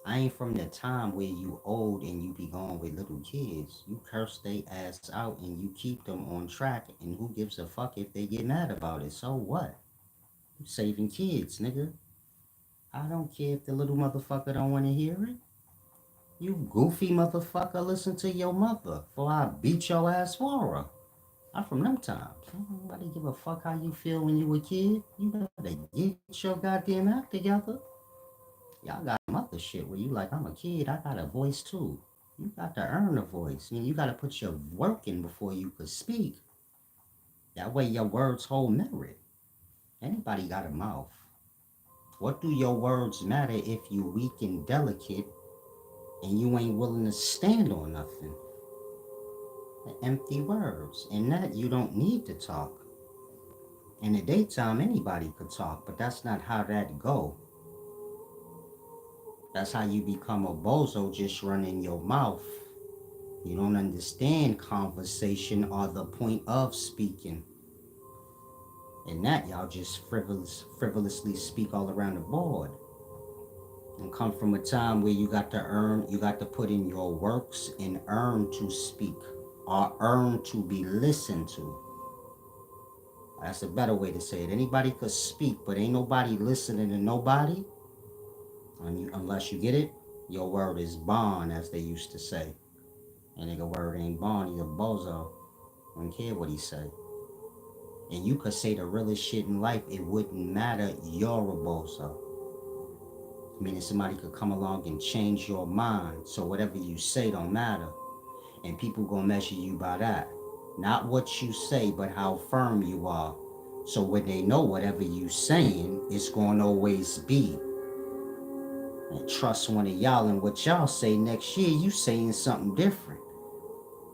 [SPEAKER 1] I ain't from the time where you old and you be going with little kids. You curse they ass out and you keep them on track. And who gives a fuck if they get mad about it? So what? You saving kids, nigga. I don't care if the little motherfucker don't want to hear it. You goofy motherfucker, listen to your mother before I beat your ass for her. I'm from them times. Nobody give a fuck how you feel when you a kid. You better get your goddamn act together. Y'all got mother shit where you like, I'm a kid, I got a voice too. You got to earn a voice. You got to put your work in before you could speak. That way your words hold merit. Anybody got a mouth. What do your words matter if you weak and delicate and you ain't willing to stand on nothing? Empty words. And that you don't need to talk. In the daytime, anybody could talk, but that's not how that go. That's how you become a bozo, just running your mouth. You don't understand conversation or the point of speaking. And that y'all just frivolously speak all around the board. And come from a time where you got to earn, you got to put in your works and earn to speak or earn to be listened to. That's a better way to say it. Anybody could speak, but ain't nobody listening to nobody. Unless you get it, your word is bond, as they used to say. And nigga word ain't bond, he's a bozo. Don't care what he say. And you could say the realest shit in life, it wouldn't matter, you're a bozo. Meaning somebody could come along and change your mind, so whatever you say don't matter. And people gonna measure you by that. Not what you say, but how firm you are. So when they know whatever you saying, it's gonna always be. And trust one of y'all and what y'all say next year, you saying something different.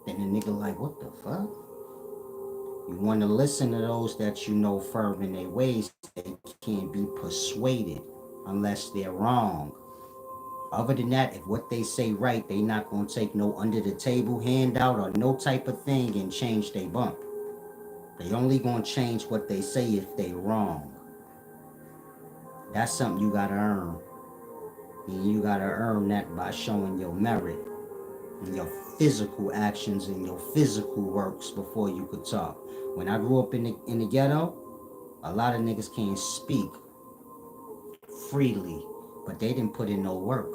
[SPEAKER 1] Then the nigga like, what the fuck? You want to listen to those that you know firm in their ways. They can't be persuaded unless they're wrong. Other than that, if what they say right, they not going to take no under the table handout or no type of thing and change they bump. They only going to change what they say if they wrong. That's something you got to earn. And you got to earn that by showing your merit and your physical actions and your physical works before you could talk. When I grew up in the ghetto, a lot of niggas can't speak freely, but they didn't put in no work.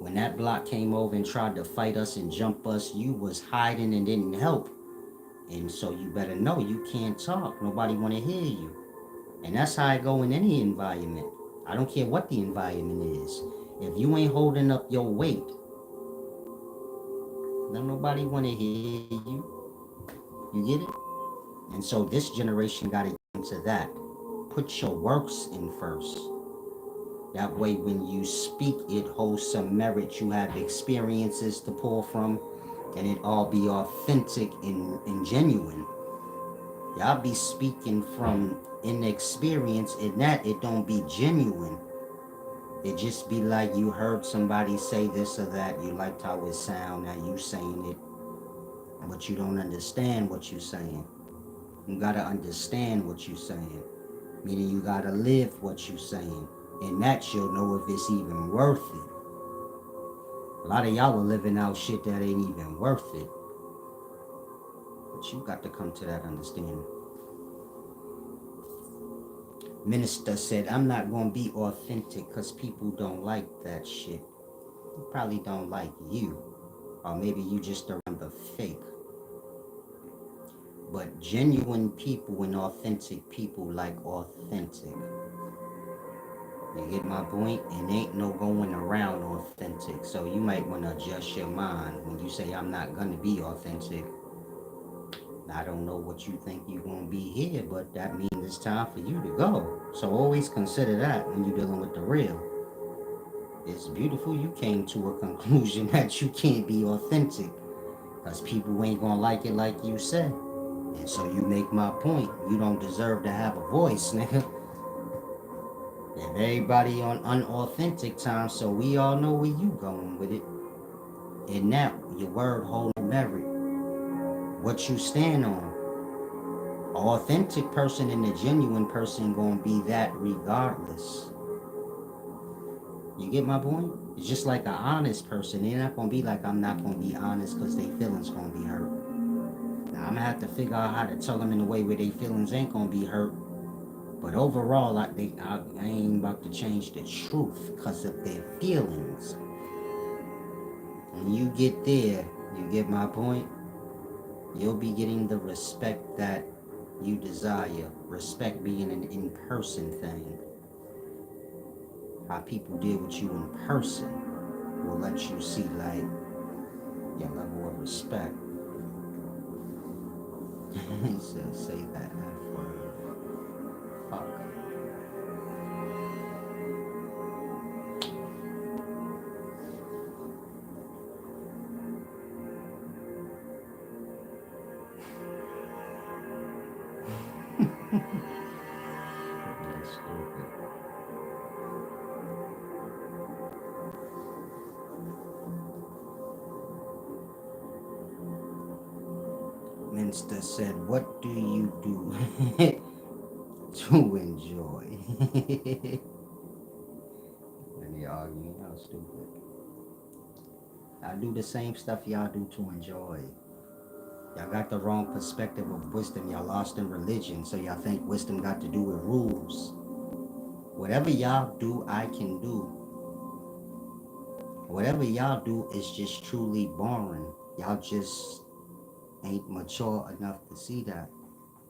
[SPEAKER 1] When that block came over and tried to fight us and jump us, you was hiding and didn't help. And so you better know you can't talk. Nobody want to hear you. And that's how I go in any environment. I don't care what the environment is. If you ain't holding up your weight, then nobody want to hear you. You get it? And so this generation got to get into that. Put your works in first. That way when you speak, it holds some merit. You have experiences to pull from. and it all be authentic and genuine. Y'all be speaking from inexperience, in that it don't be genuine. It just be like you heard somebody say this or that, you liked how it sound, now you saying it, but you don't understand what you saying. You gotta understand what you saying. Meaning you gotta live what you saying. And that you'll know if it's even worth it. A lot of y'all are living out shit that ain't even worth it. But you got to come to that understanding. Minister said, I'm not gonna be authentic because people don't like that shit. They probably don't like you. Or maybe you just around the fake. But genuine people and authentic people like authentic. You get my point? And ain't no going around authentic. So you might want to adjust your mind when you say I'm not gonna be authentic. I don't know what you think you're gonna be here, but that means it's time for you to go. So always consider that when you're dealing with the real. It's beautiful you came to a conclusion that you can't be authentic. Because people ain't gonna like it like you said. And so you make my point. You don't deserve to have a voice, nigga. And everybody on unauthentic time, so we all know where you going with it. And now your word hold merit. What you stand on. An authentic person and a genuine person gonna be that regardless. You get my point? It's just like an honest person. They're not gonna be like, I'm not gonna be honest because their feelings gonna be hurt. Now I'm gonna have to figure out how to tell them in a way where their feelings ain't gonna be hurt. But overall, I ain't about to change the truth because of their feelings. When you get there, you get my point? You'll be getting the respect that you desire. Respect being an in-person thing. How people deal with you in person will let you see like your level of respect. He said, say that F word. Fuck. That's stupid. Minister said, what do you do to enjoy? And they argue, y'all stupid. I do the same stuff y'all do to enjoy. Y'all got the wrong perspective of wisdom. Y'all lost in religion, so y'all think wisdom got to do with rules. Whatever y'all do, I can do. Whatever y'all do is just truly boring. Y'all just ain't mature enough to see that.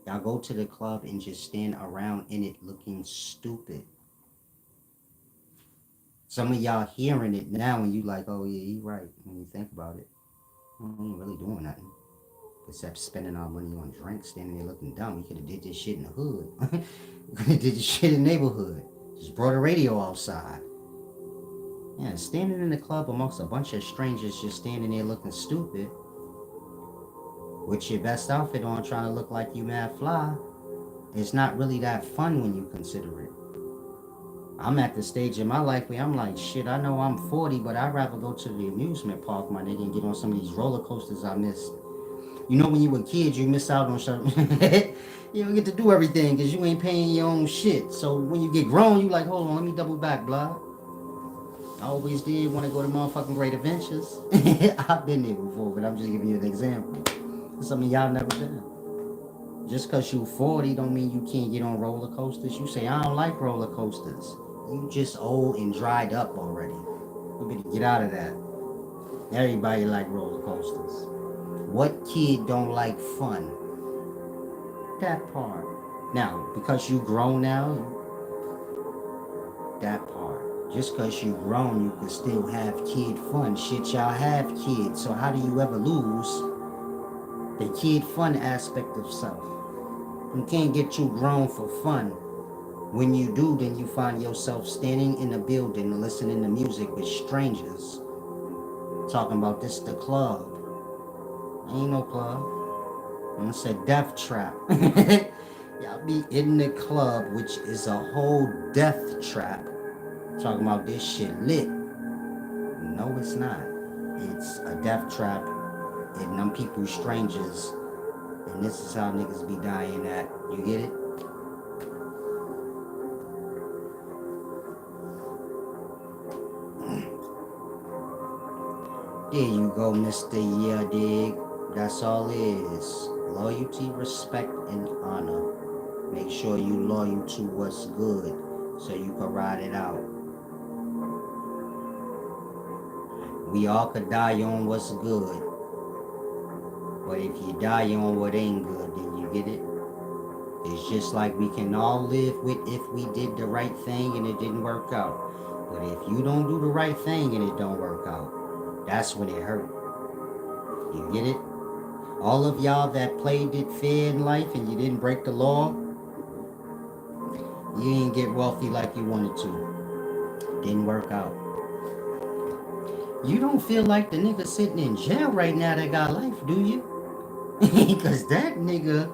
[SPEAKER 1] Y'all go to the club and just stand around in it looking stupid. Some of y'all hearing it now and you like, oh yeah, you right. When you think about it, we ain't really doing nothing. Except spending our money on drinks, standing there looking dumb. We could have did this shit in the hood. We could have did this shit in the neighborhood. Just brought a radio outside. Yeah, standing in the club amongst a bunch of strangers just standing there looking stupid with your best outfit on trying to look like you mad fly. It's not really that fun when you consider it. I'm at the stage in my life where I'm like, shit, I know I'm 40, but I'd rather go to the amusement park, my nigga, and get on some of these roller coasters I missed. You know, when you were kids, you miss out on something. You don't get to do everything because you ain't paying your own shit. So when you get grown, you like, hold on, let me double back, blah. I always did want to go to motherfucking Great Adventures. I've been there before, but I'm just giving you an example. Something y'all never done. Just because you 40 don't mean you can't get on roller coasters. You say, I don't like roller coasters. You just old and dried up already. You better get out of that. Everybody like roller coasters. What kid don't like fun? That part. Now, because you grown now, that part. Just because you grown, you can still have kid fun. Shit, y'all have kids. So how do you ever lose the kid fun aspect of self? You can't get too grown for fun. When you do, then you find yourself standing in a building listening to music with strangers. Talking about this the club. Ain't no club. It's a death trap. Y'all be in the club, which is a whole death trap. Talking about this shit lit. No, it's not. It's a death trap, and them people strangers, and this is how niggas be dying at. You get it? There you go, Mr. Yeah, dig. That's all it is. Loyalty, respect, and honor. Make sure you loyal to what's good so you can ride it out. We all could die on what's good, but if you die on what ain't good, then you get it? It's just like we can all live with if we did the right thing and it didn't work out. But if you don't do the right thing and it don't work out, that's when it hurt. You get it? All of y'all that played it fair in life and you didn't break the law, you didn't get wealthy like you wanted to. Didn't work out. You don't feel like the nigga sitting in jail right now that got life, do you? Because that nigga,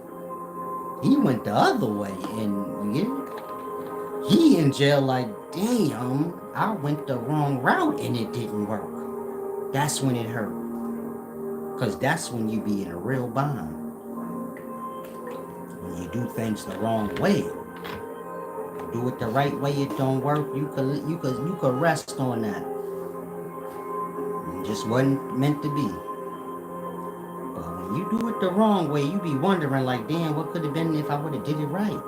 [SPEAKER 1] he went the other way and you get it? He in jail like, damn, I went the wrong route and it didn't work. That's when it hurt. Because that's when you be in a real bind. When you do things the wrong way. Do it the right way, it don't work. You could rest on that. It just wasn't meant to be. But when you do it the wrong way, you be wondering like, damn, what could have been if I would have did it right?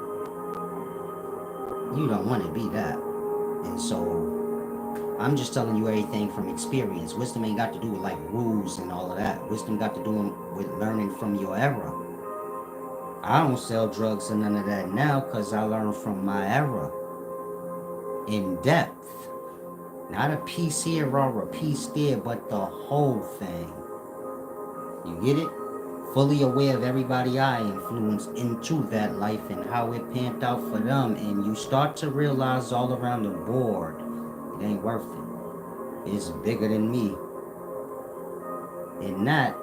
[SPEAKER 1] You don't want to be that. And so I'm just telling you everything from experience. Wisdom ain't got to do with like rules and all of that. Wisdom got to do with learning from your era. I don't sell drugs and none of that now because I learned from my era in depth. Not a piece here or a piece there, but the whole thing. You get it? Fully aware of everybody I influenced into that life and how it panned out for them. And you start to realize all around the board, it ain't worth it. It's bigger than me. And that,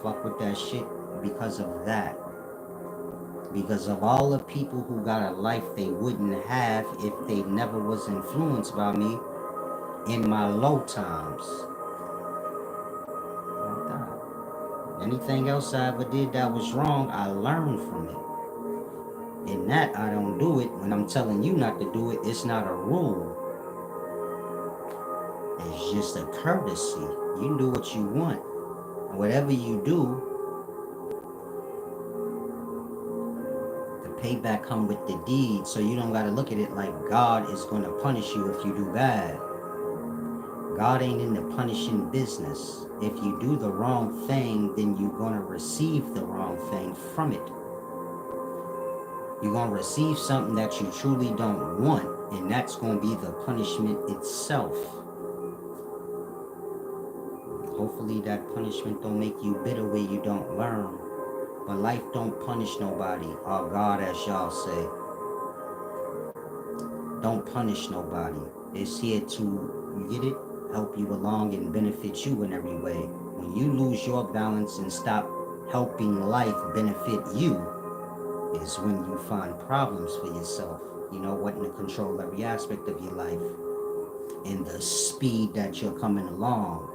[SPEAKER 1] fuck with that shit because of that. Because of all the people who got a life they wouldn't have if they never was influenced by me in my low times. Anything else I ever did that was wrong, I learned from it. In that, I don't do it. When I'm telling you not to do it, it's not a rule. It's just a courtesy. You can do what you want. And whatever you do, the payback come with the deed. So you don't got to look at it like God is going to punish you if you do bad. God ain't in the punishing business. If you do the wrong thing, then you're going to receive the wrong thing from it. You're going to receive something that you truly don't want, and that's going to be the punishment itself. Hopefully that punishment don't make you bitter where you don't learn. But life don't punish nobody, or God as y'all say. Don't punish nobody. It's here to, you get it? Help you along and benefit you in every way. When you lose your balance and stop helping life benefit you, is when you find problems for yourself. You know, wanting to control every aspect of your life. And the speed that you're coming along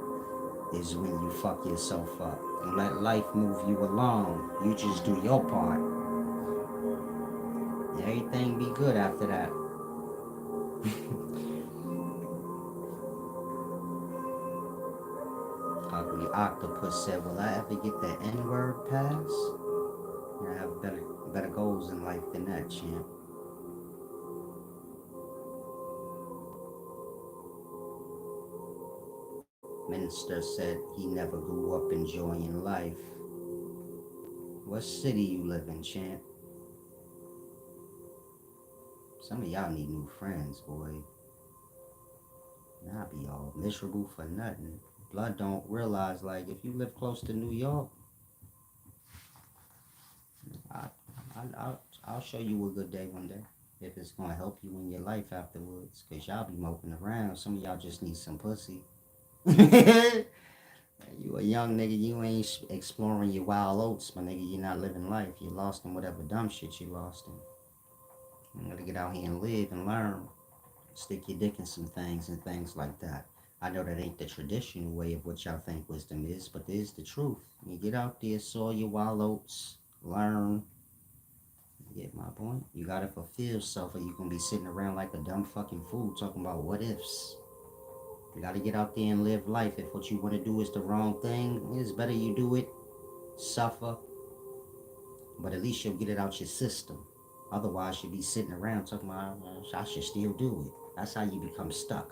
[SPEAKER 1] is when you fuck yourself up. And let life move you along. You just do your part. And everything be good after that. Ugly Octopus said, will I ever get the N-word pass? I have better goals in life than that, champ. Minister said he never grew up enjoying life. What city you live in, champ? Some of y'all need new friends, boy. I'll be all miserable for nothing. Blood don't realize, like, if you live close to New York, I'll show you a good day one day. If it's gonna help you in your life afterwards. Cause y'all be moping around. Some of y'all just need some pussy. You a young nigga, you ain't exploring your wild oats, my nigga. You're not living life. You lost in whatever dumb shit you lost in. You gotta get out here and live and learn. Stick your dick in some things and things like that. I know that ain't the traditional way of what y'all think wisdom is, but there's the truth. You get out there, sow your wild oats, learn. You get my point? You gotta fulfill self, or you gonna be sitting around like a dumb fucking fool talking about what ifs. You gotta get out there and live life. If what you wanna do is the wrong thing, it's better you do it, suffer, but at least you'll get it out your system. Otherwise, you'll be sitting around talking about, I should still do it. That's how you become stuck.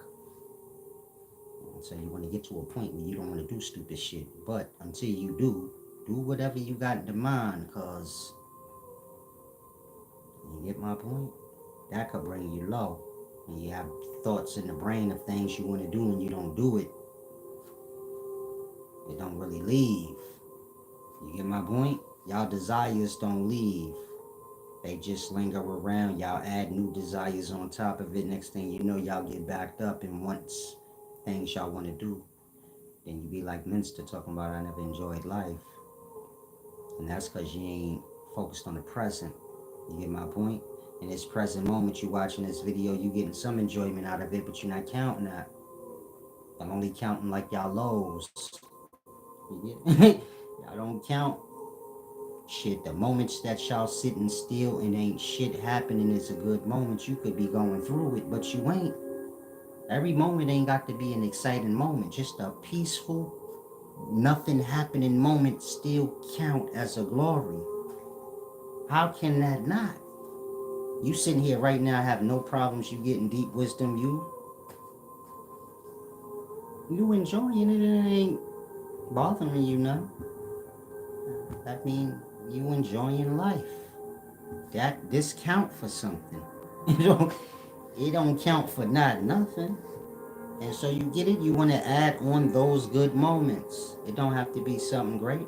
[SPEAKER 1] So you want to get to a point where you don't want to do stupid shit. But until you do whatever you got in the mind, cause you get my point? That could bring you low. And you have thoughts in the brain of things you want to do and you don't do it. It don't really leave. You get my point? Y'all desires don't leave. They just linger around. Y'all add new desires on top of it. Next thing you know, y'all get backed up and wants things y'all want to do. Then you be like Minster talking about I never enjoyed life. And that's because you ain't focused on the present. You get my point? In this present moment, you watching this video, you getting some enjoyment out of it, but you're not counting that. I'm only counting like y'all lows. You get y'all don't count shit. The moments that y'all sitting still and ain't shit happening is a good moment. You could be going through it, but you ain't. Every moment ain't got to be an exciting moment. Just a peaceful, nothing happening moment still count as a glory. How can that not? You sitting here right now have no problems. You getting deep wisdom. You enjoying it. It ain't bothering you none. That mean you enjoying life. That this count for something. It don't count for not nothing. And so you get it. You want to add on those good moments. It don't have to be something great.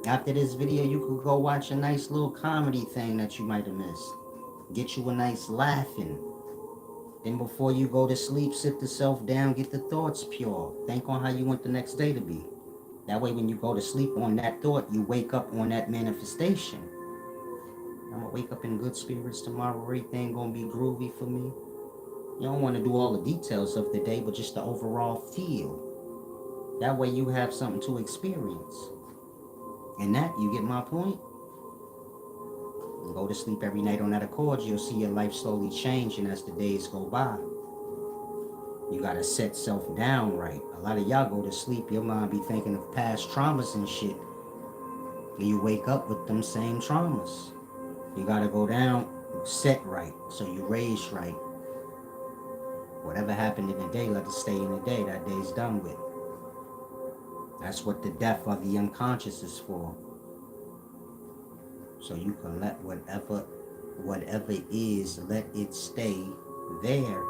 [SPEAKER 1] After this video, you could go watch a nice little comedy thing that you might have missed. Get you a nice laughing. Then before you go to sleep, sit yourself down, get the thoughts pure. Think on how you want the next day to be. That way when you go to sleep on that thought, you wake up on that manifestation. I'm gonna wake up in good spirits tomorrow. Everything gonna be groovy for me. You don't want to do all the details of the day, but just the overall feel. That way you have something to experience. And that, you get my point? And go to sleep every night on that accord, you'll see your life slowly changing as the days go by. You gotta set self down right. A lot of y'all go to sleep, your mind be thinking of past traumas and shit. And you wake up with them same traumas. You gotta go down, set right, so you raise right. Whatever happened in the day, let it stay in the day. That day's done with. That's what the death of the unconscious is for. So you can let whatever it is, let it stay there.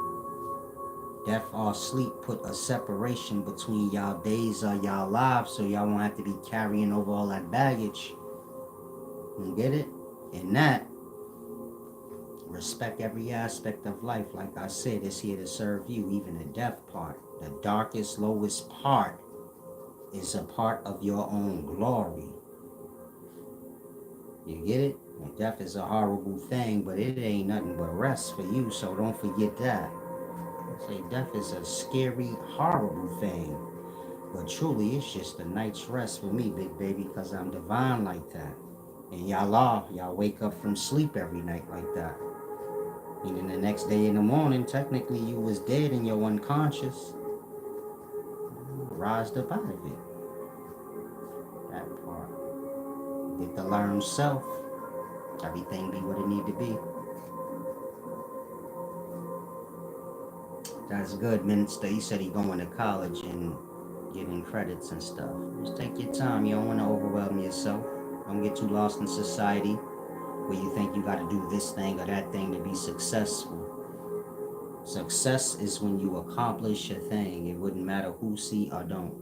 [SPEAKER 1] Death or sleep put a separation between y'all days or y'all lives, so y'all won't have to be carrying over all that baggage. You get it? And that, respect every aspect of life. Like I said, it's here to serve you, even the death part. The darkest, lowest part is a part of your own glory. You get it? And death is a horrible thing, but it ain't nothing but rest for you, so don't forget that. I say death is a scary, horrible thing. But truly, it's just a night's rest for me, big baby, because I'm divine like that. And y'all wake up from sleep every night like that. And then the next day in the morning, technically you was dead in your unconscious. Rised up out of it. That part. Get to learn self. Everything be what it need to be. That's good, Minister. He said he going to college and getting credits and stuff. Just take your time. You don't want to overwhelm yourself. Don't get too lost in society where you think you got to do this thing or that thing to be successful. Success is when you accomplish a thing. It wouldn't matter who see or don't.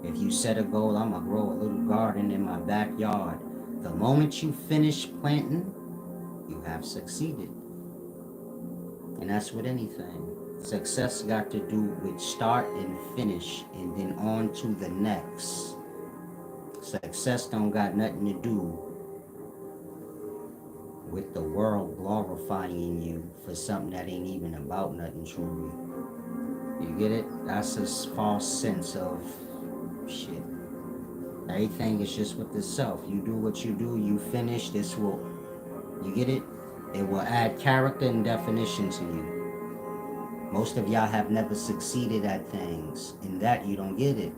[SPEAKER 1] If you set a goal, I'm going to grow a little garden in my backyard. The moment you finish planting, you have succeeded. And that's with anything. Success got to do with start and finish and then on to the next. Success don't got nothing to do with the world glorifying you for something that ain't even about nothing truly. You get it? That's a false sense of shit. Everything is just with the self. You do what you do, you finish, this will, you get it? It will add character and definition to you. Most of y'all have never succeeded at things. In that, you don't get it.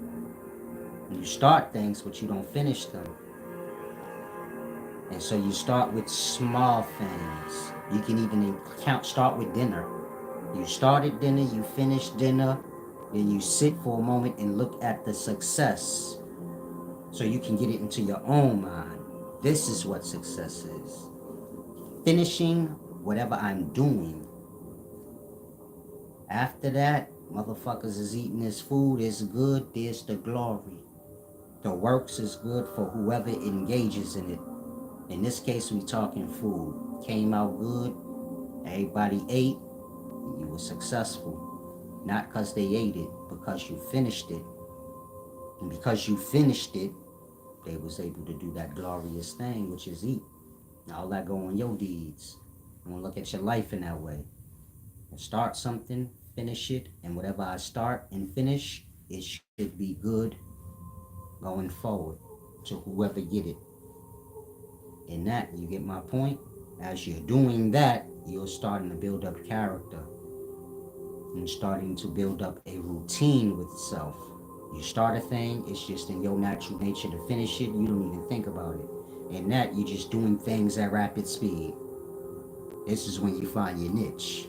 [SPEAKER 1] You start things, but you don't finish them. And so you start with small things. You can even start with dinner. You started dinner, you finished dinner, then you sit for a moment and look at the success so you can get it into your own mind. This is what success is. Finishing whatever I'm doing. After that, motherfuckers is eating this food, it's good, there's the glory. The works is good for whoever engages in it. In this case, we talking food. Came out good, everybody ate, you were successful. Not because they ate it, because you finished it. And because you finished it, they was able to do that glorious thing, which is eat. Now all that go on your deeds. You want to look at your life in that way. Start something, finish it, and whatever I start and finish, it should be good going forward to whoever get it. In that, you get my point? As you're doing that, you're starting to build up character and starting to build up a routine with self. You start a thing, it's just in your natural nature to finish it, you don't even think about it. In that, you're just doing things at rapid speed. This is when you find your niche.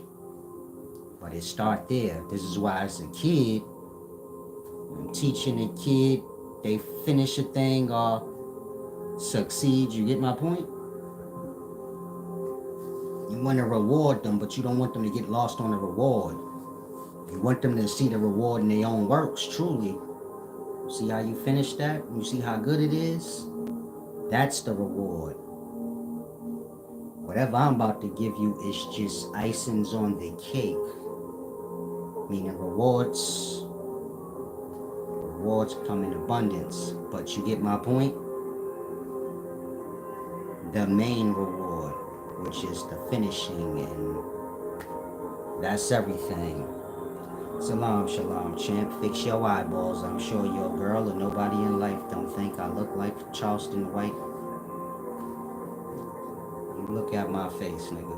[SPEAKER 1] But it start there. This is why as a kid, I'm teaching a kid, they finish a thing or succeed, you get my point? You want to reward them, but you don't want them to get lost on the reward. You want them to see the reward in their own works, truly. See how you finish that? You see how good it is? That's the reward. Whatever I'm about to give you is just icings on the cake. Meaning rewards come in abundance. But you get my point? The main reward, which is the finishing, and that's everything. Salam, shalom, champ. Fix your eyeballs. I'm sure your girl or nobody in life don't think I look like Charleston White. You look at my face, nigga.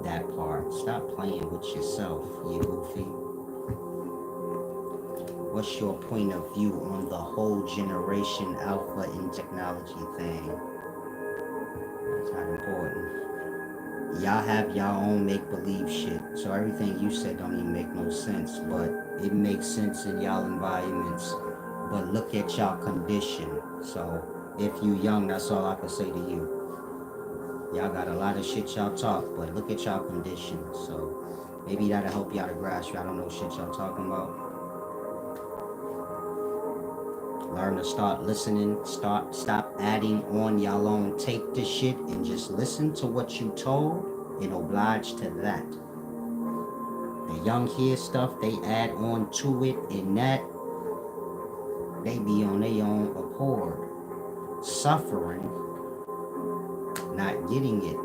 [SPEAKER 1] That part. Stop playing with yourself, you goofy. What's your point of view on the whole generation alpha in technology thing? That's not important. Y'all have y'all own make-believe shit, so everything you said don't even make no sense, but it makes sense in y'all environments. But look at y'all condition. So if you young, that's all I can say to you. Y'all got a lot of shit y'all talk, but look at y'all condition. So maybe that'll help y'all to grasp. I don't know shit y'all talking about. Learn to start listening, stop adding on y'all own. Take the shit and just listen to what you told and oblige to that. The young hear stuff, they add on to it, and that they be on their own accord, suffering, not getting it.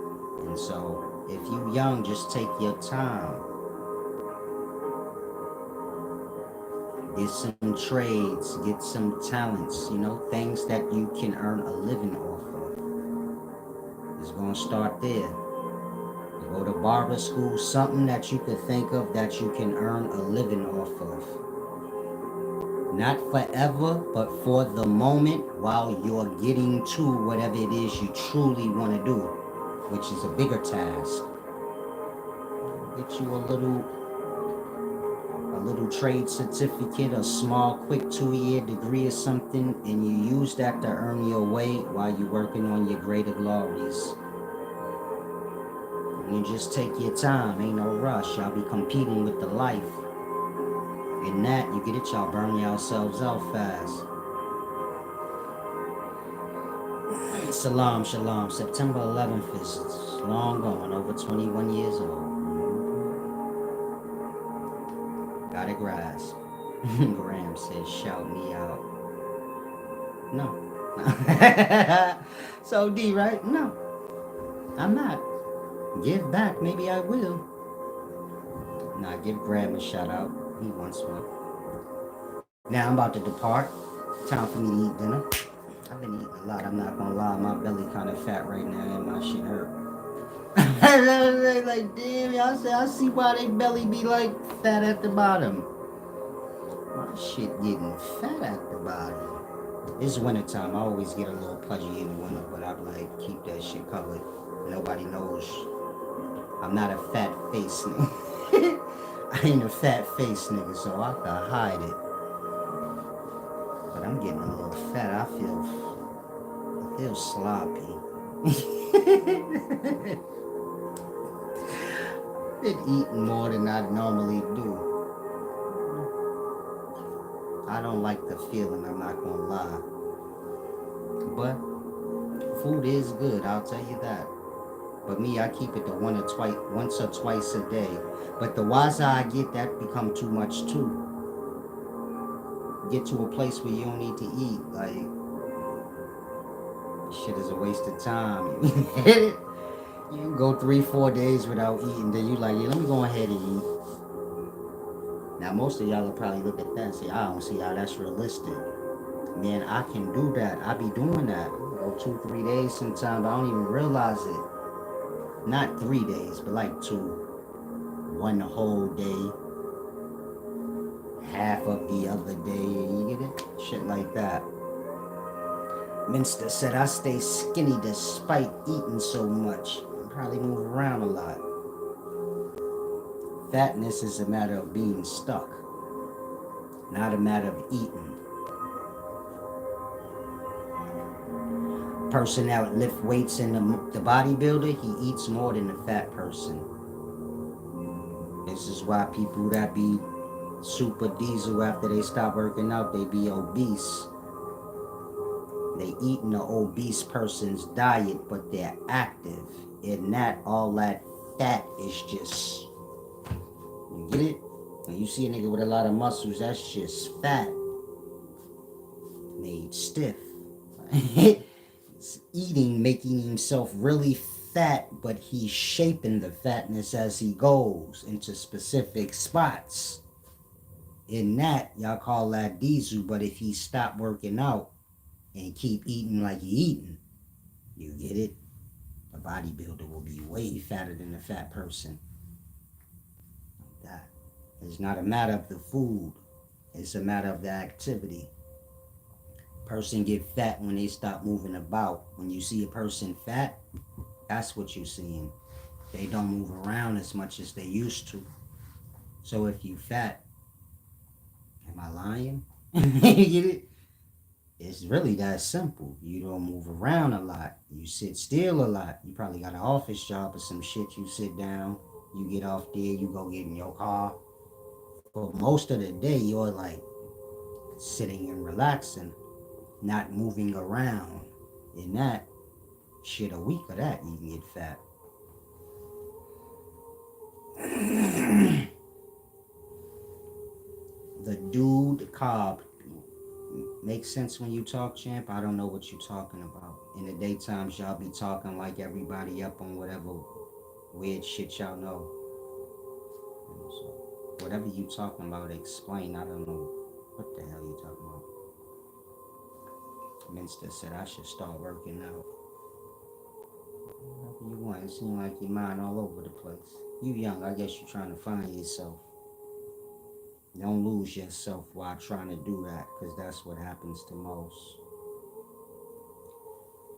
[SPEAKER 1] And so if you young, just take your time. Get some trades, get some talents, things that you can earn a living off of. It's gonna start there. You go to barber school, something that you could think of that you can earn a living off of. Not forever, but for the moment while you're getting to whatever it is you truly want to do, which is a bigger task. Get you a little trade certificate, a small, quick 2-year degree or something, and you use that to earn your way while you're working on your greater glories. And you just take your time, ain't no rush. Y'all be competing with the life. In that, you get it, y'all burn yourselves out fast. Salam, shalom. September 11th is long gone, over 21 years old. Gotta grasp. Graham says, shout me out. No. So D, right? No, I'm not. Give back, maybe I will. Nah, give Graham a shout out. He wants one. Now I'm about to depart. Time for me to eat dinner. I've been eating a lot. I'm not gonna lie. My belly kind of fat right now, and my shit hurt. Like damn, y'all say I see why they belly be like fat at the bottom. My shit getting fat at the bottom. It's wintertime. I always get a little pudgy in the winter, but I'm like keep that shit covered. Nobody knows. I'm not a fat face nigga. I ain't a fat face nigga, so I can hide it. But I'm getting a little fat. I feel sloppy. Been eating more than I normally do. I don't like the feeling, I'm not gonna lie. But food is good, I'll tell you that. But me, I keep it to once or twice a day. But the wiser I get, that become too much too. Get to a place where you don't need to eat. Like, shit is a waste of time. You can go 3-4 days without eating, then you like, yeah, let me go ahead and eat. Now, most of y'all will probably look at that and say, I don't see how that's realistic. Man, I can do that. I be doing that. Go 2-3 days sometimes, I don't even realize it. Not 3 days, but like 2. One whole day. Half of the other day. You get it? Shit like that. Minster said, I stay skinny despite eating so much. I probably move around a lot. Fatness is a matter of being stuck, not a matter of eating. Person that lift weights in the bodybuilder, he eats more than the fat person. This is why people that be super diesel after they stop working out, they be obese. They eating the obese person's diet, but they're active. In that, all that fat is just, you get it? When you see a nigga with a lot of muscles, that's just fat. Made stiff. It's eating, making himself really fat, but he's shaping the fatness as he goes into specific spots. In that, y'all call that diesel, but if he stop working out and keep eating like he eating, you get it? A bodybuilder will be way fatter than a fat person. Like that. It's not a matter of the food. It's a matter of the activity. Person get fat when they stop moving about. When you see a person fat, that's what you're seeing. They don't move around as much as they used to. So if you fat, am I lying? You get it? It's really that simple. You don't move around a lot. You sit still a lot. You probably got an office job or some shit. You sit down, you get off there, you go get in your car. But most of the day, you're like sitting and relaxing, not moving around. In that, shit, a week of that, you can get fat. The dude Cobb. Makes sense when you talk, champ. I don't know what you're talking about. In the daytimes, y'all be talking like everybody up on whatever weird shit y'all know. So, whatever you talking about, explain. I don't know what the hell you talking about. Minster said I should start working out. Whatever you want. It seems like your mind all over the place. You young, I guess you're trying to find yourself. Don't lose yourself while trying to do that, because that's what happens to most.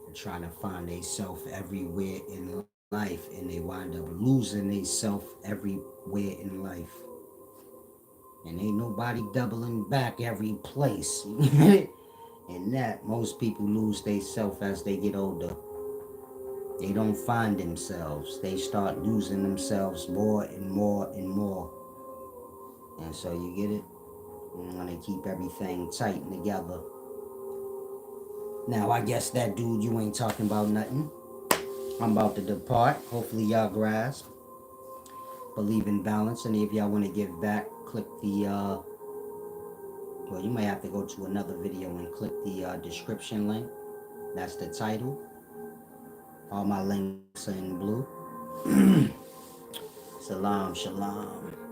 [SPEAKER 1] They're trying to find themselves everywhere in life, and they wind up losing themselves everywhere in life. And ain't nobody doubling back every place. And that, most people lose themselves as they get older. They don't find themselves. They start losing themselves more and more and more. And so you get it? You want to keep everything tight and together. Now, I guess that dude, you ain't talking about nothing. I'm about to depart. Hopefully y'all grasp. believe in balance. Any of y'all want to give back, click the, well, you might have to go to another video and click the description link. That's the title. All my links are in blue. Salam, shalom.